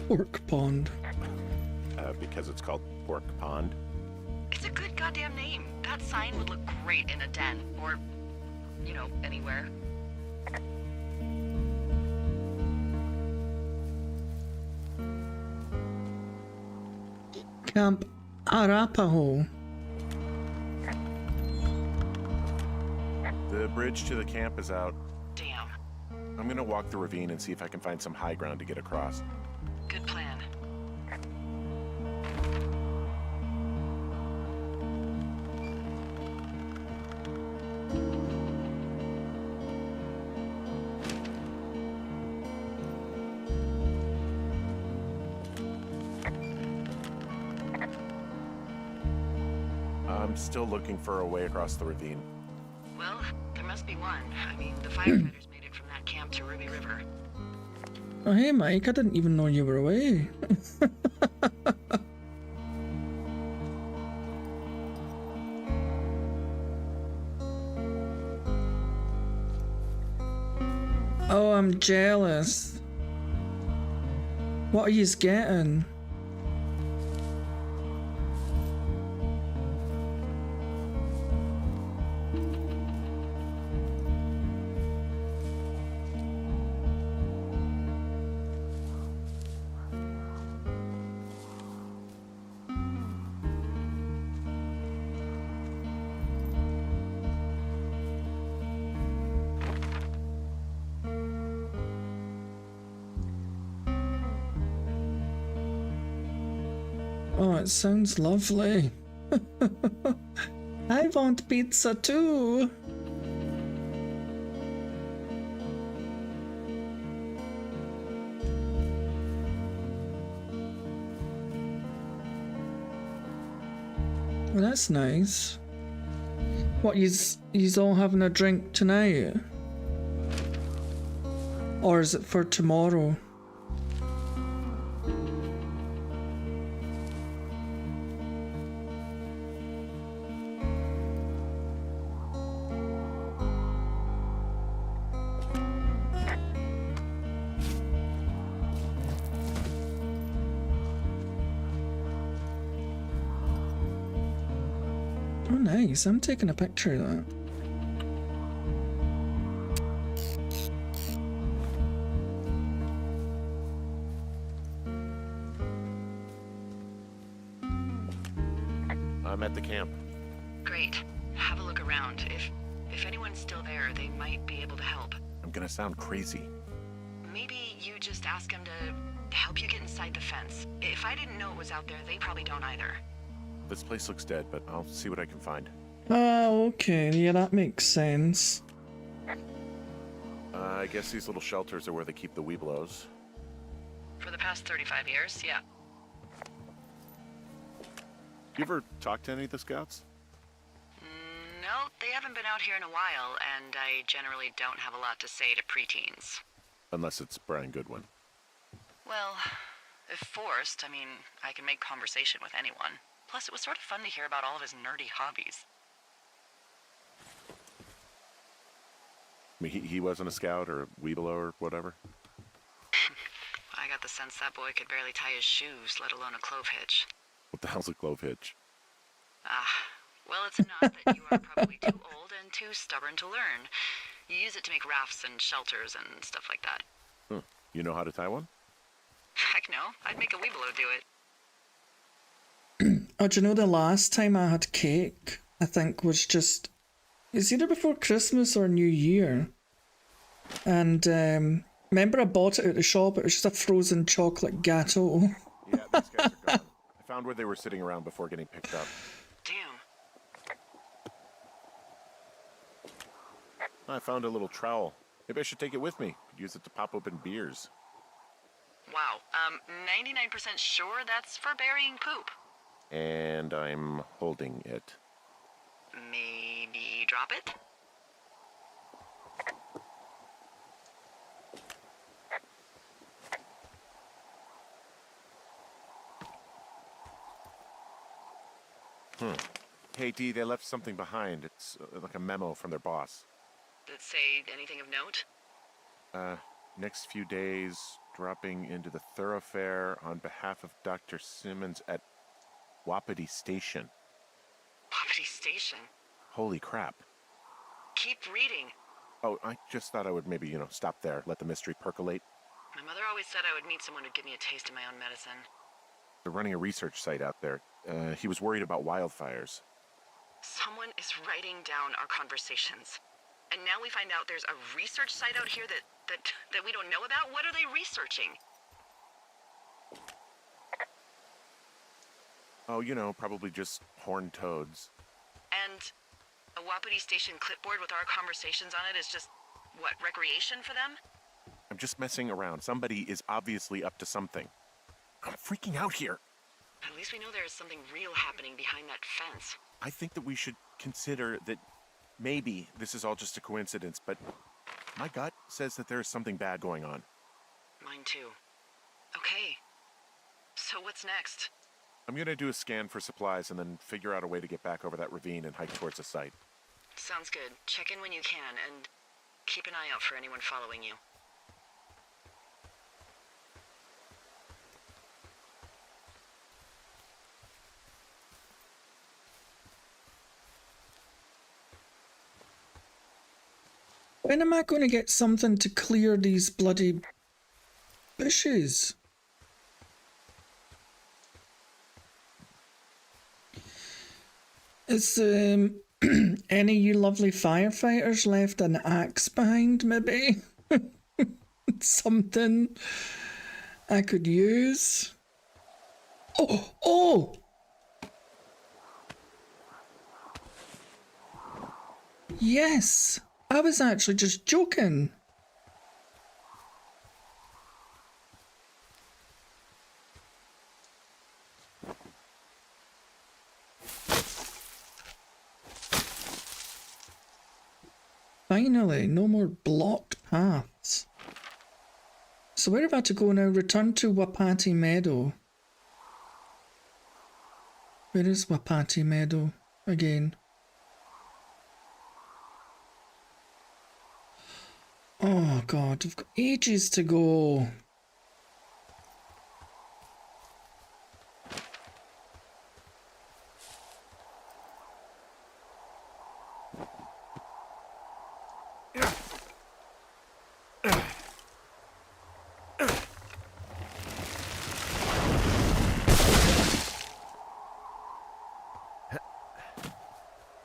Pork pond. Because it's called Pork Pond. It's a good goddamn name. That sign would look great in a den, or, you know, anywhere. Camp Arapaho. The bridge to the camp is out. Damn. I'm gonna walk the ravine and see if I can find some high ground to get across. Good plan. I'm still looking for a way across the ravine. Well, there must be one. I mean, the firefighters made it from that camp to Ruby River. Oh, hey, Mike, I didn't even know you were away. Oh, I'm jealous. What are yous getting? Oh, it sounds lovely. I want pizza too. Well, that's nice. What, yous all having a drink tonight? Or is it for tomorrow? Oh, nice. I'm taking a picture of that. I'm at the camp. Great. Have a look around. If anyone's still there, they might be able to help. I'm gonna sound crazy. Maybe you just ask them to help you get inside the fence. If I didn't know it was out there, they probably don't either. This place looks dead, but I'll see what I can find. Oh, okay. Yeah, that makes sense. I guess these little shelters are where they keep the Weeblos. For the past 35 years, yeah. You ever talk to any of the scouts? No, they haven't been out here in a while, and I generally don't have a lot to say to preteens. Unless it's Brian Goodwin. Well, if forced, I mean, I can make conversation with anyone. Plus, it was sort of fun to hear about all of his nerdy hobbies. I mean, he wasn't a scout or a Weeblo or whatever? I got the sense that boy could barely tie his shoes, let alone a clove hitch. What the hell's a clove hitch? Well, it's a knot that you are probably too old and too stubborn to learn. You use it to make rafts and shelters and stuff like that. You know how to tie one? Heck no, I'd make a Weeblo do it. Oh, do you know the last time I had cake, I think, was just... It's either before Christmas or New Year. And, remember I bought it at the shop? It was just a frozen chocolate gâteau. Yeah, these guys are gone. I found where they were sitting around before getting picked up. Damn. I found a little trowel. Maybe I should take it with me. Could use it to pop open beers. Wow, 99% sure that's for burying poop. And I'm holding it. Maybe drop it? Hey, Dee, they left something behind. It's like a memo from their boss. Did it say anything of note? Next few days, dropping into the thoroughfare on behalf of Dr. Simmons at Wapiti Station. Wapiti Station? Holy crap. Keep reading. Oh, I just thought I would maybe, stop there, let the mystery percolate. My mother always said I would meet someone who'd give me a taste of my own medicine. They're running a research site out there. He was worried about wildfires. Someone is writing down our conversations. And now we find out there's a research site out here that we don't know about? What are they researching? Oh, probably just horned toads. And a Wapiti Station clipboard with our conversations on it is just, what, recreation for them? I'm just messing around. Somebody is obviously up to something. I'm freaking out here. At least we know there is something real happening behind that fence. I think that we should consider that maybe this is all just a coincidence, but my gut says that there is something bad going on. Mine too. Okay. So what's next? I'm gonna do a scan for supplies and then figure out a way to get back over that ravine and hike towards the site. Sounds good. Check in when you can, and keep an eye out for anyone following you. When am I going to get something to clear these bloody bushes? Is any of you lovely firefighters left an axe behind, maybe? Something I could use? Oh! Yes! I was actually just joking. Finally, no more blocked paths. So where have I to go now? Return to Wapiti Meadow. Where is Wapiti Meadow again? Oh god, I've got ages to go.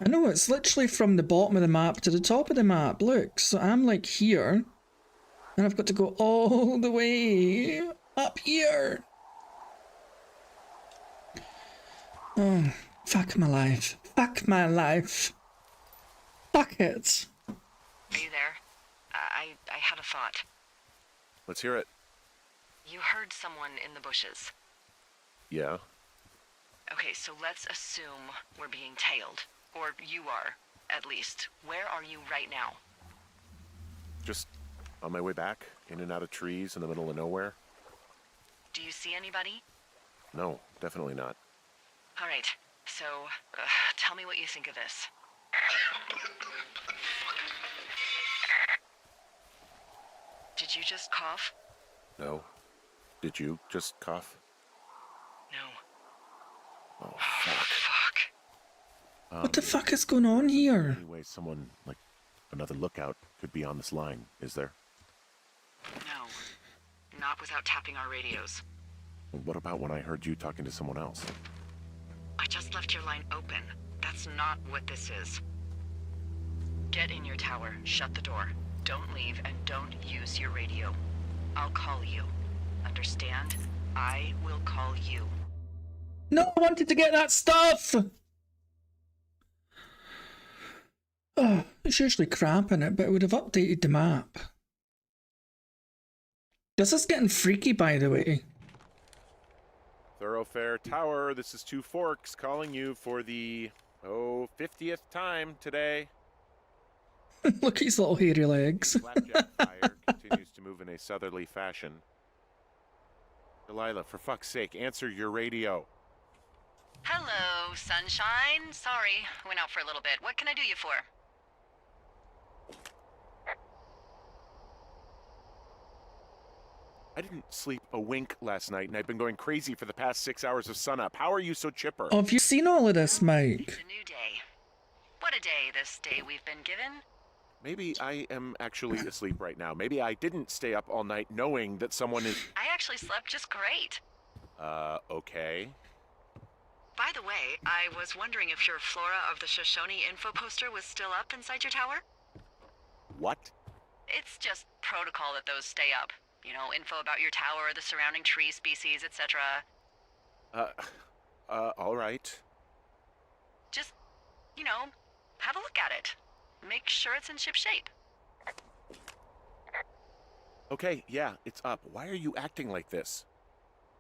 I know, it's literally from the bottom of the map to the top of the map. Look, so I'm like here, and I've got to go all the way up here. Oh, fuck my life. Fuck my life. Fuck it. Are you there? I had a thought. Let's hear it. You heard someone in the bushes. Yeah? Okay, so let's assume we're being tailed. Or you are, at least. Where are you right now? Just on my way back, in and out of trees in the middle of nowhere. Do you see anybody? No, definitely not. All right, so tell me what you think of this. Did you just cough? No. Did you just cough? No. Oh, fuck. Fuck. What the fuck is going on here? Anyway, someone, like, another lookout could be on this line, is there? No. Not without tapping our radios. What about when I heard you talking to someone else? I just left your line open. That's not what this is. Get in your tower, shut the door. Don't leave, and don't use your radio. I'll call you. Understand? I will call you. No, I wanted to get that stuff! Oh, it's usually crap in it, but it would have updated the map. This is getting freaky, by the way. Thoroughfare Tower, this is Two Forks calling you for the, 50th time today. Look at his little hairy legs. Flapjack fire continues to move in a southerly fashion. Delilah, for fuck's sake, answer your radio. Hello, sunshine. Sorry, went out for a little bit. What can I do you for? I didn't sleep a wink last night, and I've been going crazy for the past 6 hours of sunup. How are you so chipper? Oh, have you seen all of this, Mike? It's a new day. What a day, this day we've been given. Maybe I am actually asleep right now. Maybe I didn't stay up all night knowing that someone is... I actually slept just great. Okay. By the way, I was wondering if your Flora of the Shoshone info poster was still up inside your tower? What? It's just protocol that those stay up. You know, info about your tower, the surrounding tree species, etc. All right. Just, you know, have a look at it. Make sure it's in ship shape. Okay, yeah, it's up. Why are you acting like this?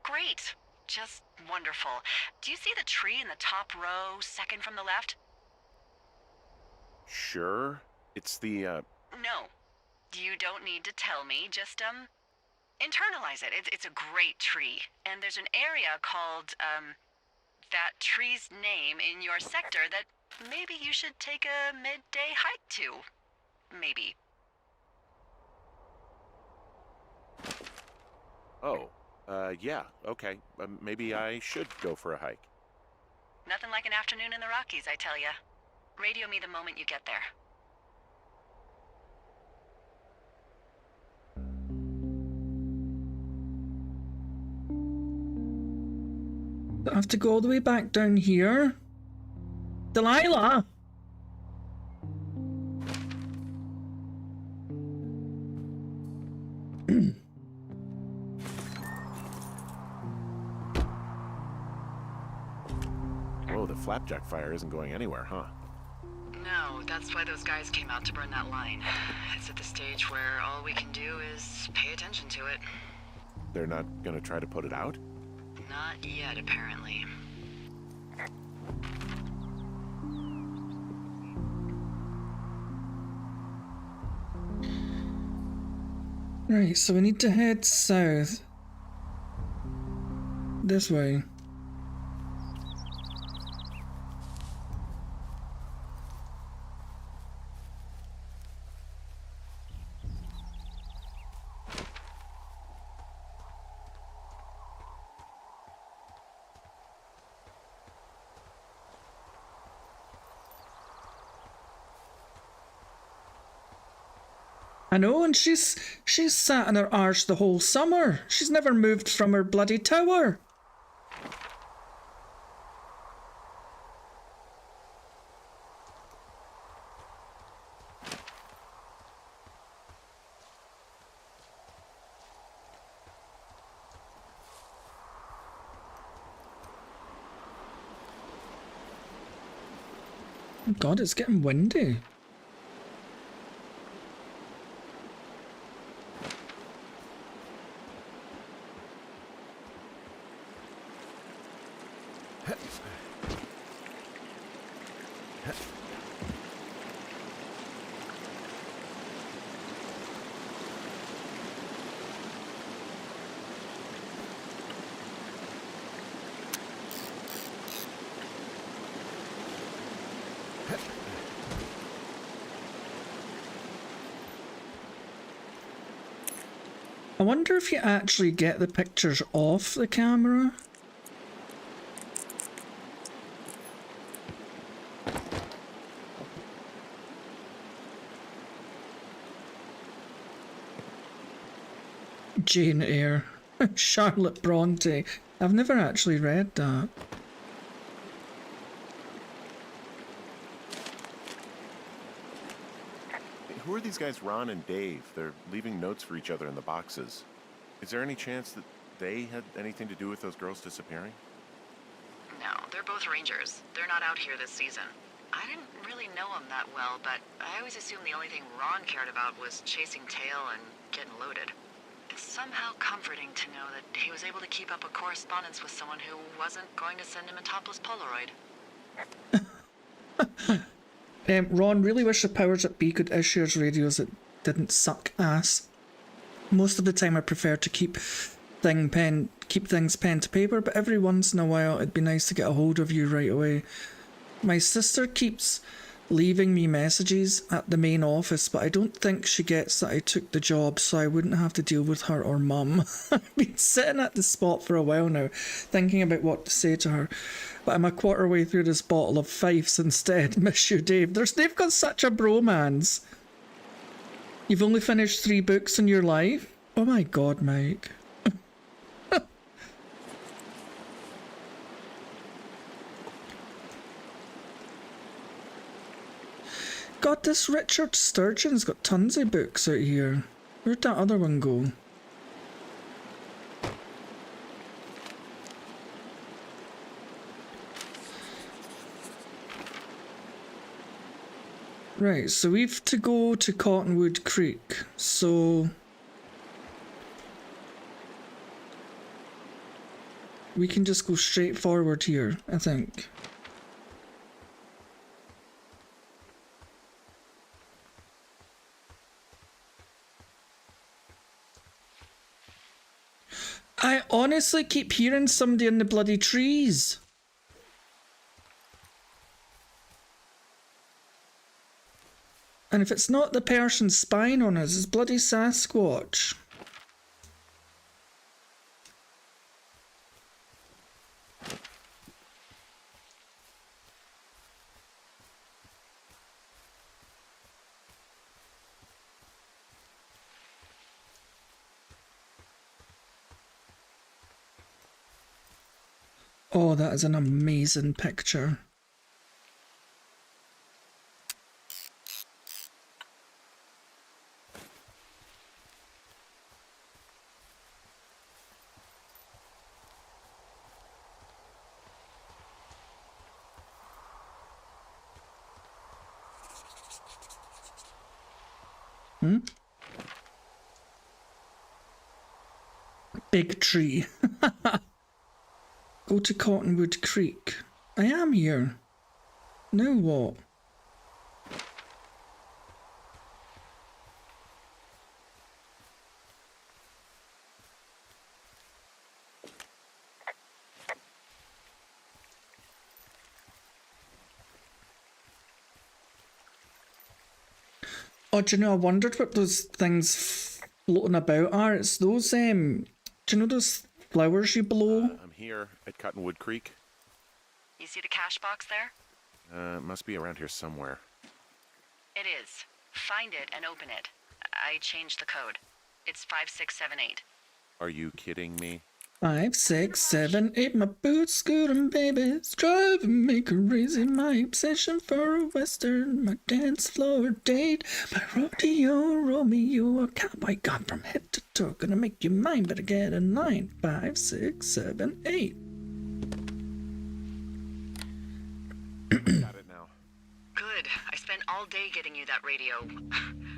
Great. Just wonderful. Do you see the tree in the top row, second from the left? Sure. It's the, No. You don't need to tell me. Just, internalize it. It's a great tree. And there's an area called, that tree's name in your sector that maybe you should take a midday hike to. Maybe. Oh, yeah, okay. Maybe I should go for a hike. Nothing like an afternoon in the Rockies, I tell ya. Radio me the moment you get there. I have to go all the way back down here. Delilah! Whoa, the flapjack fire isn't going anywhere, huh? No, that's why those guys came out to burn that line. It's at the stage where all we can do is pay attention to it. They're not gonna try to put it out? Not yet, apparently. Right, so we need to head south. This way. I know, and she's sat in her arse the whole summer. She's never moved from her bloody tower. God, it's getting windy. I wonder if you actually get the pictures off the camera. Jane Eyre. Charlotte Bronte. I've never actually read that. Who are these guys, Ron and Dave? They're leaving notes for each other in the boxes. Is there any chance that they had anything to do with those girls disappearing? No, they're both rangers. They're not out here this season. I didn't really know them that well, but I always assumed the only thing Ron cared about was chasing tail and getting loaded. It's somehow comforting to know that he was able to keep up a correspondence with someone who wasn't going to send him a topless Polaroid. Ron, really wish the powers that be could issue us radios that didn't suck ass. Most of the time I prefer to keep keep things pen to paper, but every once in a while it'd be nice to get a hold of you right away. My sister keeps leaving me messages at the main office, but I don't think she gets that I took the job, so I wouldn't have to deal with her or mum. I've been sitting at the spot for a while now, thinking about what to say to her, but I'm a quarter way through this bottle of Fifes instead. Miss you, Dave. They've got such a bromance. You've only finished 3 books in your life? Oh my god, Mike. God, this Richard Sturgeon's got tons of books out here. Where'd that other one go? Right, so we've to go to Cottonwood Creek, so we can just go straight forward here, I think. I honestly keep hearing somebody in the bloody trees. And if it's not the person spying on us, it's bloody Sasquatch. Oh, that is an amazing picture. Big tree. Go to Cottonwood Creek. I am here. Now what? Oh, do you know, I wondered what those things floating about are. It's those, do you know those flowers you blow? I'm here at Cottonwood Creek. You see the cash box there? Must be around here somewhere. It is. Find it and open it. I changed the code. It's 5678. Are you kidding me? 5, 6, 7, 8. My boots scooting, baby. It's driving me crazy. My obsession for a western. My dance floor date. My rodeo Romeo. A cowboy got from head to toe. Gonna make you mine. Better get a 9. 5, 6, 7, 8. Got it now. Good. I spent all day getting you that radio.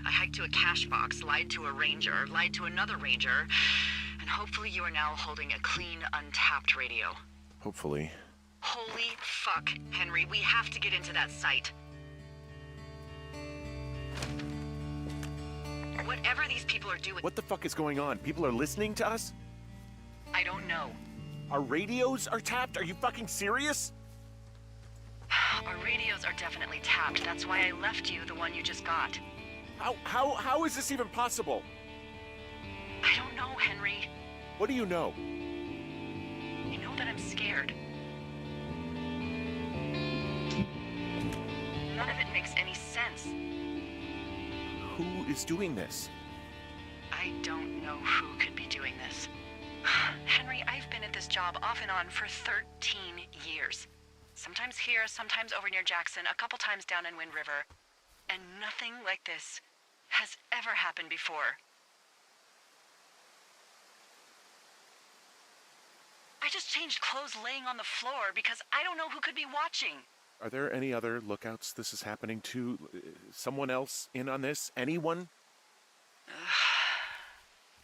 I hiked to a cash box, lied to a ranger, lied to another ranger, and hopefully you are now holding a clean, untapped radio. Hopefully. Holy fuck, Henry, we have to get into that site. Whatever these people are doing... What the fuck is going on? People are listening to us? I don't know. Our radios are tapped? Are you fucking serious? Our radios are definitely tapped. That's why I left you the one you just got. How is this even possible? I don't know, Henry. What do you know? You know that I'm scared. None of it makes any sense. Who is doing this? I don't know who could be doing this. Henry, I've been at this job off and on for 13 years. Sometimes here, sometimes over near Jackson, a couple times down in Wind River. And nothing like this has ever happened before. I just changed clothes laying on the floor because I don't know who could be watching. Are there any other lookouts this is happening to? Someone else in on this? Anyone?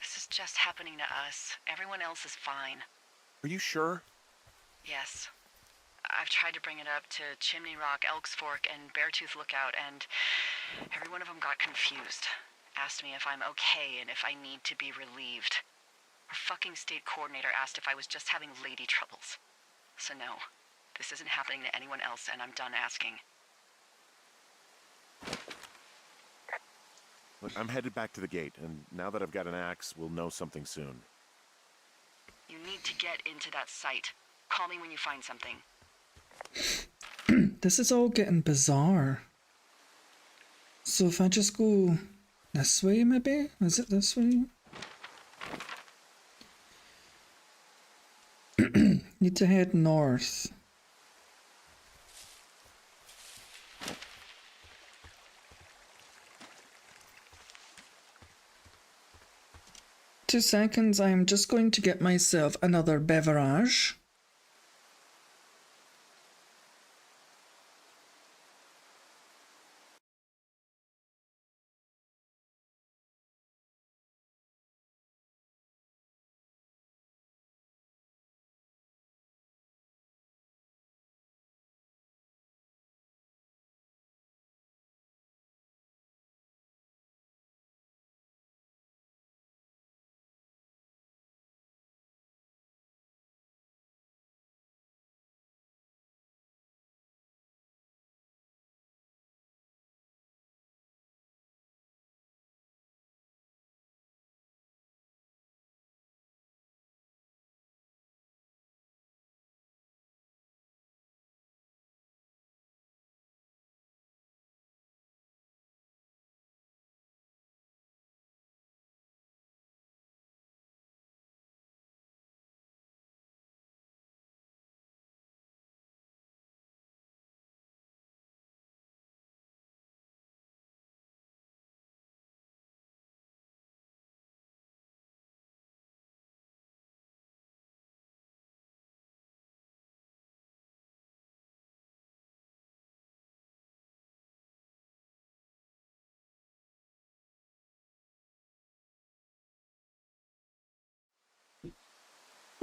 This is just happening to us. Everyone else is fine. Are you sure? Yes. I've tried to bring it up to Chimney Rock, Elks Fork, and Beartooth Lookout, and every one of them got confused. Asked me if I'm okay and if I need to be relieved. Our fucking state coordinator asked if I was just having lady troubles. So no, this isn't happening to anyone else, and I'm done asking. Look, I'm headed back to the gate, and now that I've got an axe, we'll know something soon. You need to get into that site. Call me when you find something. This is all getting bizarre. So if I just go this way, maybe? Is it this way? Need to head north. Two seconds, I'm just going to get myself another beverage.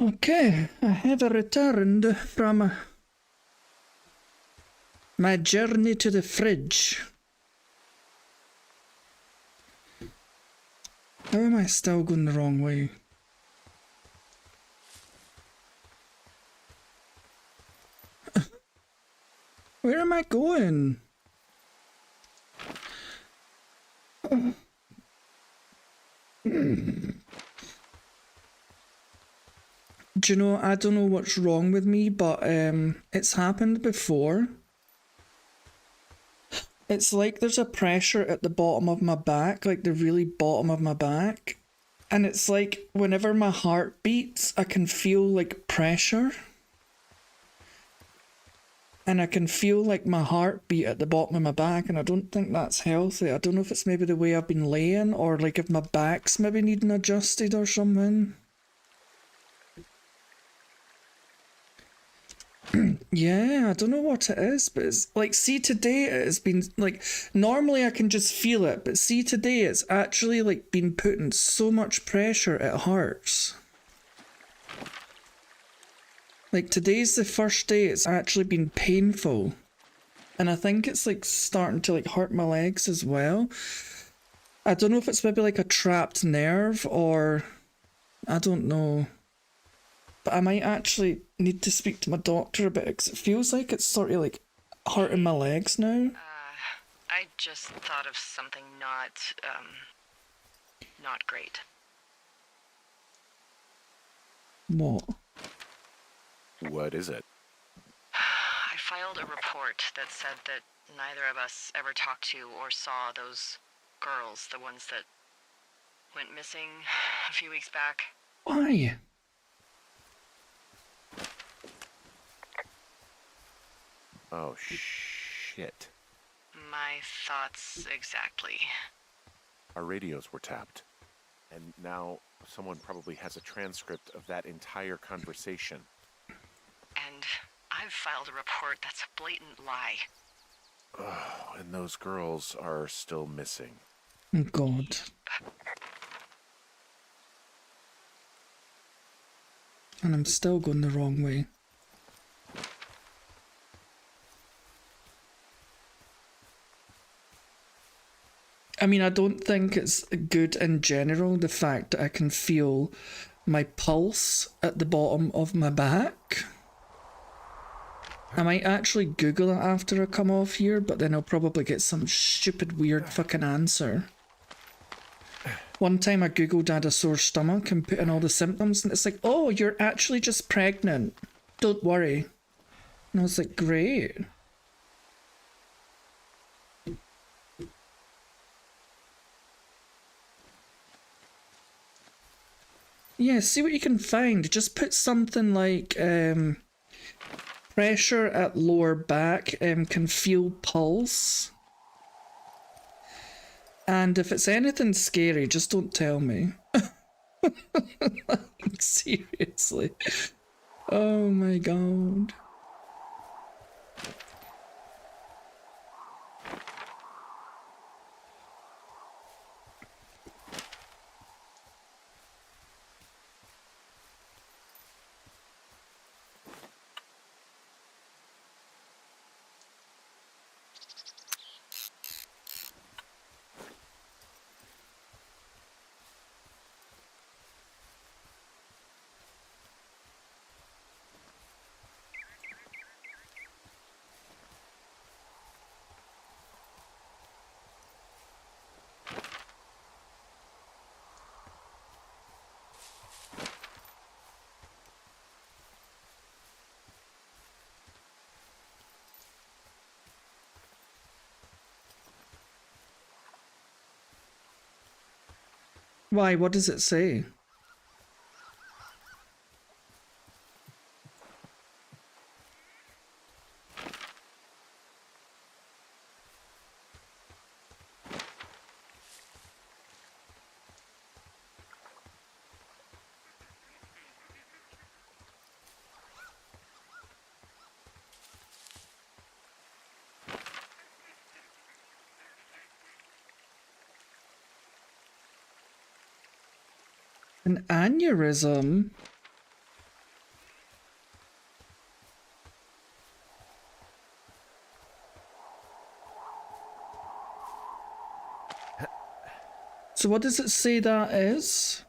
Okay, I have returned from my journey to the fridge. How am I still going the wrong way? Where am I going? Do you know, I don't know what's wrong with me, but it's happened before. It's like there's a pressure at the bottom of my back, like the really bottom of my back. And it's like whenever my heart beats, I can feel like pressure. And I can feel like my heartbeat at the bottom of my back, and I don't think that's healthy. I don't know if it's maybe the way I've been laying, or like if my back's maybe needing adjusted or something. Yeah, I don't know what it is, but it's like, see, today it has been like, normally I can just feel it, but see, today it's actually like been putting so much pressure, it hurts. Like, today's the first day it's actually been painful. And I think it's like starting to like hurt my legs as well. I don't know if it's maybe like a trapped nerve, or I don't know. But I might actually need to speak to my doctor about it, because it feels like it's sort of like hurting my legs now. I just thought of something not great. What? What is it? I filed a report that said that neither of us ever talked to or saw those girls, the ones that went missing a few weeks back. Why? Oh, shit. My thoughts exactly. Our radios were tapped. And now someone probably has a transcript of that entire conversation. And I've filed a report that's a blatant lie. Oh, and those girls are still missing. Oh, God. And I'm still going the wrong way. I mean, I don't think it's good in general, the fact that I can feel my pulse at the bottom of my back. I might actually Google it after I come off here, but then I'll probably get some stupid weird fucking answer. One time I Googled I had a sore stomach and put in all the symptoms and it's like, oh, you're actually just pregnant. Don't worry. And I was like, great. Yeah, see what you can find. Just put something like pressure at lower back, can feel pulse. And if it's anything scary, just don't tell me. Like, seriously. Oh my god. Why? What does it say? An aneurysm? So what does it say that is?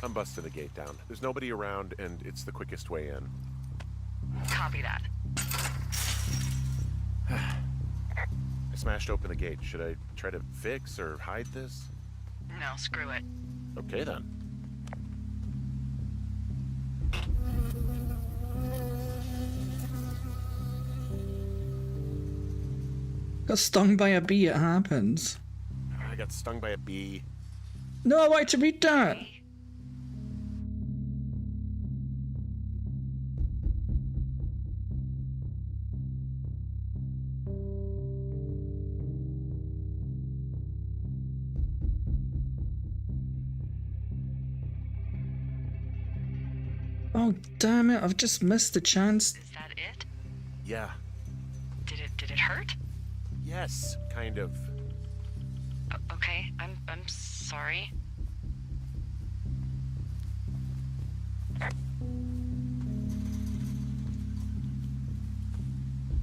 I'm busting the gate down. There's nobody around, and it's the quickest way in. Copy that. I smashed open the gate. Should I try to fix or hide this? No, screw it. Okay, then. Got stung by a bee, it happens. I got stung by a bee. No, I want to read that. Oh, damn it, I've just missed the chance. Is that it? Yeah. Did it hurt? Yes, kind of. Okay, I'm sorry.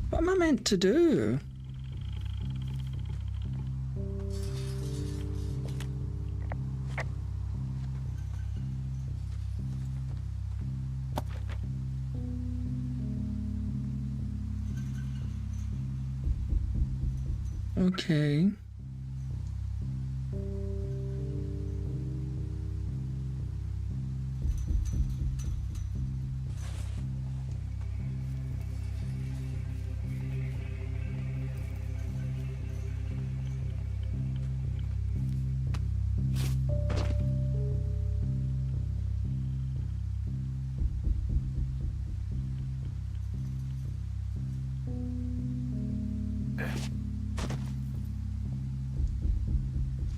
What am I meant to do? Okay.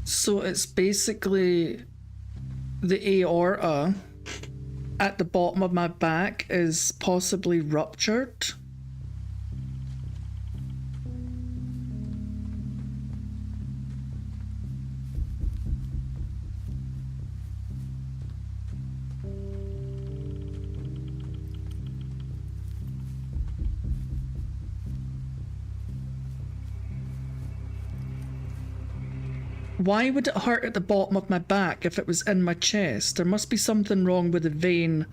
So it's basically the aorta at the bottom of my back is possibly ruptured. Why would it hurt at the bottom of my back if it was in my chest? There must be something wrong with the vein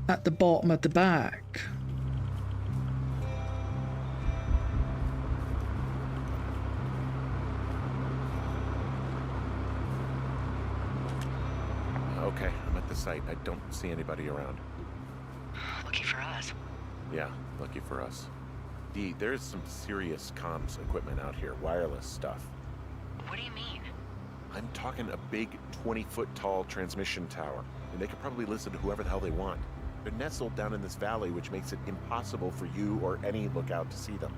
at the bottom of the back. Okay, I'm at the site. I don't see anybody around. Lucky for us. Yeah, lucky for us. Dee, there's some serious comms equipment out here, wireless stuff. What do you mean? I'm talking a big 20-foot tall transmission tower, and they could probably listen to whoever the hell they want. They're nestled down in this valley, which makes it impossible for you or any lookout to see them.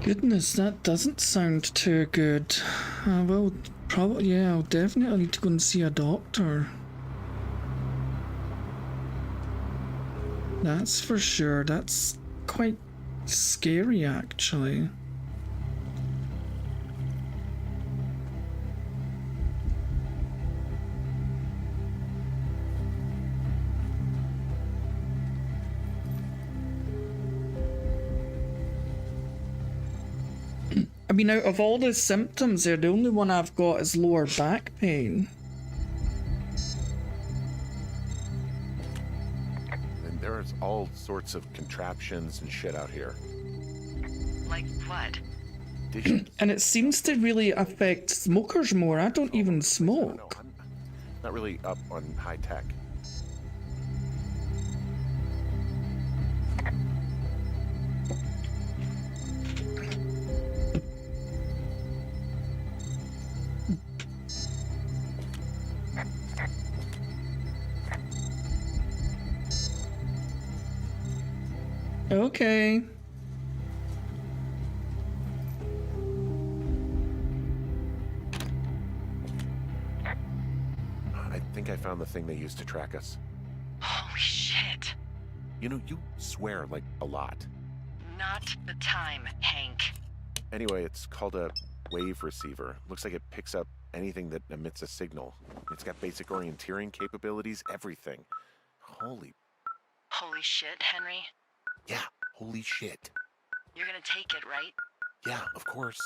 Goodness, that doesn't sound too good. Well, probably, yeah, I'll definitely need to go and see a doctor. That's for sure. That's quite scary, actually. I mean, out of all the symptoms there, the only one I've got is lower back pain. And there's all sorts of contraptions and shit out here. Like what? Dishes. And it seems to really affect smokers more. I don't even I don't know. smoke. I'm not really up on high tech. Okay. I think I found the thing they used to track us. Holy shit. You know, you swear like a lot. Not the time, Hank. Anyway, it's called a wave receiver. Looks like it picks up anything that emits a signal. It's got basic orienteering capabilities, everything. Holy Shit, Henry. yeah, holy shit. You're gonna take it, right? Yeah, of course.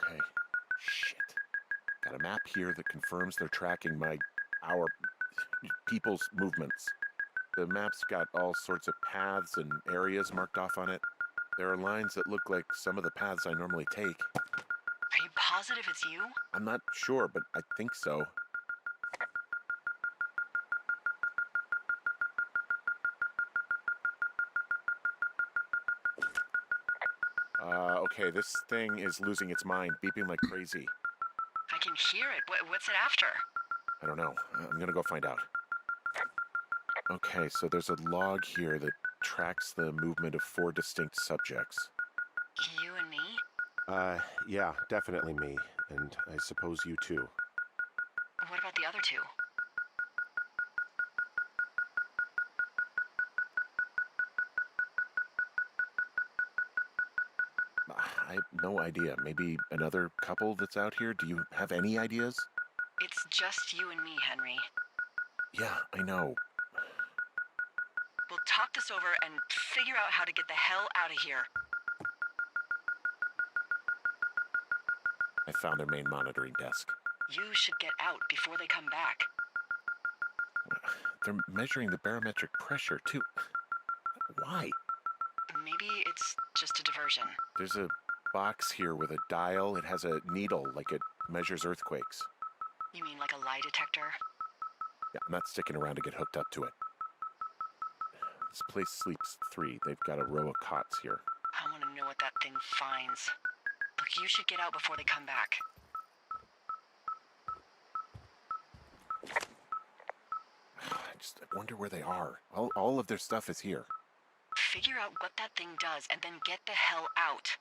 Okay, shit. Got a map here that confirms they're tracking our people's movements. The map's got all sorts of paths and areas marked off on it. There are lines that look like some of the paths I normally take. Are you positive it's you? I'm not sure, but I think so. Okay, this thing is losing its mind, beeping like crazy. I can hear it. What's it after? I don't know. I'm gonna go find out. Okay, so there's a log here that tracks the movement of 4 distinct subjects. You and me? Yeah, definitely me. And I suppose you too. What about the other two? I have no idea. Maybe another couple that's out here? Do you have any ideas? It's just you and me, Henry. Yeah, I know. We'll talk this over and figure out how to get the hell out of here. I found their main monitoring desk. You should get out before they come back. They're measuring the barometric pressure, too. Why? Maybe it's just a diversion. There's a box here with a dial. It has a needle, like it measures earthquakes. You mean like a lie detector? Yeah, I'm not sticking around to get hooked up to it. This place sleeps 3. They've got a row of cots here. I want to know what that thing finds. Look, you should get out before they come back. I wonder where they are. All of their stuff is here. Figure out what that thing does and then get the hell out.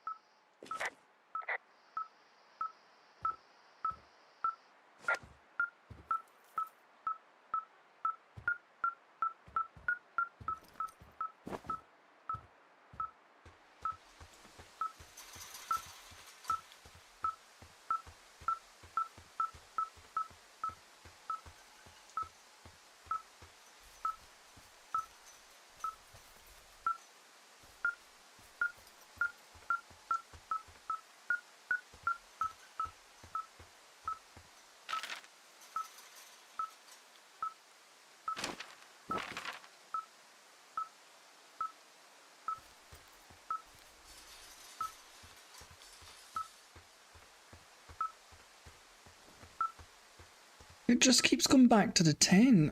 It just keeps going back to the 10.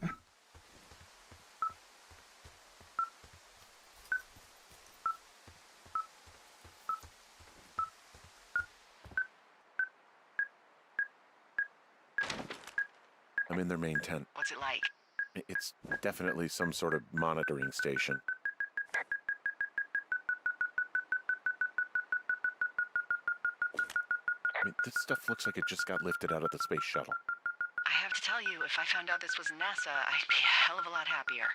I'm in their main tent. What's it like? It's definitely some sort of monitoring station. I mean, this stuff looks like it just got lifted out of the space shuttle. I have to tell you, if I found out this was NASA, I'd be a hell of a lot happier.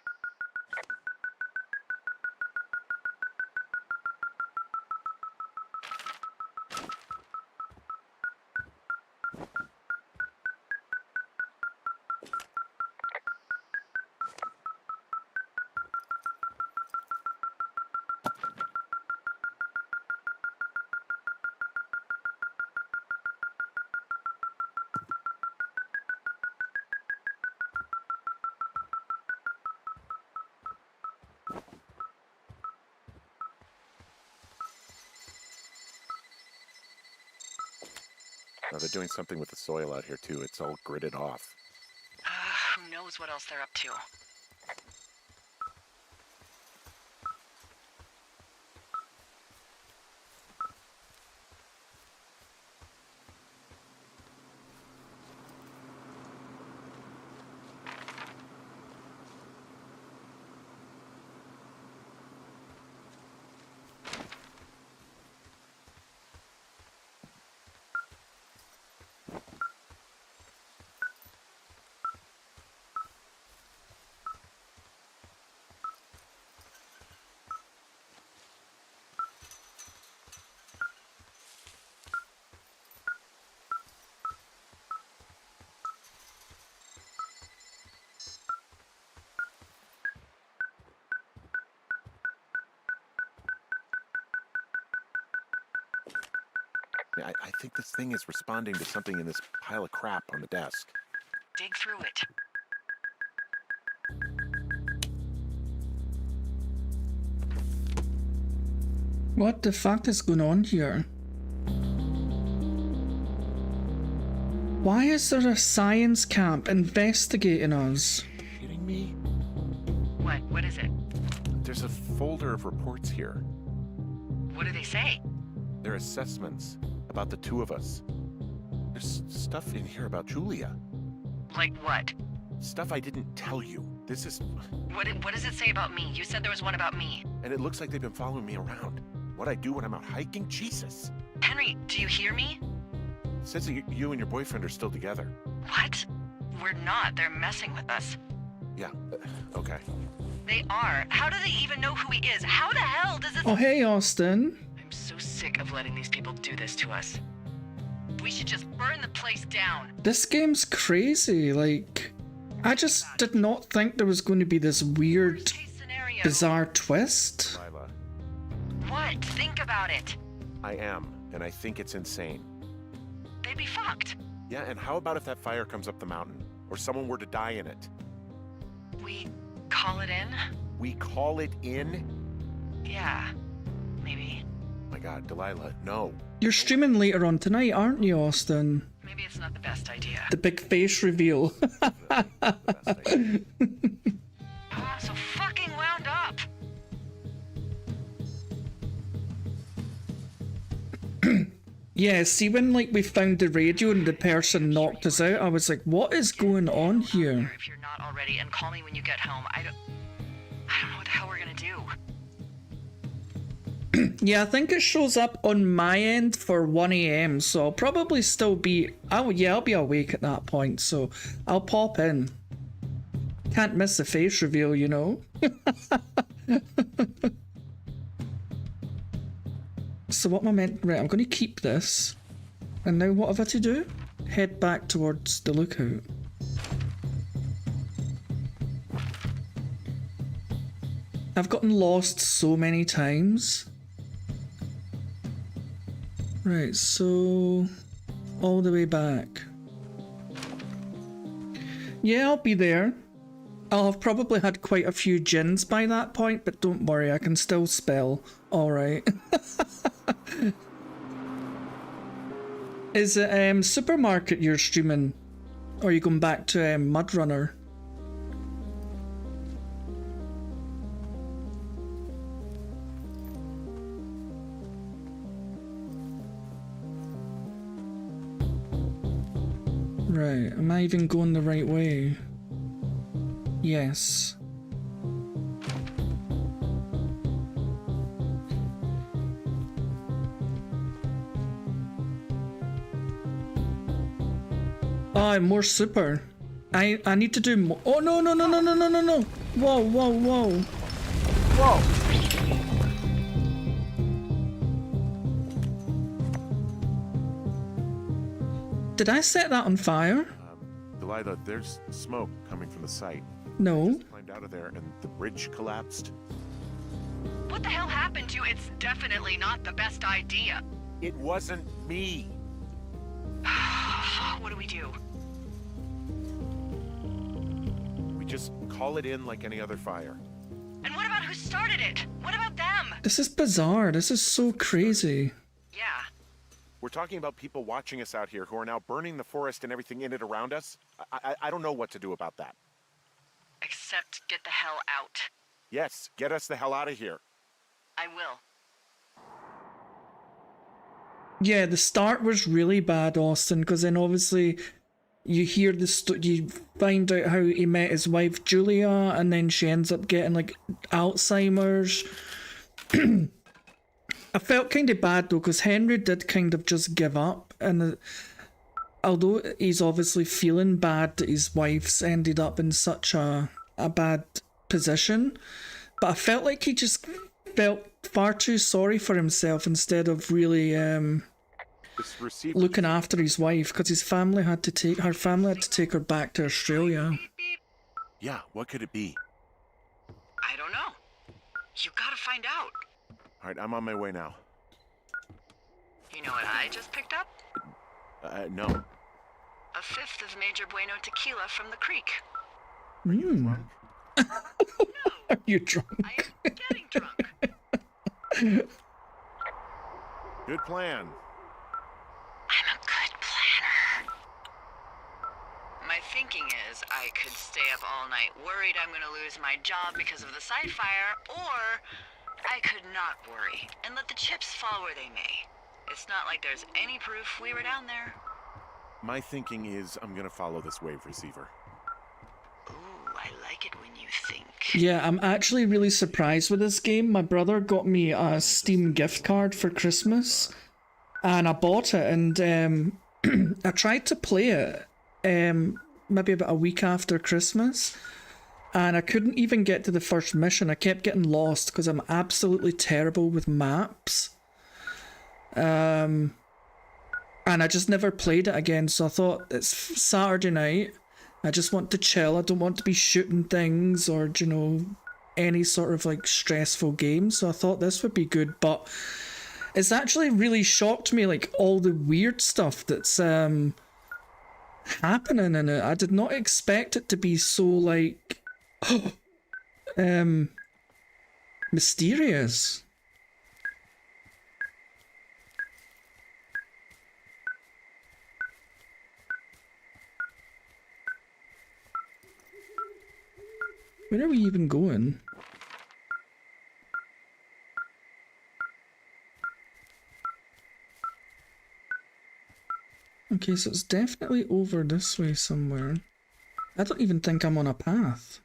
Now, they're doing something with the soil out here, too. It's all gridded off. Who knows what else they're up to? I think this thing is responding to something in this pile of crap on the desk. Dig through it. What the fuck is going on here? Why is there a science camp investigating us? Are you kidding me? What? What is it? There's a folder of reports here. What do they say? They're assessments about the two of us. There's stuff in here about Julia. Like what? Stuff I didn't tell you. This is... What does it say about me? You said there was one about me. And it looks like they've been following me around. What I do when I'm out hiking? Jesus. Henry, do you hear me? It says that you and your boyfriend are still together. What? We're not. They're messing with us. Yeah, okay. They are. How do they even know who he is? How the hell does this... Oh, hey, Austin. I'm so sick of letting these people do this to us. We should just burn the place down. This game's crazy. Like, I just did not think there was going to be this weird, Worst case scenario. bizarre twist. Delilah, What? Think about it. I am, and I think it's insane. They'd be fucked. Yeah, and how about if that fire comes up the mountain? Or someone were to die in it? We call it in? We call it in? Yeah. Maybe. My God, Delilah, no. You're streaming later on tonight, aren't you, Austin? Maybe it's not the best idea. The big face reveal. So fucking wound up. Yeah, see when like we found the radio and the person knocked us out, I was like, what is going on here? If you're not already, and call me when you get home. I don't know what the hell we're gonna do. Yeah, I think it shows up on my end for 1 a.m, so I'll probably still be... I'll be awake at that point, so I'll pop in. Can't miss the face reveal, you know? So what am I meant... Right, I'm going to keep this. And now what have I to do? Head back towards the lookout. I've gotten lost so many times. Right, so all the way back. Yeah, I'll be there. I'll have probably had quite a few gins by that point, but don't worry, I can still spell. Alright. Is it Supermarket you're streaming? Or are you going back to Mudrunner? Right, am I even going the right way? Yes. Oh, more super. I need to do more. Oh, no, no, no, no, no, no, no, no. Whoa, whoa, whoa. Whoa! Did I set that on fire? Delilah, there's smoke coming from the site. No. Just climbed out of there and the bridge collapsed. What the hell happened to you? It's definitely not the best idea. It wasn't me. What do we do? We just call it in like any other fire. And what about who started it? What about them? This is bizarre. This is so crazy. Yeah. We're talking about people watching us out here who are now burning the forest and everything in it around us. I don't know what to do about that. Except get the hell out. Yes, get us the hell out of here. I will. Yeah, the start was really bad, Austin, because then obviously you hear you find out how he met his wife Julia, and then she ends up getting like Alzheimer's. I felt kind of bad though, because Henry did kind of just give up, and although he's obviously feeling bad that his wife's ended up in such a bad position, but I felt like he just felt far too sorry for himself instead of really looking after his wife, because her family had to take her back to Australia. Beep, beep. Yeah, what could it be? I don't know. You gotta find out. All right, I'm on my way now. You know what I just picked up? No. A fifth of Major Bueno tequila from the creek. Mm. No, Are you drunk? I am getting drunk. Good plan. I'm a good planner. My thinking is I could stay up all night worried I'm gonna lose my job because of the site fire, or I could not worry and let the chips fall where they may. It's not like there's any proof we were down there. My thinking is I'm gonna follow this wave receiver. Ooh, I like it when you think. Yeah, I'm actually really surprised with this game. My brother got me a Steam gift card for Christmas, and I bought it, and I tried to play it maybe about a week after Christmas, and I couldn't even get to the first mission. I kept getting lost because I'm absolutely terrible with maps. And I just never played it again, so I thought, it's Saturday night, I just want to chill, I don't want to be shooting things or, you know, any sort of like stressful game, so I thought this would be good, but it's actually really shocked me, like all the weird stuff that's happening in it. I did not expect it to be so like mysterious. Where are we even going? Okay, so it's definitely over this way somewhere. I don't even think I'm on a path.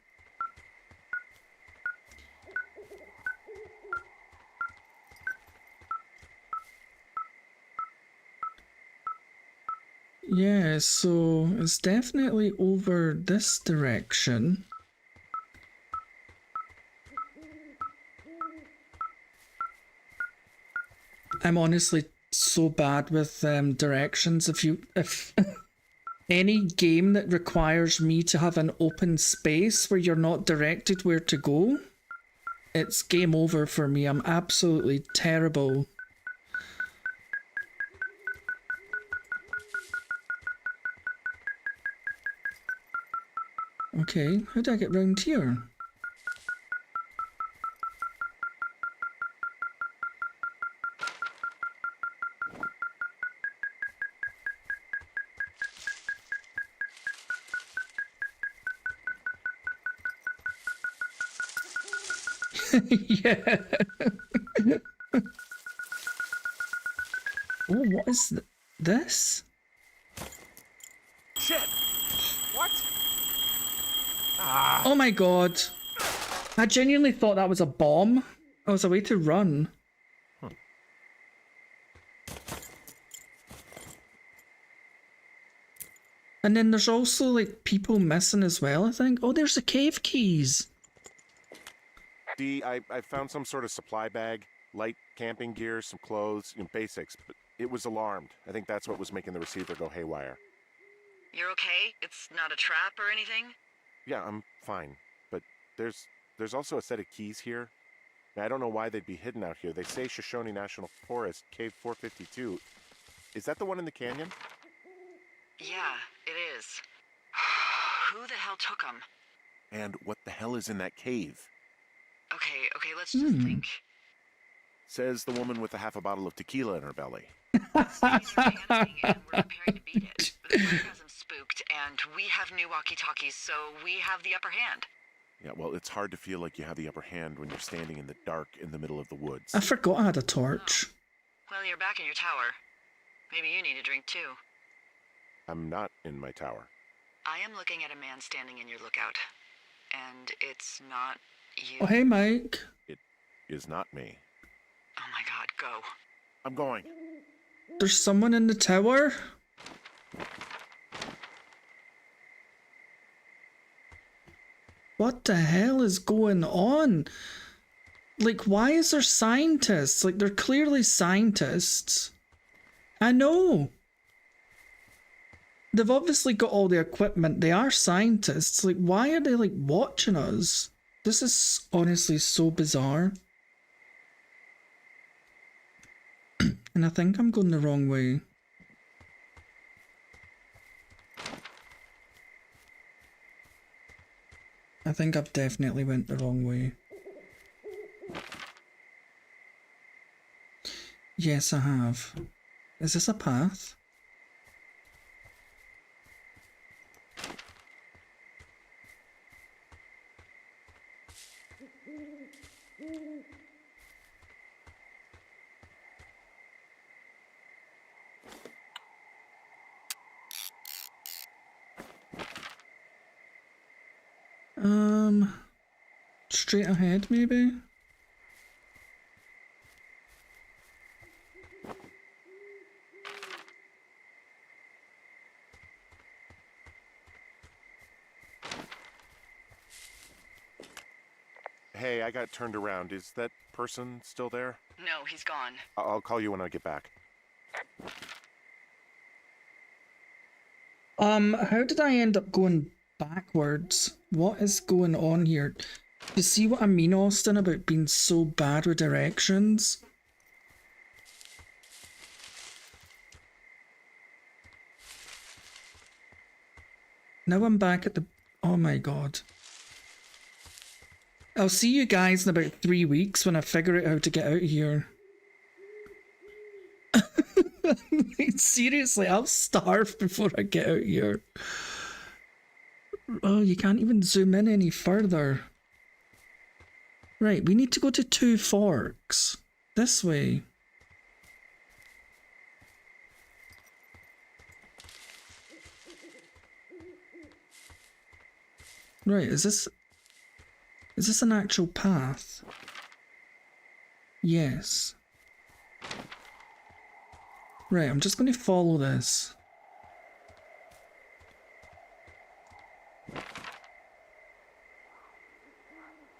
Yeah, so it's definitely over this direction. I'm honestly so bad with directions. If any game that requires me to have an open space where you're not directed where to go, it's game over for me. I'm absolutely terrible. Okay, how do I get round here? Yeah. Oh, what is this? Shit! What? Oh my god. I genuinely thought that was a bomb. I was a way to run. And then there's also like people missing as well, I think. Oh, there's the cave keys. Dee, I found some sort of supply bag, light camping gear, some clothes, basics, but it was alarmed. I think that's what was making the receiver go haywire. You're okay? It's not a trap or anything? Yeah, I'm fine, but there's also a set of keys here. Now, I don't know why they'd be hidden out here. They say Shoshone National Forest, Cave 452. Is that the one in the canyon? Yeah, it is. Who the hell took them? And what the hell is in that cave? Okay, let's just think. Says the woman with a half a bottle of tequila in her belly. Standing, and we're preparing to beat it. The weather has them spooked, and we have new walkie-talkies, so we have the upper hand. Yeah, well, it's hard to feel like you have the upper hand when you're standing in the dark in the middle of the woods. I forgot I had a torch. Well, you're back in your tower. Maybe you need a drink, too. I'm not in my tower. I am looking at a man standing in your lookout, and it's not you. Oh, hey, Mike. It is not me. Oh my god, go. I'm going. There's someone in the tower? What the hell is going on? Like, why is there scientists? Like, they're clearly scientists. I know. They've obviously got all the equipment. They are scientists. Like, why are they, like, watching us? This is honestly so bizarre. And I think I'm going the wrong way. I think I've definitely went the wrong way. Yes, I have. Is this a path? Straight ahead, maybe? Hey, I got turned around. Is that person still there? No, he's gone. I'll call you when I get back. How did I end up going backwards? What is going on here? You see what I mean, Austin, about being so bad with directions? Now I'm back at the... Oh my god. I'll see you guys in about 3 weeks when I figure out how to get out of here. Like, seriously, I'll starve before I get out here. Oh, you can't even zoom in any further. Right, we need to go to Two Forks. This way. Right, is this an actual path? Yes. Right, I'm just going to follow this.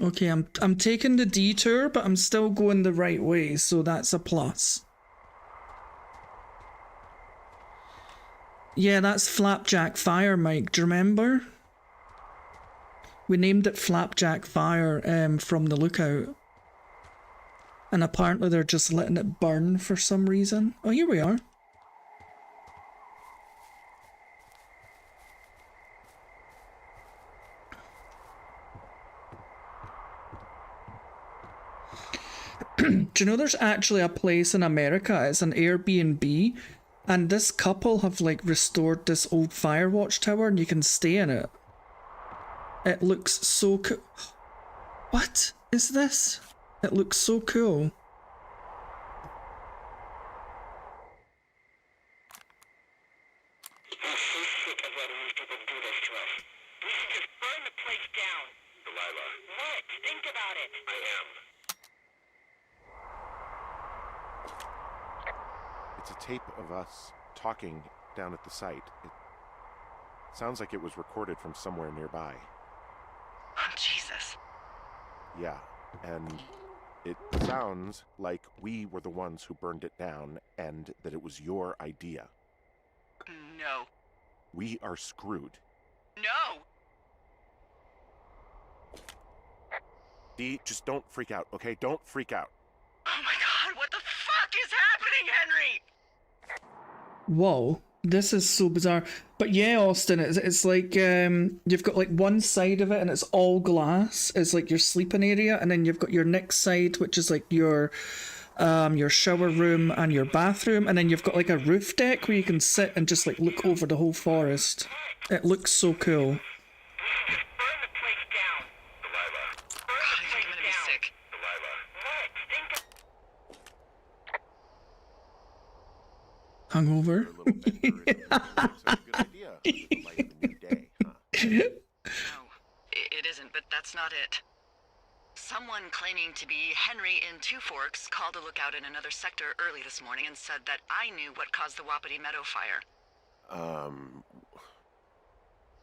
Okay, I'm taking the detour, but I'm still going the right way, so that's a plus. Yeah, that's Flapjack Fire, Mike. Do you remember? We named it Flapjack Fire from the lookout. And apparently they're just letting it burn for some reason. Oh, here we are. Do you know there's actually a place in America? It's an Airbnb. And this couple have like restored this old Firewatch tower and you can stay in it. It looks so cool. What is this? It looks so cool. I'm so sick of letting these people do this to us. We should just burn the place down. Delilah. What? Think about it. I am. It's a tape of us talking down at the site. Sounds like it was recorded from somewhere nearby. Oh, Jesus. Yeah, and it sounds like we were the ones who burned it down and that it was your idea. No. We are screwed. No! Dee, just don't freak out, okay? Don't freak out. Oh my god, what the fuck is happening, Henry? Whoa, this is so bizarre. But yeah, Austin, it's like you've got like one side of it and it's all glass. It's like your sleeping area, and then you've got your next side, which is like your shower room and your bathroom, and then you've got like a roof deck where you can sit and just like look over the whole forest. It looks so cool. Burn the place down. Delilah. Burn God, the I think I'm place gonna be down. sick. Delilah. What? Think of... Hungover. Your little venture is a good idea. The light of a new day, huh? No, it isn't, but that's not it. Someone claiming to be Henry in Two Forks called a lookout in another sector early this morning and said that I knew what caused the Wapiti Meadow fire.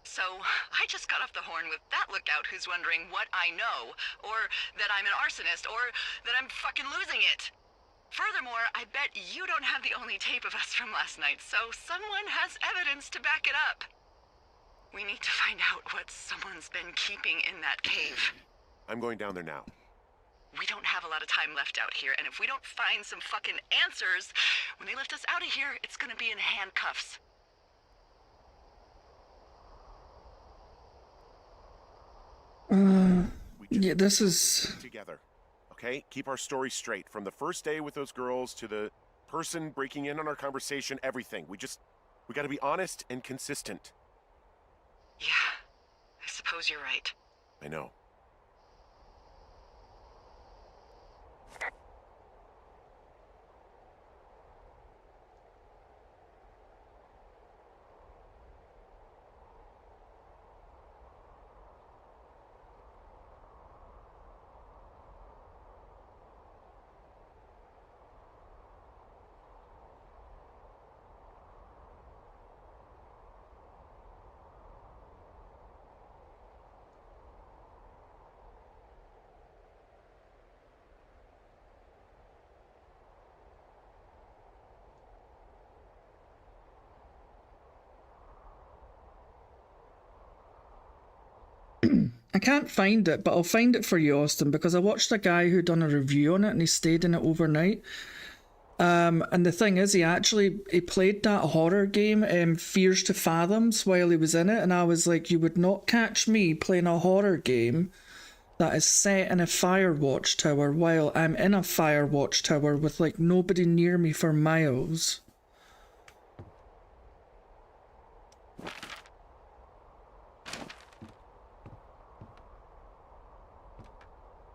So, I just got off the horn with that lookout who's wondering what I know, or that I'm an arsonist, or that I'm fucking losing it. Furthermore, I bet you don't have the only tape of us from last night, so someone has evidence to back it up. We need to find out what someone's been keeping in that cave. I'm going down there now. We don't have a lot of time left out here, and if we don't find some fucking answers, when they lift us out of here, it's gonna be in handcuffs. We just Yeah, this is... together. Okay? Keep our story straight. From the first day with those girls to the person breaking in on our conversation, everything. We gotta be honest and consistent. Yeah, I suppose you're right. I know. I can't find it, but I'll find it for you, Austin, because I watched a guy who done a review on it and he stayed in it overnight. And the thing is, he played that horror game, Fears to Fathoms, while he was in it, and I was like, you would not catch me playing a horror game that is set in a Firewatch tower while I'm in a Firewatch tower with like nobody near me for miles.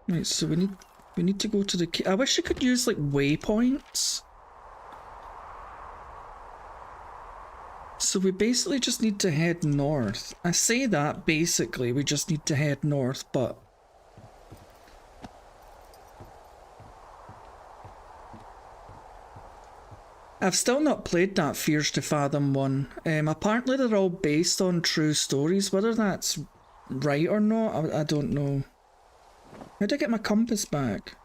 Right, so we need to go to the... I wish you could use, like, waypoints. So we basically just need to head north. I say that, basically, we just need to head north, but... I've still not played that Fears to Fathom one. Apparently they're all based on true stories. Whether that's right or not, I don't know. How'd I get my compass back?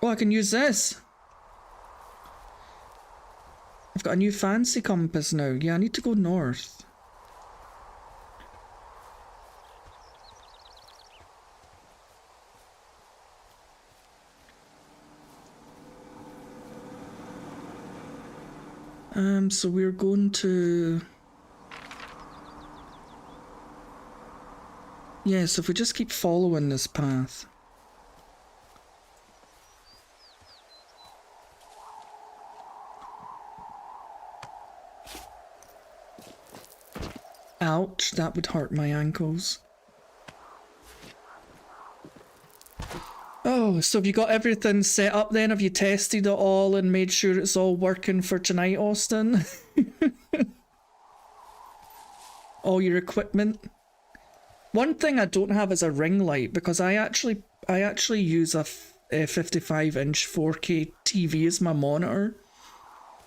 Oh, I can use this. I've got a new fancy compass now. Yeah, I need to go north. So we're going to... Yeah, so if we just keep following this path. Ouch, that would hurt my ankles. Oh, so have you got everything set up then? Have you tested it all and made sure it's all working for tonight, Austin? All your equipment? One thing I don't have is a ring light, because I actually use a 55-inch 4K TV as my monitor.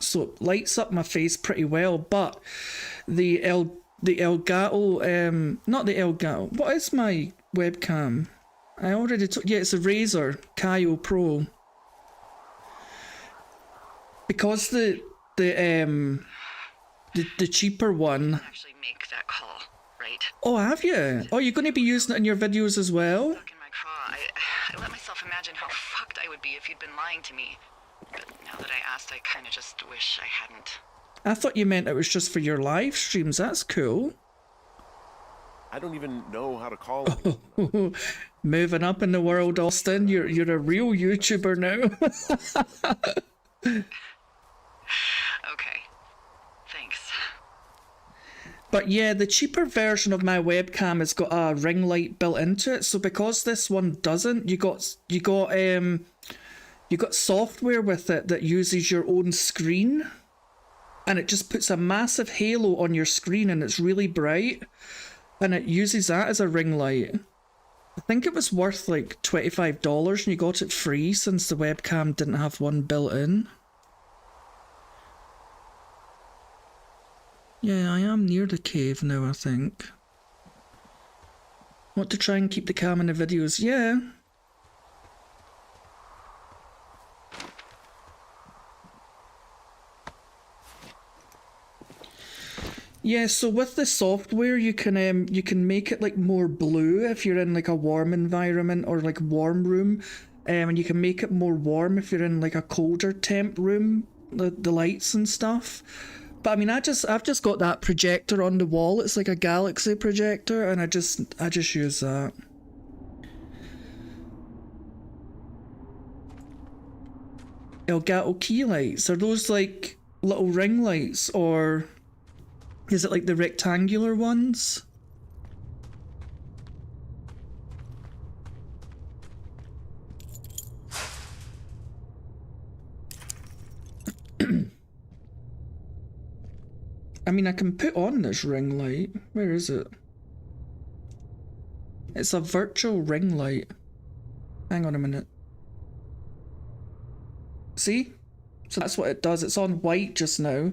so it lights up my face pretty well, but the Elgato, not the Elgato, what is my webcam? I already took, yeah, it's a Razer Kaio Pro. Because the cheaper one. Actually make that call, right? Oh, have you? Oh, you're going to be using it in your videos as well? Stuck in my craw. I let myself imagine how fucked I would be if you'd been lying to me. But now that I asked, I kind of just wish I hadn't. I thought you meant it was just for your live streams. That's cool. I don't even know how to call him. Moving up in the world, Austin. You're a real YouTuber now. Okay. Thanks. But yeah, the cheaper version of my webcam has got a ring light built into it. So because this one doesn't, you got software with it that uses your own screen, and it just puts a massive halo on your screen, and it's really bright, and it uses that as a ring light. I think it was worth like $25, and you got it free since the webcam didn't have one built in. Yeah, I am near the cave now, I think. Want to try and keep the cam in the videos? Yeah. Yeah, so with the software, you can make it like more blue if you're in like a warm environment or like warm room, and you can make it more warm if you're in like a colder temp room, the lights and stuff. But I mean, I've just got that projector on the wall. It's like a galaxy projector, and I just use that. Elgato key lights, are those like little ring lights, or is it like the rectangular ones? I mean, I can put on this ring light. Where is it? It's a virtual ring light. Hang on a minute. See? So that's what it does. It's on white just now.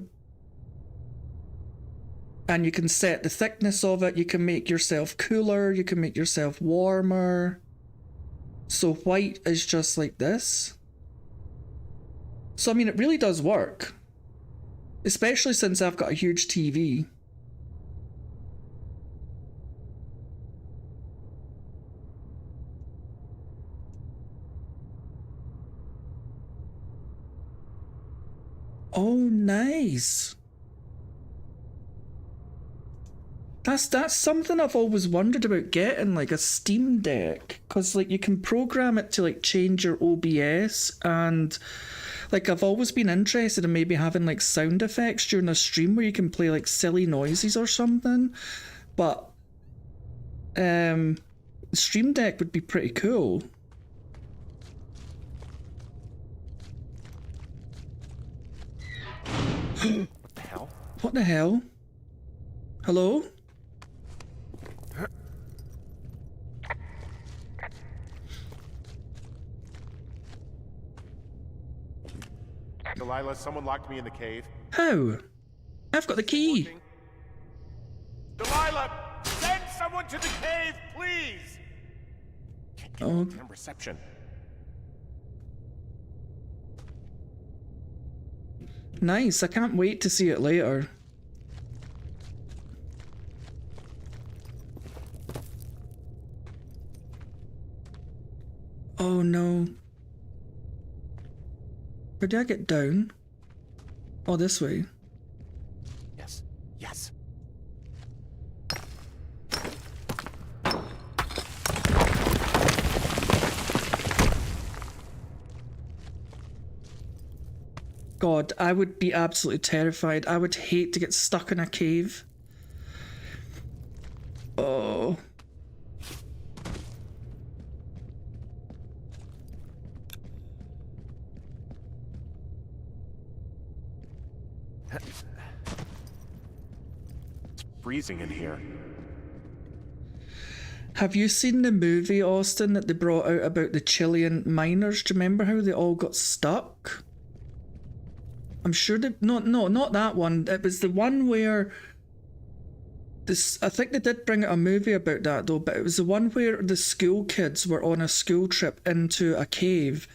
And you can set the thickness of it. You can make yourself cooler. You can make yourself warmer. So white is just like this. So I mean, it really does work. Especially since I've got a huge TV. Oh, nice. That's something I've always wondered about getting, like a Steam Deck, because like you can program it to like change your OBS, and like I've always been interested in maybe having like sound effects during a stream where you can play like silly noises or something. But Stream Deck would be pretty cool. What the hell? What the hell? Hello? Delilah, someone locked me in the cave. How? I've got the key. Delilah, send someone to the cave, please. Oh. Reception. Nice, I can't wait to see it later. Oh no. Where did I get down? Oh, this way. Yes. Yes. God, I would be absolutely terrified. I would hate to get stuck in a cave. Oh. It's freezing in here. Have you seen the movie, Austin, that they brought out about the Chilean miners? Do you remember how they all got stuck? I'm sure that no, not that one. It was the one where this. I think they did bring out a movie about that though, but it was the one where the school kids were on a school trip into a cave,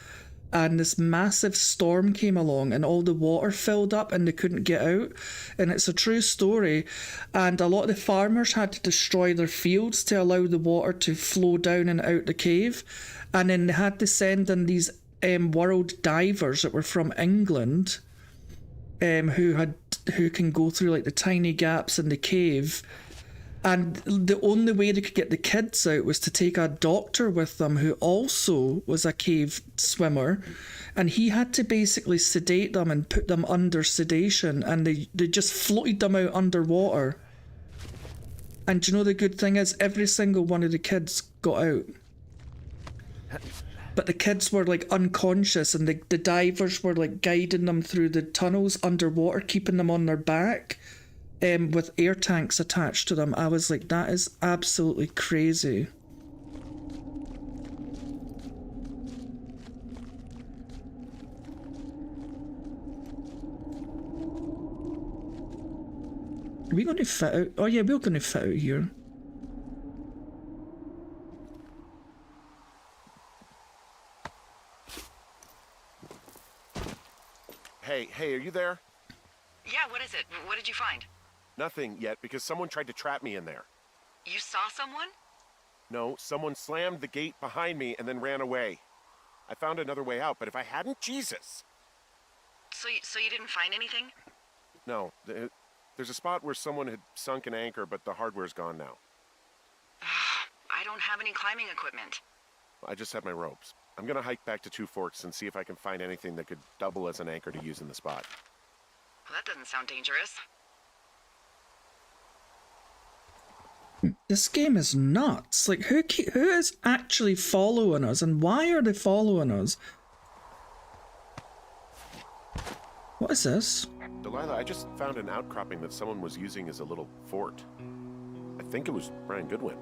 and this massive storm came along, and all the water filled up, and they couldn't get out. And it's a true story, and a lot of the farmers had to destroy their fields to allow the water to flow down and out the cave, and then they had to send in these world divers that were from England, who can go through like the tiny gaps in the cave. And the only way they could get the kids out was to take a doctor with them who also was a cave swimmer, and he had to basically sedate them and put them under sedation, and they just floated them out underwater. And do you know the good thing is every single one of the kids got out. But the kids were like unconscious, and the divers were like guiding them through the tunnels underwater, keeping them on their back, with air tanks attached to them. I was like, that is absolutely crazy. Are we going to fit out? Oh yeah, we're going to fit out here. Hey, are you there? Yeah, what is it? What did you find? Nothing yet, because someone tried to trap me in there. You saw someone? No, someone slammed the gate behind me and then ran away. I found another way out, but if I hadn't, Jesus! So you didn't find anything? No, there's a spot where someone had sunk an anchor, but the hardware's gone now. I don't have any climbing equipment. I just have my ropes. I'm gonna hike back to Two Forks and see if I can find anything that could double as an anchor to use in the spot. Well, that doesn't sound dangerous. This game is nuts. Like, who is actually following us, and why are they following us? What is this? Delilah, I just found an outcropping that someone was using as a little fort. I think it was Brian Goodwin.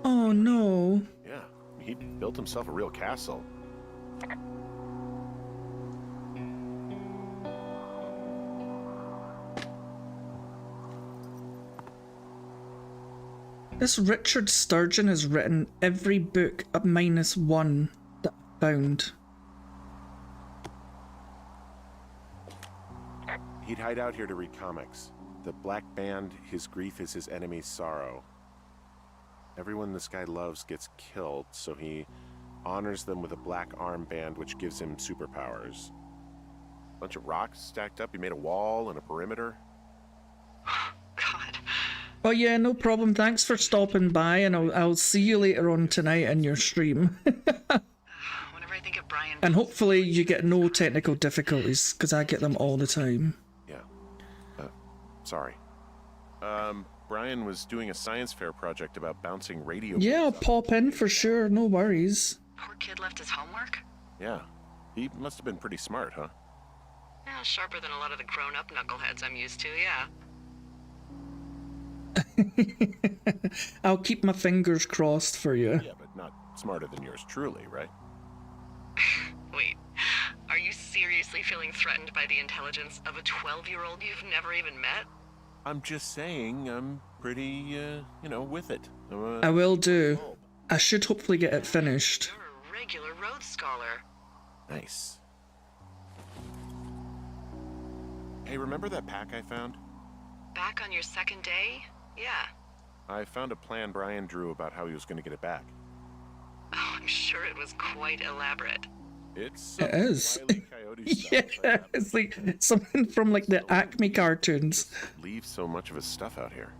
Oh no. Yeah, he built himself a real castle. This Richard Sturgeon has written every book up -1 that I found. He'd hide out here to read comics. The Black Band, his grief is his enemy's sorrow. Everyone this guy loves gets killed, so he honors them with a black armband which gives him superpowers. Bunch of rocks stacked up, he made a wall and a perimeter. God. Oh yeah, no problem. Thanks for stopping by, and I'll see you later on tonight in your stream. Whenever I think of Brian... And hopefully you get no technical difficulties, because I get them all the time. Yeah. Sorry. Brian was doing a science fair project about bouncing radio waves. Yeah, I'll pop in for sure, no worries. Poor kid left his homework? Yeah. He must have been pretty smart, huh? Yeah, sharper than a lot of the grown-up knuckleheads I'm used to, yeah. I'll keep my fingers crossed for you. Yeah, but not smarter than yours truly, right? Wait, are you seriously feeling threatened by the intelligence of a 12-year-old you've never even met? I'm just saying, I'm pretty, with it. I will do. I should hopefully get it finished. You're a regular Rhodes Scholar. Nice. Hey, remember that pack I found? Back on your second day? Yeah. I found a plan Brian drew about how he was going to get it back. Oh, I'm sure it was quite elaborate. It is. Wile E. Coyote stuff. Yeah, it's like something from like the Acme cartoons. Leave so much of his stuff out here.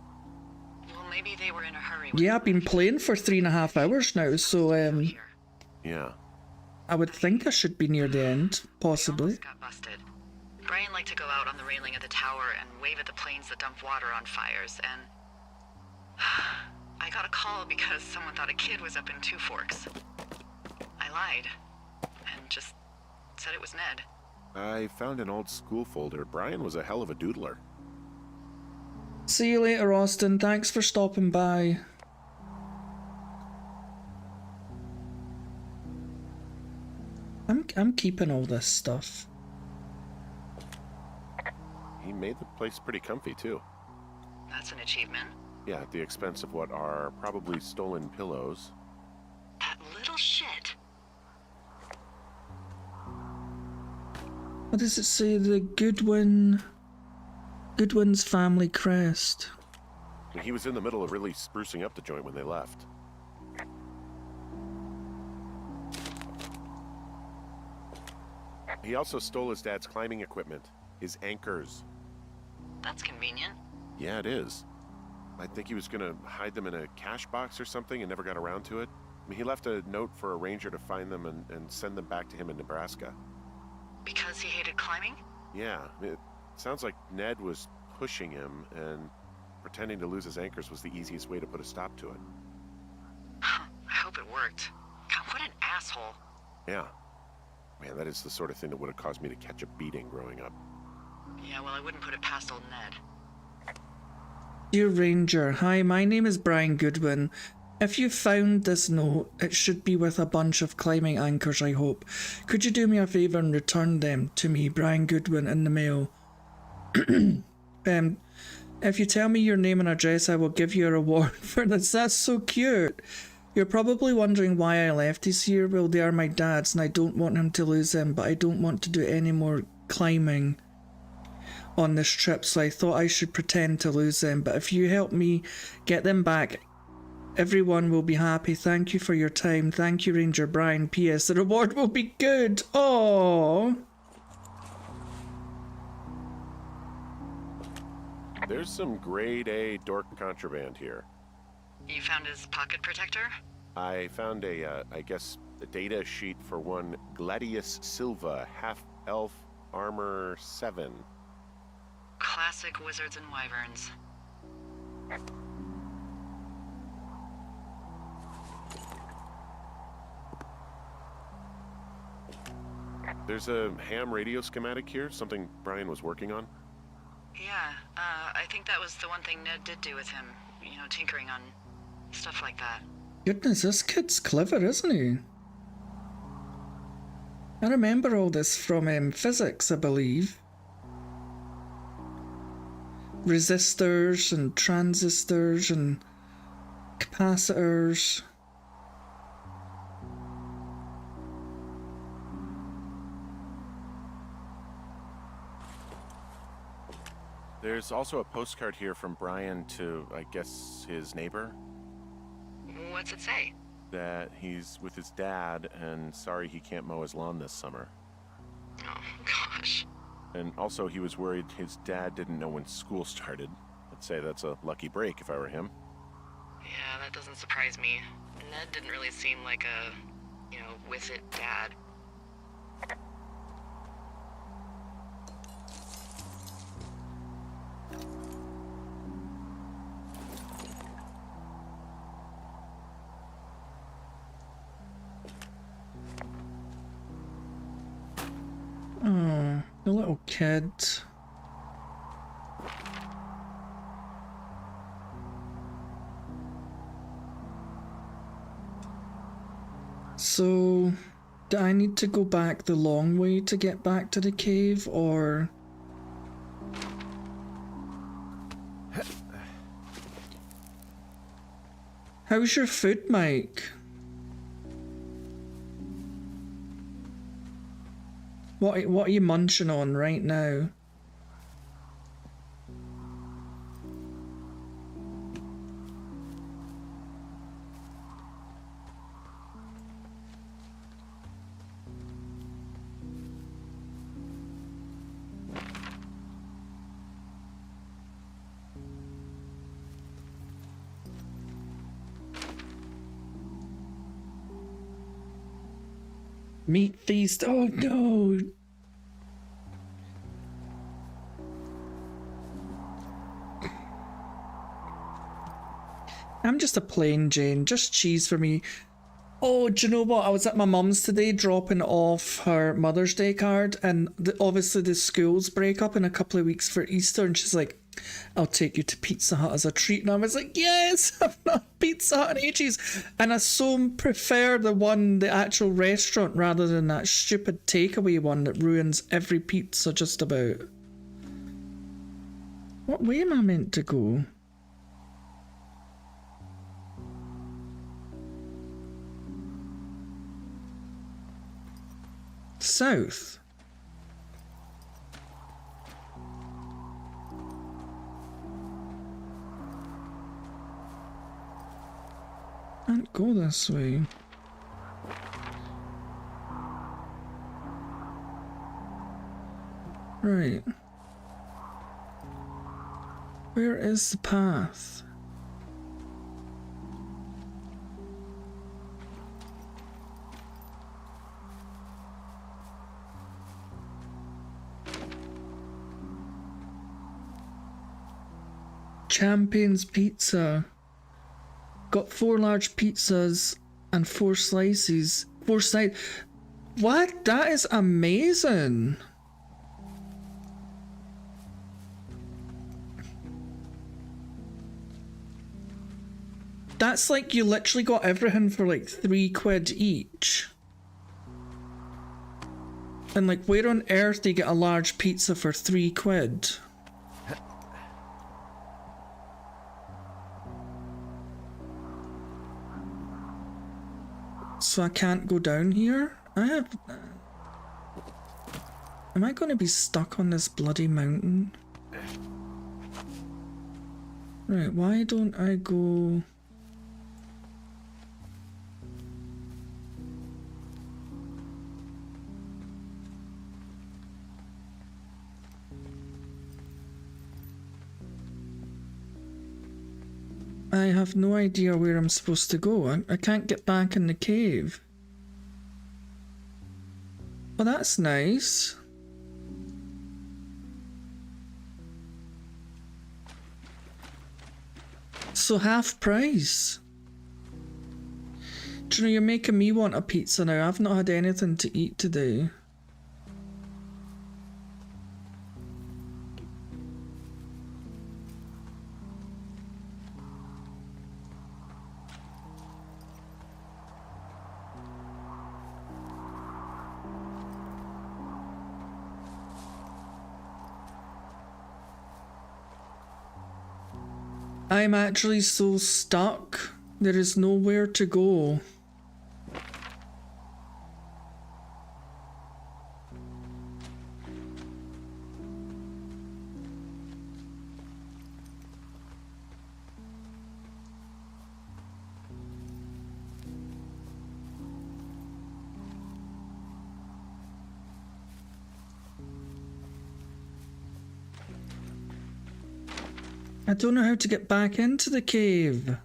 Well, maybe they were in a hurry. Yeah, I've been playing for 3.5 hours now, so Yeah. I would think I should be near the end, possibly. Almost got busted. Brian liked to go out on the railing of the tower and wave at the planes that dump water on fires, and I got a call because someone thought a kid was up in Two Forks. I lied, and just said it was Ned. I found an old school folder. Brian was a hell of a doodler. See you later, Austin. Thanks for stopping by. I'm keeping all this stuff. he made the place pretty comfy, too. That's an achievement. Yeah, at the expense of what are probably stolen pillows. That little shit. What does it say? The Goodwin's family crest. He was in the middle of really sprucing up the joint when they left. He also stole his dad's climbing equipment, his anchors. That's convenient. Yeah, it is. I think he was gonna hide them in a cash box or something and never got around to it. I mean, he left a note for a ranger to find them and send them back to him in Nebraska. Because he hated climbing? Yeah, it sounds like Ned was pushing him, and pretending to lose his anchors was the easiest way to put a stop to it. I hope it worked. God, what an asshole. Yeah. Man, that is the sort of thing that would have caused me to catch a beating growing up. Yeah, well, I wouldn't put it past old Ned. Dear Ranger, hi, my name is Brian Goodwin. If you found this note, it should be with a bunch of climbing anchors, I hope. Could you do me a favour and return them to me, Brian Goodwin, in the mail? If you tell me your name and address, I will give you a reward for this. That's so cute. You're probably wondering why I left these here. Well, they are my dad's and I don't want him to lose them, but I don't want to do any more climbing on this trip, so I thought I should pretend to lose them. But if you help me get them back, everyone will be happy. Thank you for your time. Thank you, Ranger Brian. P.S. The reward will be good. Oh. There's some grade A dork contraband here. You found his pocket protector? I found I guess, a data sheet for one Gladius Silva, half-elf armor 7. Classic wizards and wyverns. There's a ham radio schematic here, something Brian was working on. Yeah, I think that was the one thing Ned did do with him. You know, tinkering on stuff like that. Goodness, this kid's clever, isn't he? I remember all this from physics, I believe. Resistors and transistors and capacitors. There's also a postcard here from Brian to, I guess, his neighbor. What's it say? That he's with his dad and sorry he can't mow his lawn this summer. Oh, gosh. And also he was worried his dad didn't know when school started. I'd say that's a lucky break if I were him. Yeah, that doesn't surprise me. Ned didn't really seem like a, with it dad. Oh, the little kid. So, do I need to go back the long way to get back to the cave, or... How's your food, Mike? What are you munching on right now? Meat feast. Oh no. I'm just a plain Jane, just cheese for me. Oh, do you know what? I was at my mum's today dropping off her Mother's Day card, and obviously the schools break up in a couple of weeks for Easter, and she's like, I'll take you to Pizza Hut as a treat. And I was like, yes, I've not Pizza Hut in ages. And I so prefer the actual restaurant, rather than that stupid takeaway one that ruins every pizza just about. What way am I meant to go? South. Can't go this way. Right. Where is the path? Champion's Pizza. Got 4 large pizzas and 4 slices. 4 slices. What? That is amazing. That's like you literally got everything for like £3 each. And like, where on earth do you get a large pizza for £3? So I can't go down here? Am I gonna be stuck on this bloody mountain? Right, why don't I go... I have no idea where I'm supposed to go. I can't get back in the cave. Well, that's nice. So half price. Do you know, you're making me want a pizza now. I've not had anything to eat today. I'm actually so stuck. There is nowhere to go. I don't know how to get back into the cave.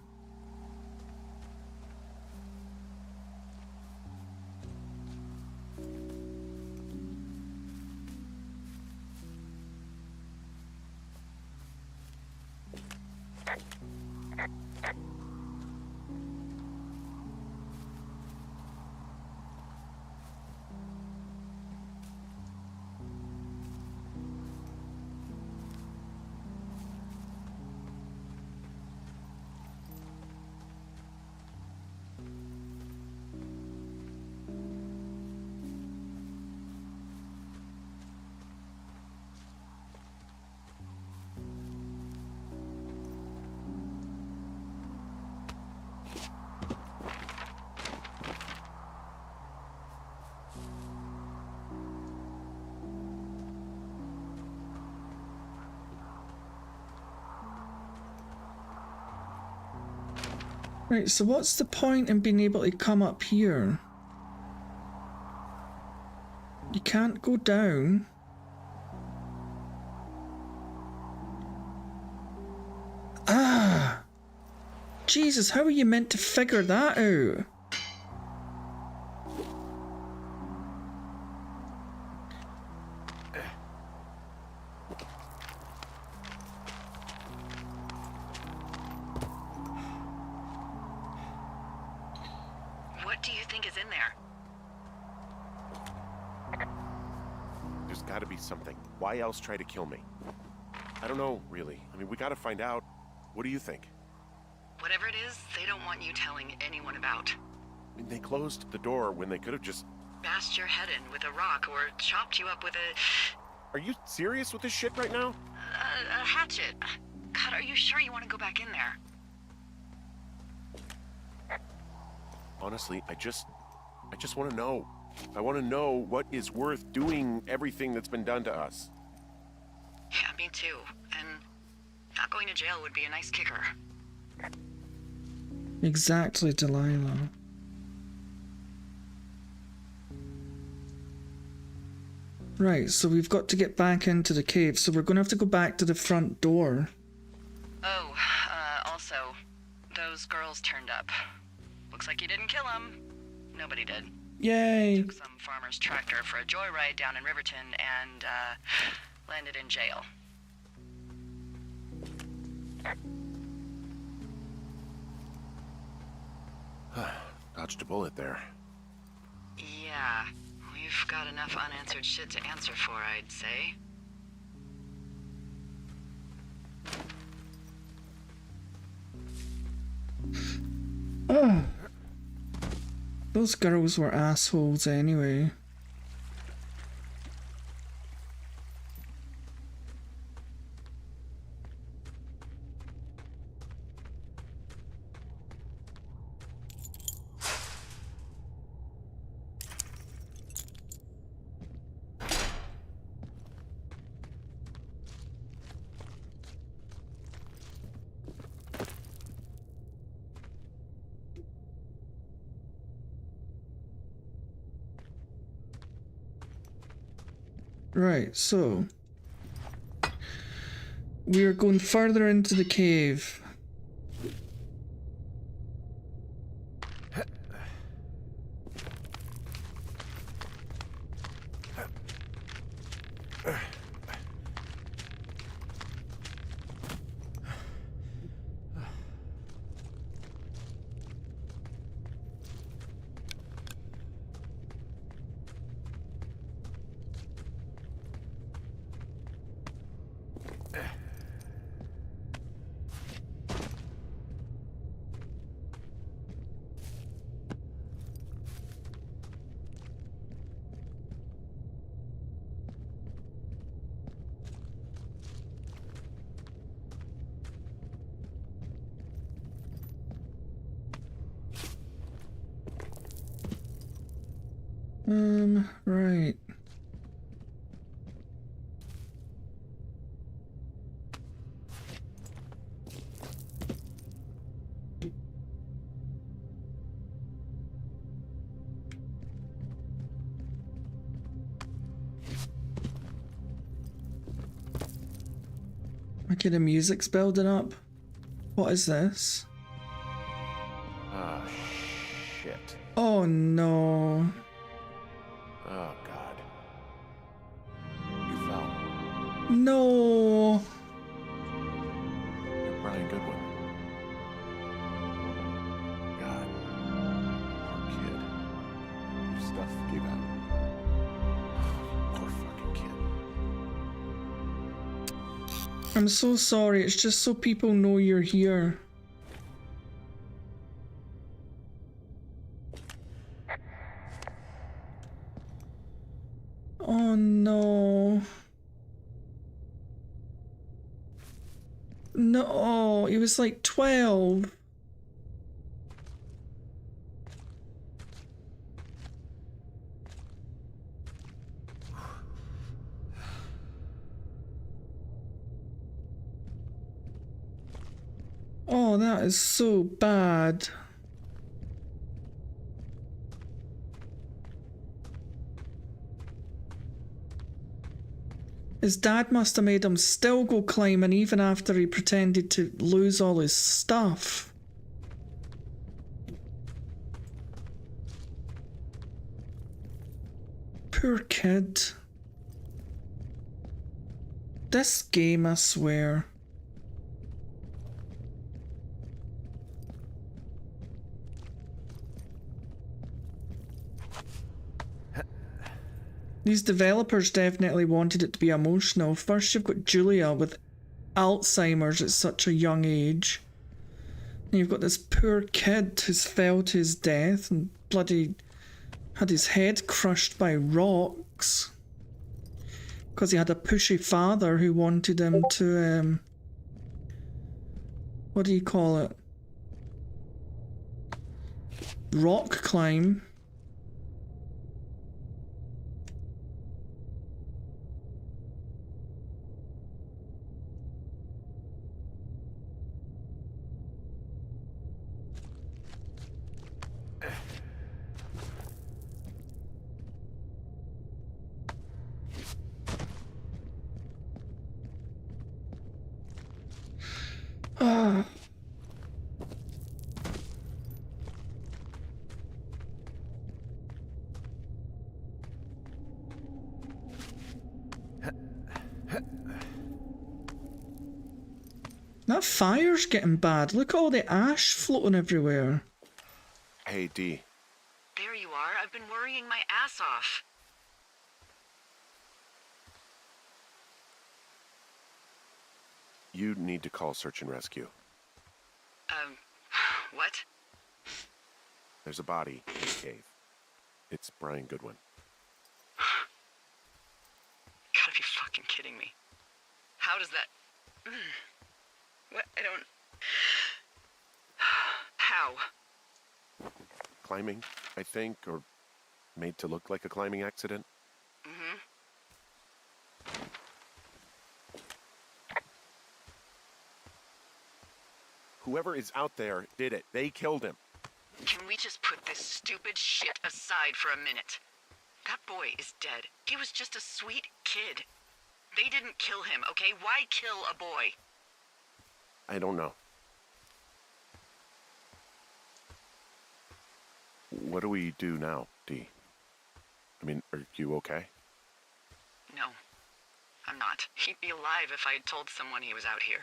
Right, so what's the point in being able to come up here? You can't go down. Ah! Jesus, how are you meant to figure that out? What do you think is in there? There's gotta be something. Why else try to kill me? I don't know, really. I mean, we gotta find out. What do you think? Whatever it is, they don't want you telling anyone about. I mean, they closed the door when they could have just... Bashed your head in with a rock or chopped you up with a... Are you serious with this shit right now? a hatchet. God, are you sure you want to go back in there? Honestly, I just want to know. I want to know what is worth doing everything that's been done to us. Yeah, me too. And not going to jail would be a nice kicker. Exactly, Delilah. Right, so we've got to get back into the cave, so we're going to have to go back to the front door. Oh, also, those girls turned up. Looks like you didn't kill them. Nobody did. Yay! Took some farmer's tractor for a joyride down in Riverton and, landed in jail. Dodged a bullet there. Yeah, we've got enough unanswered shit to answer for, I'd say. Oh. Those girls were assholes anyway. Right, so we are going further into the cave. Right. Okay, the music's building up. What is this? Ah, shit. Oh no. Oh, God. You fell. No. You're Brian Goodwin. God. Poor kid. Your stuff gave out. Poor fucking kid. I'm so sorry, it's just so people know you're here. Oh no. No, he was like 12. Oh, that is so bad. His dad must have made him still go climbing even after he pretended to lose all his stuff. Poor kid. This game, I swear. These developers definitely wanted it to be emotional. First you've got Julia with Alzheimer's at such a young age. And you've got this poor kid who's fell to his death and bloody had his head crushed by rocks. because he had a pushy father who wanted him to, what do you call it? Rock climb. That fire's getting bad. Look at all the ash floating everywhere. Hey, D. There you are. I've been worrying my ass off. You need to call search and rescue. What? There's a body in the cave. It's Brian Goodwin. Gotta be fucking kidding me. How does that... What? I don't... How? Climbing, I think, or made to look like a climbing accident. Mm-hmm. Whoever is out there did it. They killed him. Can we just put this stupid shit aside for a minute? That boy is dead. He was just a sweet kid. They didn't kill him, okay? Why kill a boy? I don't know. What do we do now, D? I mean, are you okay? No, I'm not. He'd be alive if I had told someone he was out here.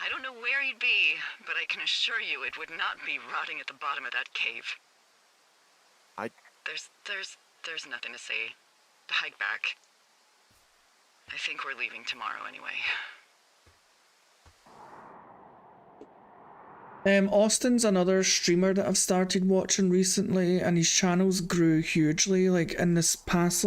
I don't know where he'd be, but I can assure you it would not be rotting at the bottom of that cave. There's nothing to say. Hike back. I think we're leaving tomorrow anyway. Austin's another streamer that I've started watching recently, and his channels grew hugely. Like in this past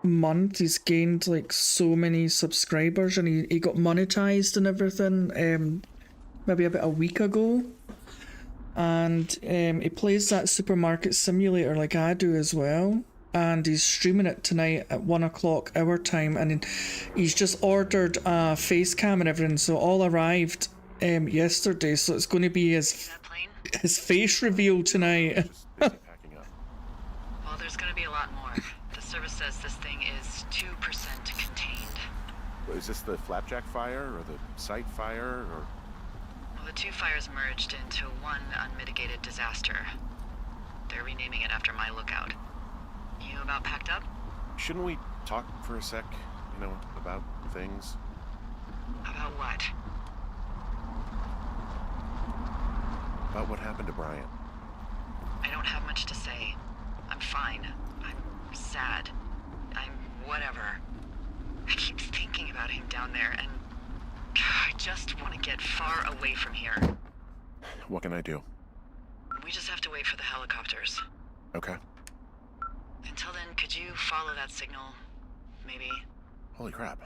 month, he's gained like so many subscribers, and he got monetized and everything maybe about a week ago. And he plays that supermarket simulator like I do as well, and he's streaming it tonight at 1 o'clock our time, and he's just ordered a face cam and everything, so all arrived yesterday, so it's going to be his face reveal tonight. Packing up. Well, there's going to be a lot more. The service says this thing is 2% contained. Is this the flapjack fire or the site fire or? Well, the two fires merged into one unmitigated disaster. They're renaming it after my lookout. You about packed up? Shouldn't we talk for a sec? You know, about things. About what? About what happened to Brian. I don't have much to say. I'm fine. I'm sad. I'm whatever. I keep thinking about him down there, and I just want to get far away from here. What can I do? We just have to wait for the helicopters. Okay. Until then, could you follow that signal? Maybe? Holy crap.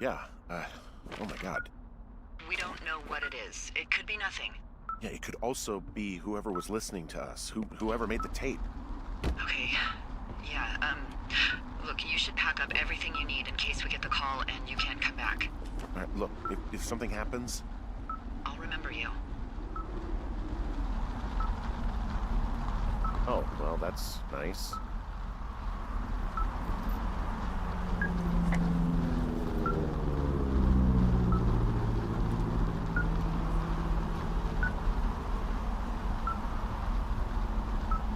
Yeah, oh my god. We don't know what it is. It could be nothing. Yeah, it could also be whoever was listening to us, whoever made the tape. Okay. Yeah, look, you should pack up everything you need in case we get the call and you can't come back. All right, look, if something happens... I'll remember you. Oh, well, that's nice.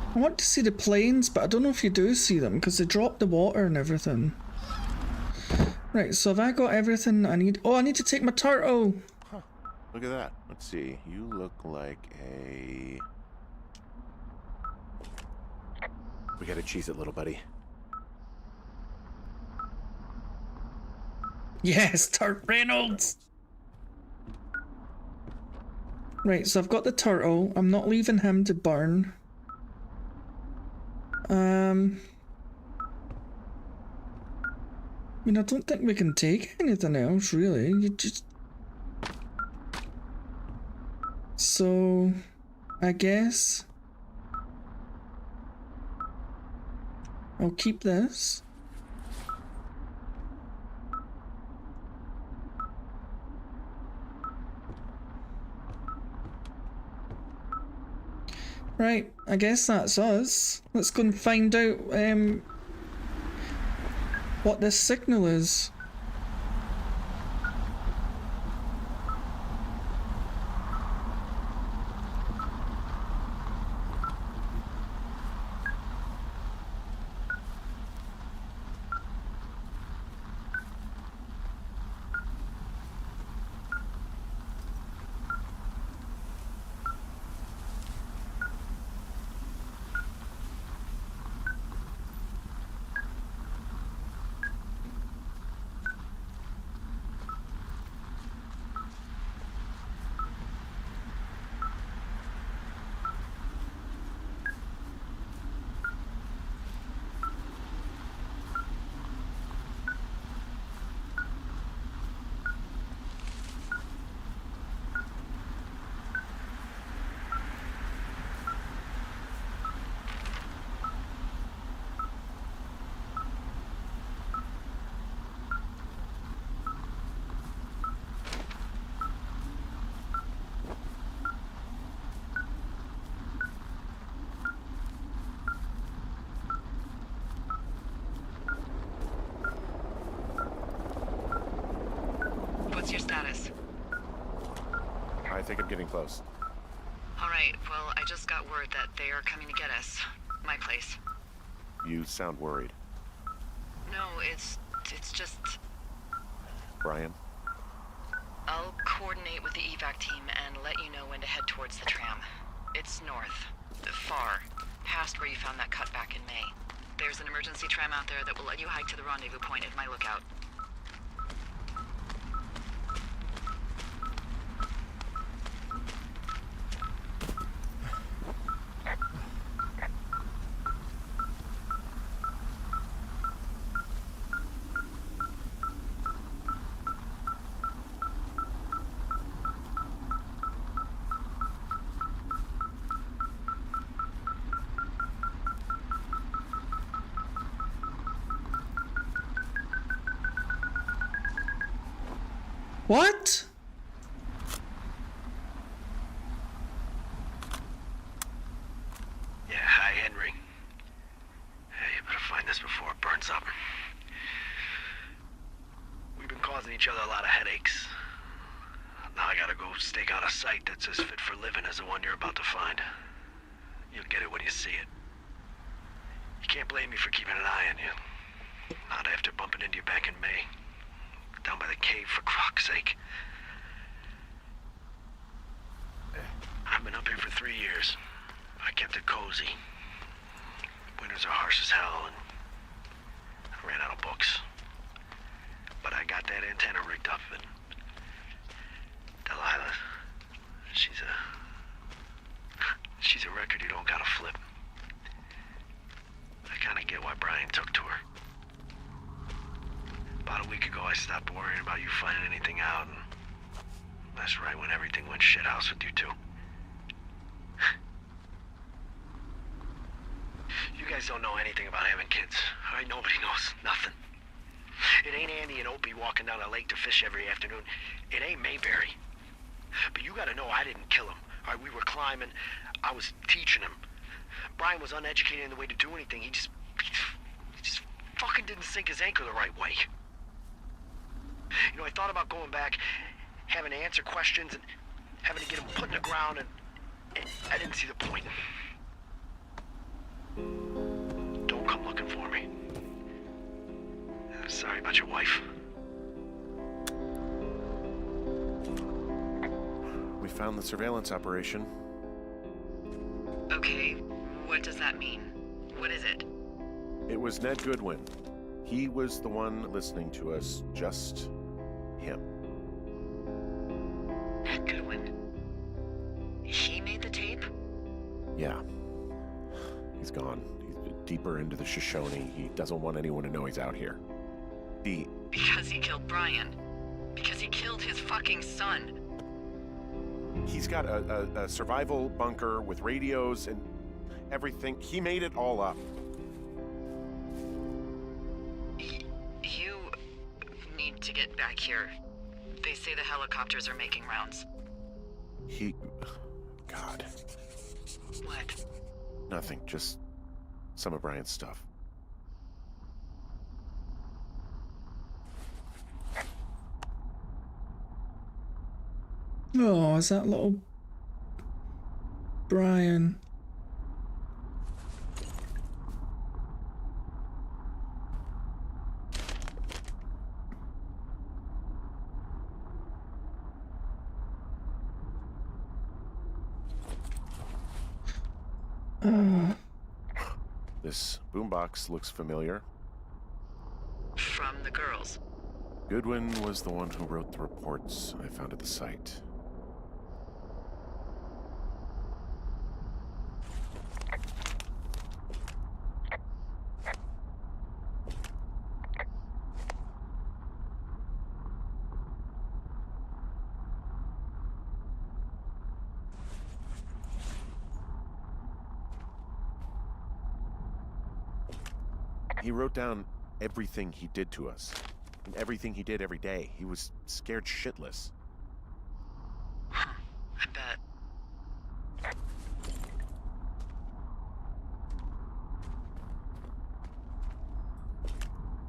I want to see the planes, but I don't know if you do see them, because they drop the water and everything. Right, so have I got everything I need? Oh, I need to take my turtle! Huh. Look at that. Let's see. You look like a... We gotta cheese it, little buddy. Yes, Turt Reynolds! Right, so I've got the turtle. I'm not leaving him to burn. mean, I don't think we can take anything else, really. You just... So, I guess I'll keep this. Right, I guess that's us. Let's go and find out what this signal is. What's your status? I think I'm getting close. Alright, well, I just got word that they are coming to get us. My place. You sound worried. No, it's just... Brian? I'll coordinate with the evac team and let you know when to head towards the tram. It's north. Far. Past where you found that cut back in May. There's an emergency tram out there that will let you hike to the rendezvous point at my lookout. What? Yeah, hi, Henry. Hey, you better find this before it burns up. We've been causing each other a lot of headaches. Now I gotta go stake out a site that's as fit for living as the one you're about to find. You'll get it when you see it. You can't blame me for keeping an eye on you. Not after bumping into you back in May. Down by the cave, for croc's sake. I've been up here for 3 years. I kept it cozy. Winters are harsh as hell, and I ran out of books. But I got that antenna rigged up, and Delilah, she's a record you don't gotta flip. I kinda get why Brian took to her. About a week ago, I stopped worrying about you finding anything out, and that's right when everything went shithouse with you two. You guys don't know anything about having kids. All right, nobody knows nothing. It ain't Andy and Opie walking down a lake to fish every afternoon. It ain't Mayberry. But you gotta know I didn't kill him. All right, we were climbing. I was teaching him. Brian was uneducated in the way to do anything. He just fucking didn't sink his anchor the right way. You know, I thought about going back, having to answer questions, and having to get him put in the ground, and I didn't see the point. Don't come looking for me. Sorry about your wife. We found the surveillance operation. Okay, what does that mean? What is it? It was Ned Goodwin. He was the one listening to us, just him. Ned Goodwin? He made the tape? Yeah. He's gone. He's deeper into the Shoshone. He doesn't want anyone to know he's out here. The Because he killed Brian. Because he killed his fucking son. He's got a survival bunker with radios and everything. He made it all up. You need to get back here. They say the helicopters are making rounds. God. What? Nothing, just some of Brian's stuff. Oh, is that little Brian? This boombox looks familiar. From the girls. Goodwin was the one who wrote the reports I found at the site. He wrote down everything he did to us, and everything he did every day. He was scared shitless. Huh, I bet.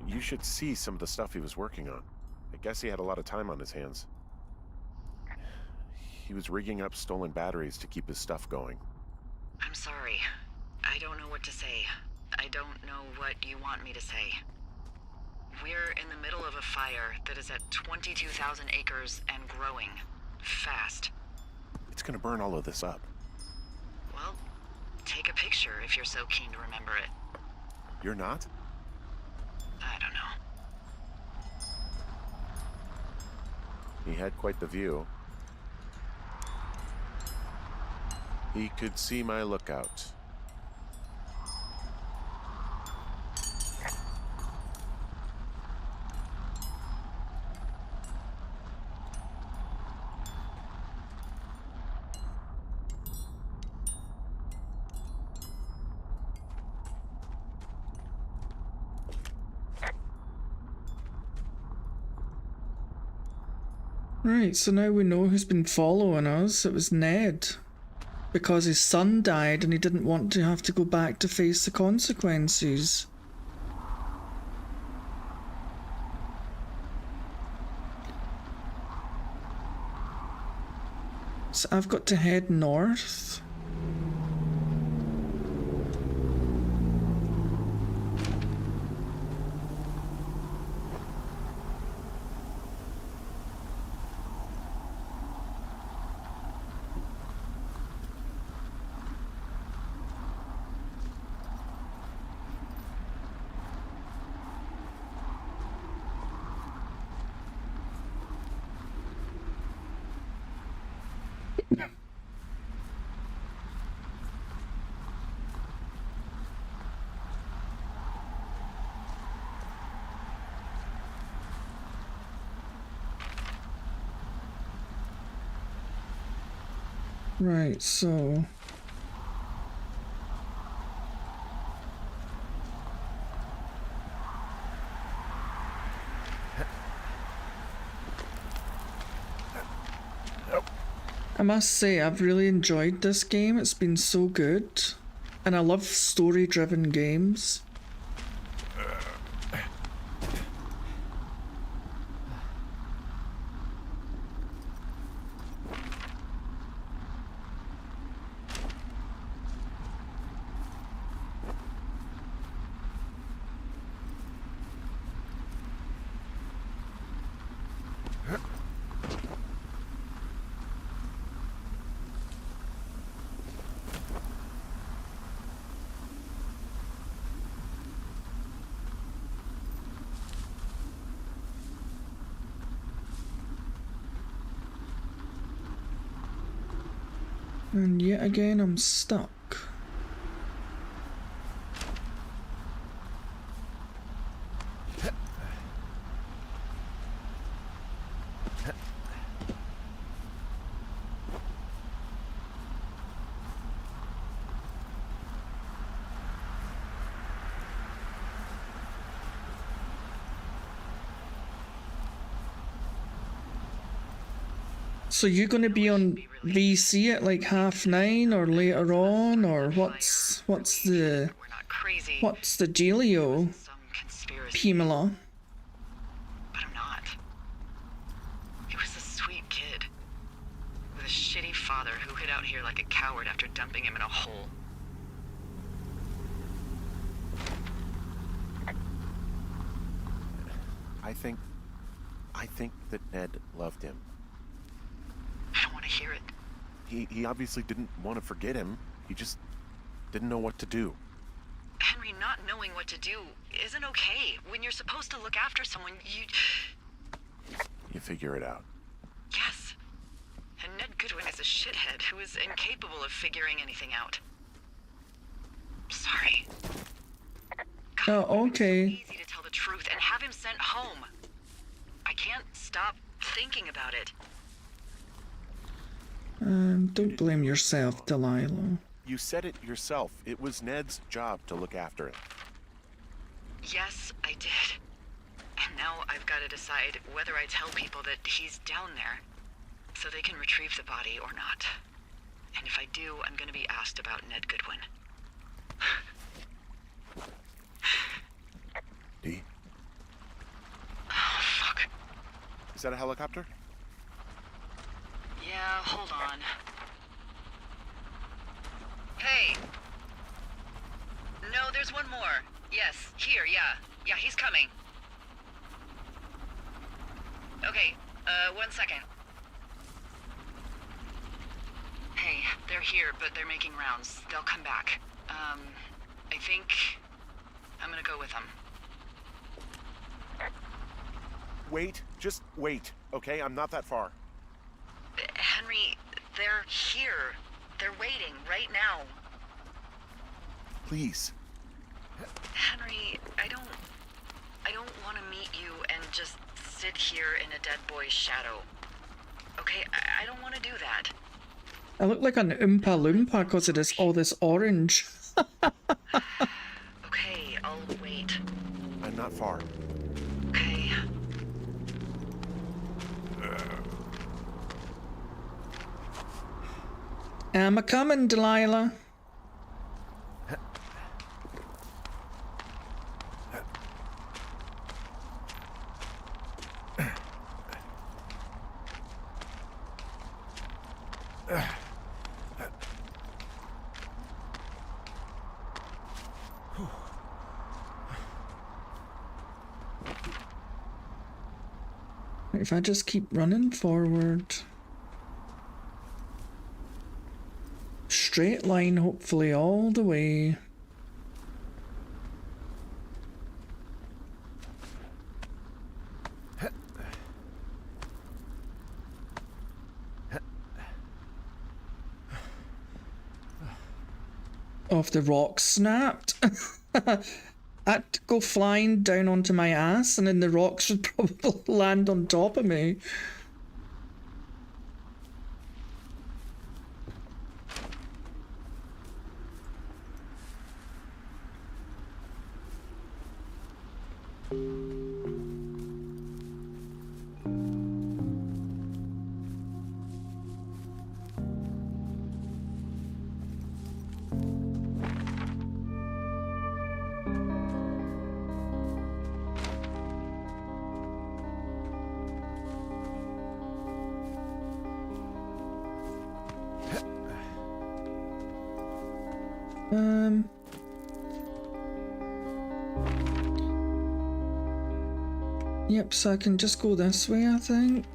You should see some of the stuff he was working on. I guess he had a lot of time on his hands. He was rigging up stolen batteries to keep his stuff going. I'm sorry. I don't know what to say. I don't know what you want me to say. We're in the middle of a fire that is at 22,000 acres and growing. Fast. It's gonna burn all of this up. Well, take a picture if you're so keen to remember it. You're not? I don't know. He had quite the view. He could see my lookout. Right, so now we know who's been following us. It was Ned. Because his son died and he didn't want to have to go back to face the consequences. So I've got to head north. Right, so... I must say, I've really enjoyed this game. It's been so good. And I love story-driven games. And yet again, I'm stuck. So you're going to be on VC at like 9:30 or later on, or what's the We're not crazy. dealio, Some conspiracy. Pamela? But I'm not. He was a sweet kid. With a shitty father who hid out here like a coward after dumping him in a hole. I think that Ned loved him. I don't want to hear it. He obviously didn't want to forget him. He just didn't know what to do. Henry, not knowing what to do isn't okay. When you're supposed to look after someone, You figure it out. Yes. And Ned Goodwin is a shithead who is incapable of figuring anything out. Sorry. God, Oh, okay. it's so easy to tell the truth and have him sent home. I can't stop thinking about it. Don't blame yourself, Delilah. You said it yourself. It was Ned's job to look after him. Yes, I did. And now I've got to decide whether I tell people that he's down there so they can retrieve the body or not. And if I do, I'm going to be asked about Ned Goodwin. D? Oh, fuck. Is that a helicopter? Yeah, hold on. Hey! No, there's one more. Yes, here, yeah. Yeah, he's coming. Okay, 1 second. Hey, they're here, but they're making rounds. They'll come back. I think I'm gonna go with them. Wait, just wait, okay? I'm not that far. Henry, they're here. They're waiting right now. Please. Henry, I don't want to meet you and just sit here in a dead boy's shadow. Okay, I don't want to do that. I look like an Oompa Loompa because of all this orange. Okay, I'll wait. I'm not far. Okay. I'm a-coming, Delilah. If I just keep running forward. Straight line, hopefully, all the way. Oh, if the rock snapped, I'd go flying down onto my ass and then the rocks would probably land on top of me. Yep, so I can just go this way, I think.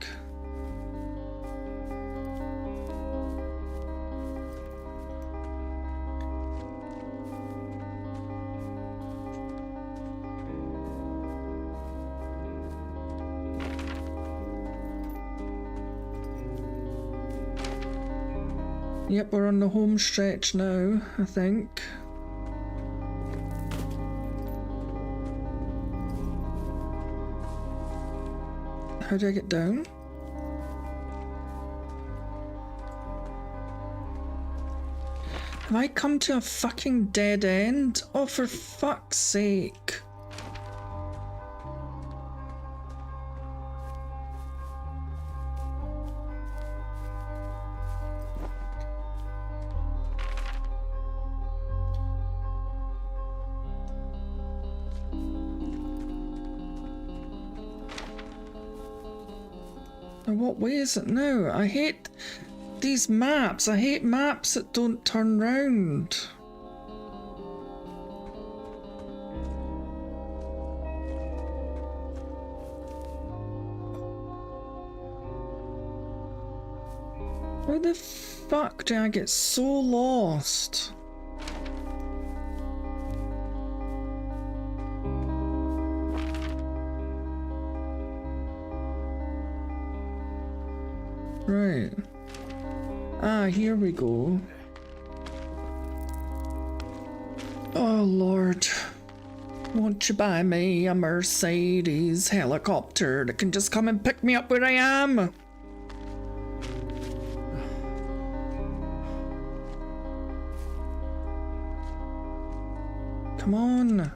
Yep, we're on the home stretch now, I think. How do I get down? Have I come to a fucking dead end? Oh, for fuck's sake. Now what way is it now? I hate these maps. I hate maps that don't turn round. How the fuck do I get so lost? Right. Ah, here we go. Oh Lord. Won't you buy me a Mercedes helicopter that can just come and pick me up where I am? Come on.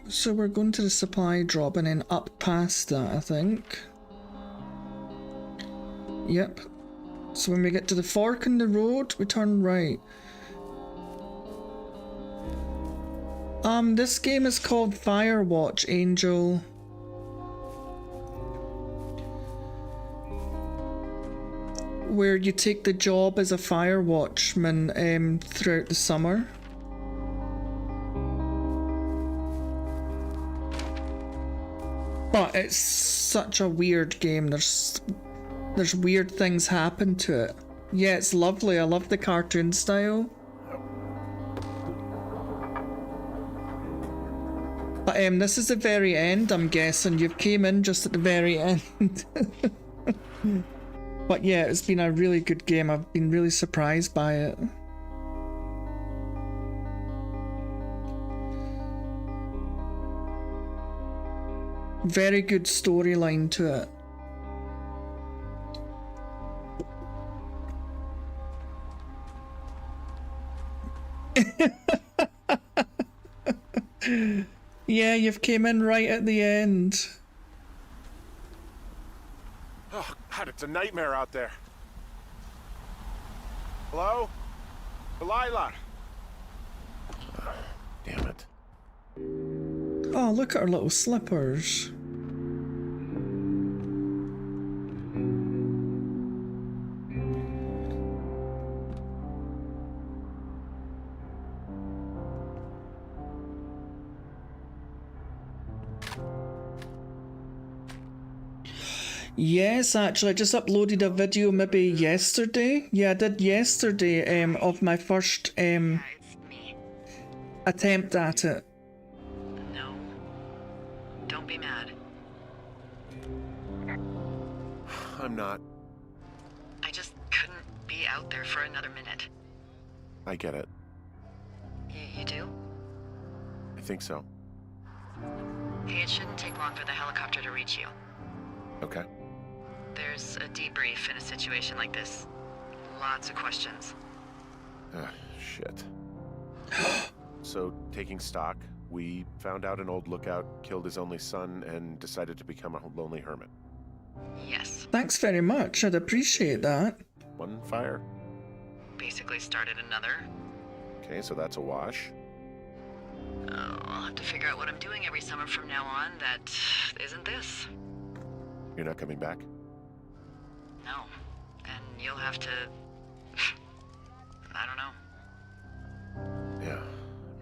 So we're going to the supply drop and then up past that, I think. Yep. So when we get to the fork in the road, we turn right. This game is called Firewatch, Angel. Where you take the job as a fire watchman throughout the summer. But it's such a weird game. There's weird things happen to it. Yeah, it's lovely. I love the cartoon style. But this is the very end, I'm guessing. You've came in just at the very end. But yeah, it's been a really good game. I've been really surprised by it. Very good storyline to it. Yeah, you've came in right at the end. Oh, God, it's a nightmare out there. Hello? Delilah? Damn it. Oh, look at her little slippers. Yes, actually, I just uploaded a video maybe yesterday. Yeah, I did yesterday of my first Yeah, it's me. attempt at it. No. Don't be mad. I'm not. I just couldn't be out there for another minute. I get it. You do? I think so. Hey, it shouldn't take long for the helicopter to reach you. Okay. There's a debrief in a situation like this. Lots of questions. Shit. So, taking stock, we found out an old lookout killed his only son and decided to become a lonely hermit. Yes. Thanks very much. I'd appreciate that. One fire. Basically started another. Okay, so that's a wash. Oh, I'll have to figure out what I'm doing every summer from now on that isn't this. You're not coming back? No. And you'll have to... I don't know. Yeah,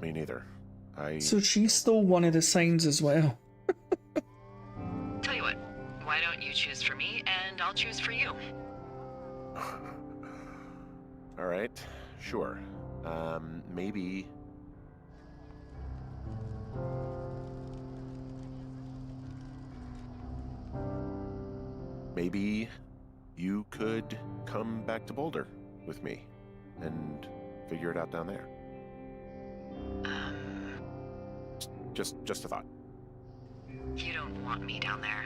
me neither. So she stole one of the signs as well. Tell you what, why don't you choose for me and I'll choose for you? All right, sure. Maybe... Maybe you could come back to Boulder with me and figure it out down there. Just a thought. You don't want me down there.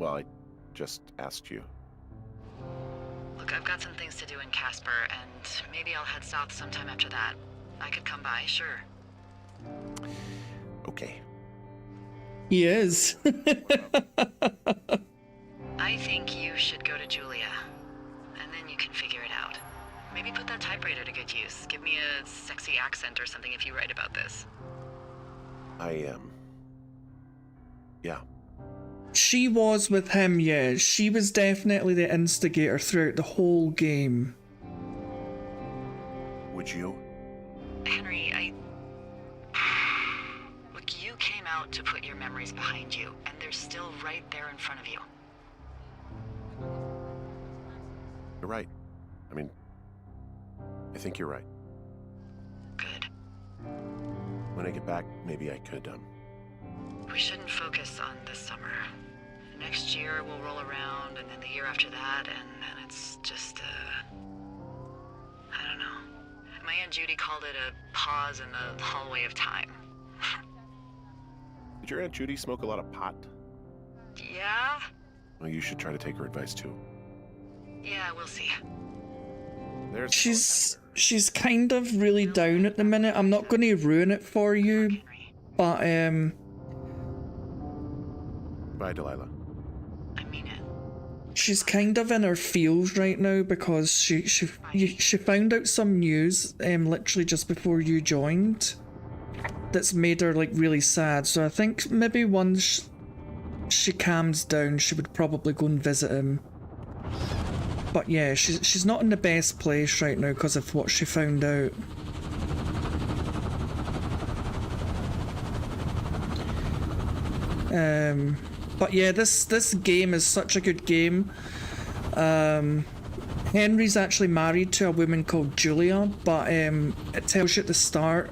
Well, I just asked you. Look, I've got some things to do in Casper, and maybe I'll head south sometime after that. I could come by, sure. Okay. He is. I think you should go to Julia, and then you can figure it out. Maybe put that typewriter to good use. Give me a sexy accent or something if you write about this. Yeah. She was with him, yeah. She was definitely the instigator throughout the whole game. Would you? Henry, Look, you came out to put your memories behind you, and they're still right there in front of you. You're right. I mean, I think you're right. Good. When I get back, maybe I could, We shouldn't focus on this summer. Next year will roll around, and then the year after that, and then it's just, I don't know. My Aunt Judy called it a pause in the hallway of time. Did your Aunt Judy smoke a lot of pot? Yeah? Well, you should try to take her advice, too. Yeah, we'll see. There's She's kind of really down at the minute. I'm not going to ruin it for you, but Bye, Delilah. I mean it. she's kind of in her feels right now because she found out some news literally just before you joined that's made her like really sad. So I think maybe once she calms down, she would probably go and visit him. But yeah, she's not in the best place right now because of what she found out. But yeah, this game is such a good game. Henry's actually married to a woman called Julia, but it tells you at the start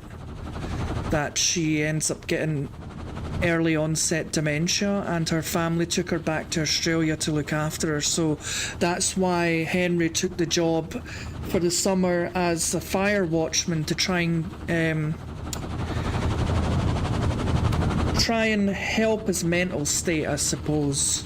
that she ends up getting early onset dementia, and her family took her back to Australia to look after her. So that's why Henry took the job for the summer as a fire watchman to try and help his mental state, I suppose.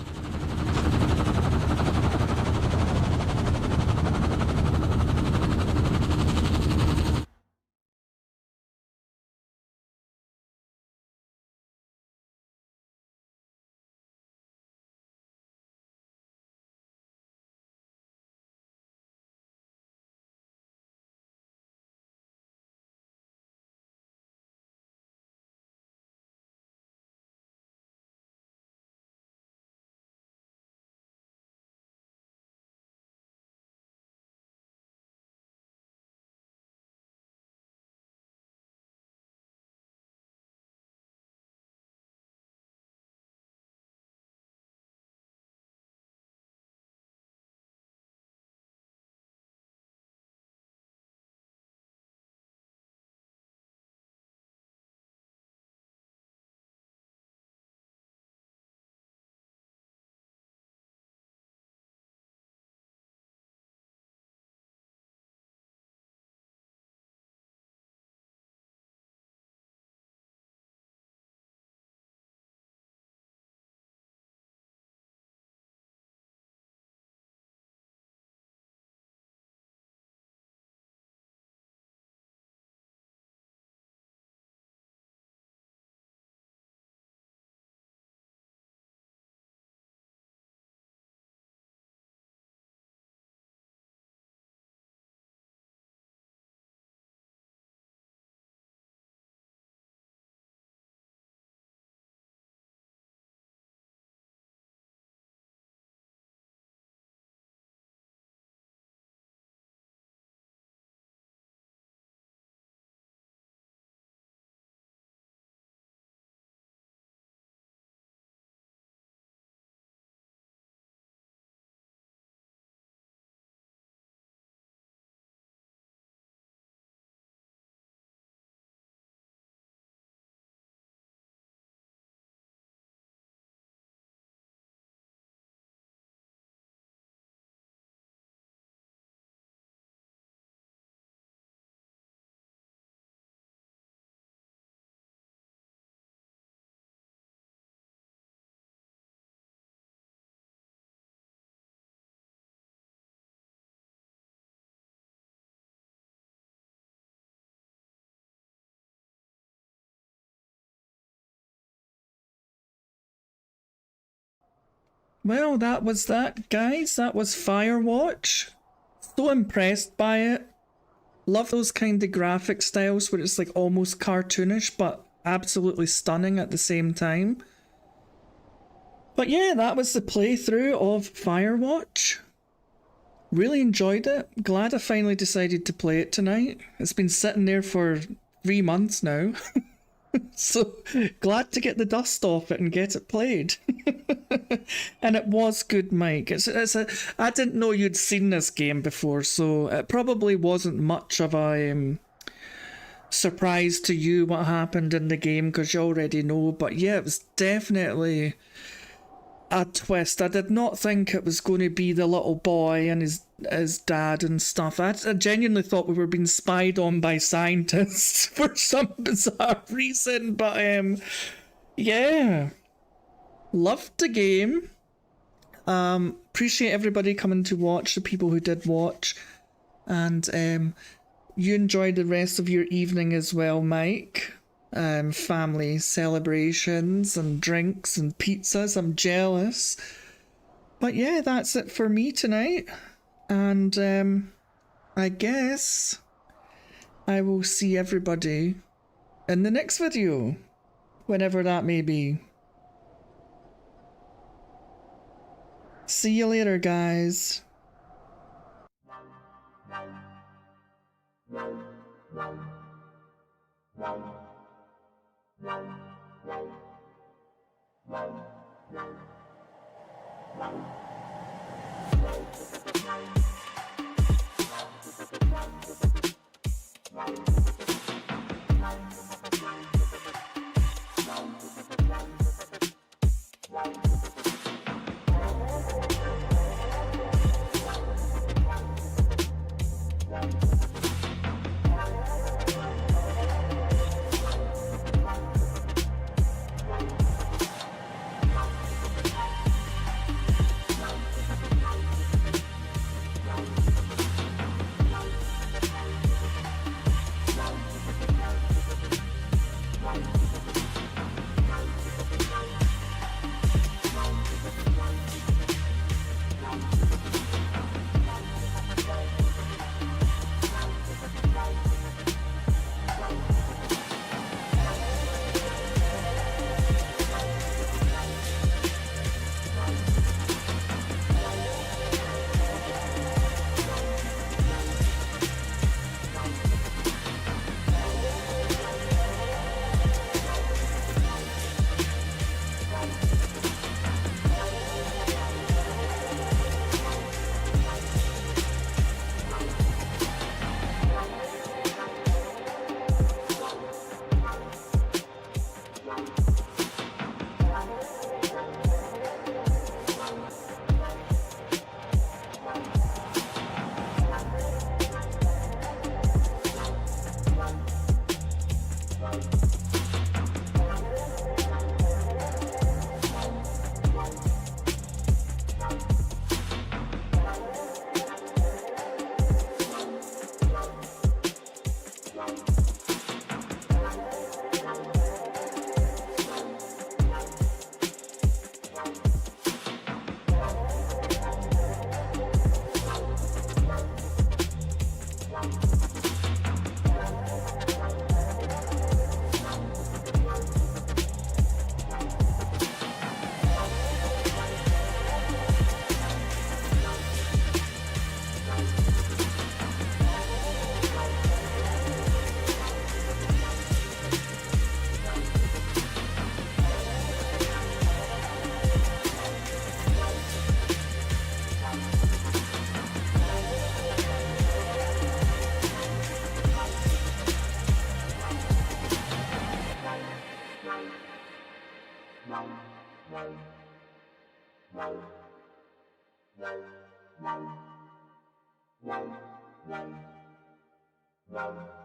Well, that was that, guys. That was Firewatch. So impressed by it. Love those kind of graphic styles where it's like almost cartoonish, but absolutely stunning at the same time. But yeah, that was the playthrough of Firewatch. Really enjoyed it. Glad I finally decided to play it tonight. It's been sitting there for 3 months now. So glad to get the dust off it and get it played. And it was good, Mike. I didn't know you'd seen this game before, so it probably wasn't much of a surprise to you what happened in the game because you already know. But yeah, it was definitely a twist. I did not think it was going to be the little boy and his dad and stuff. I genuinely thought we were being spied on by scientists for some bizarre reason. But yeah, loved the game. Appreciate everybody coming to watch, the people who did watch, and you enjoyed the rest of your evening as well, Mike. Family celebrations and drinks and pizzas. I'm jealous. But yeah, that's it for me tonight. And I guess I will see everybody in the next video, whenever that may be. See you later, guys. Wow.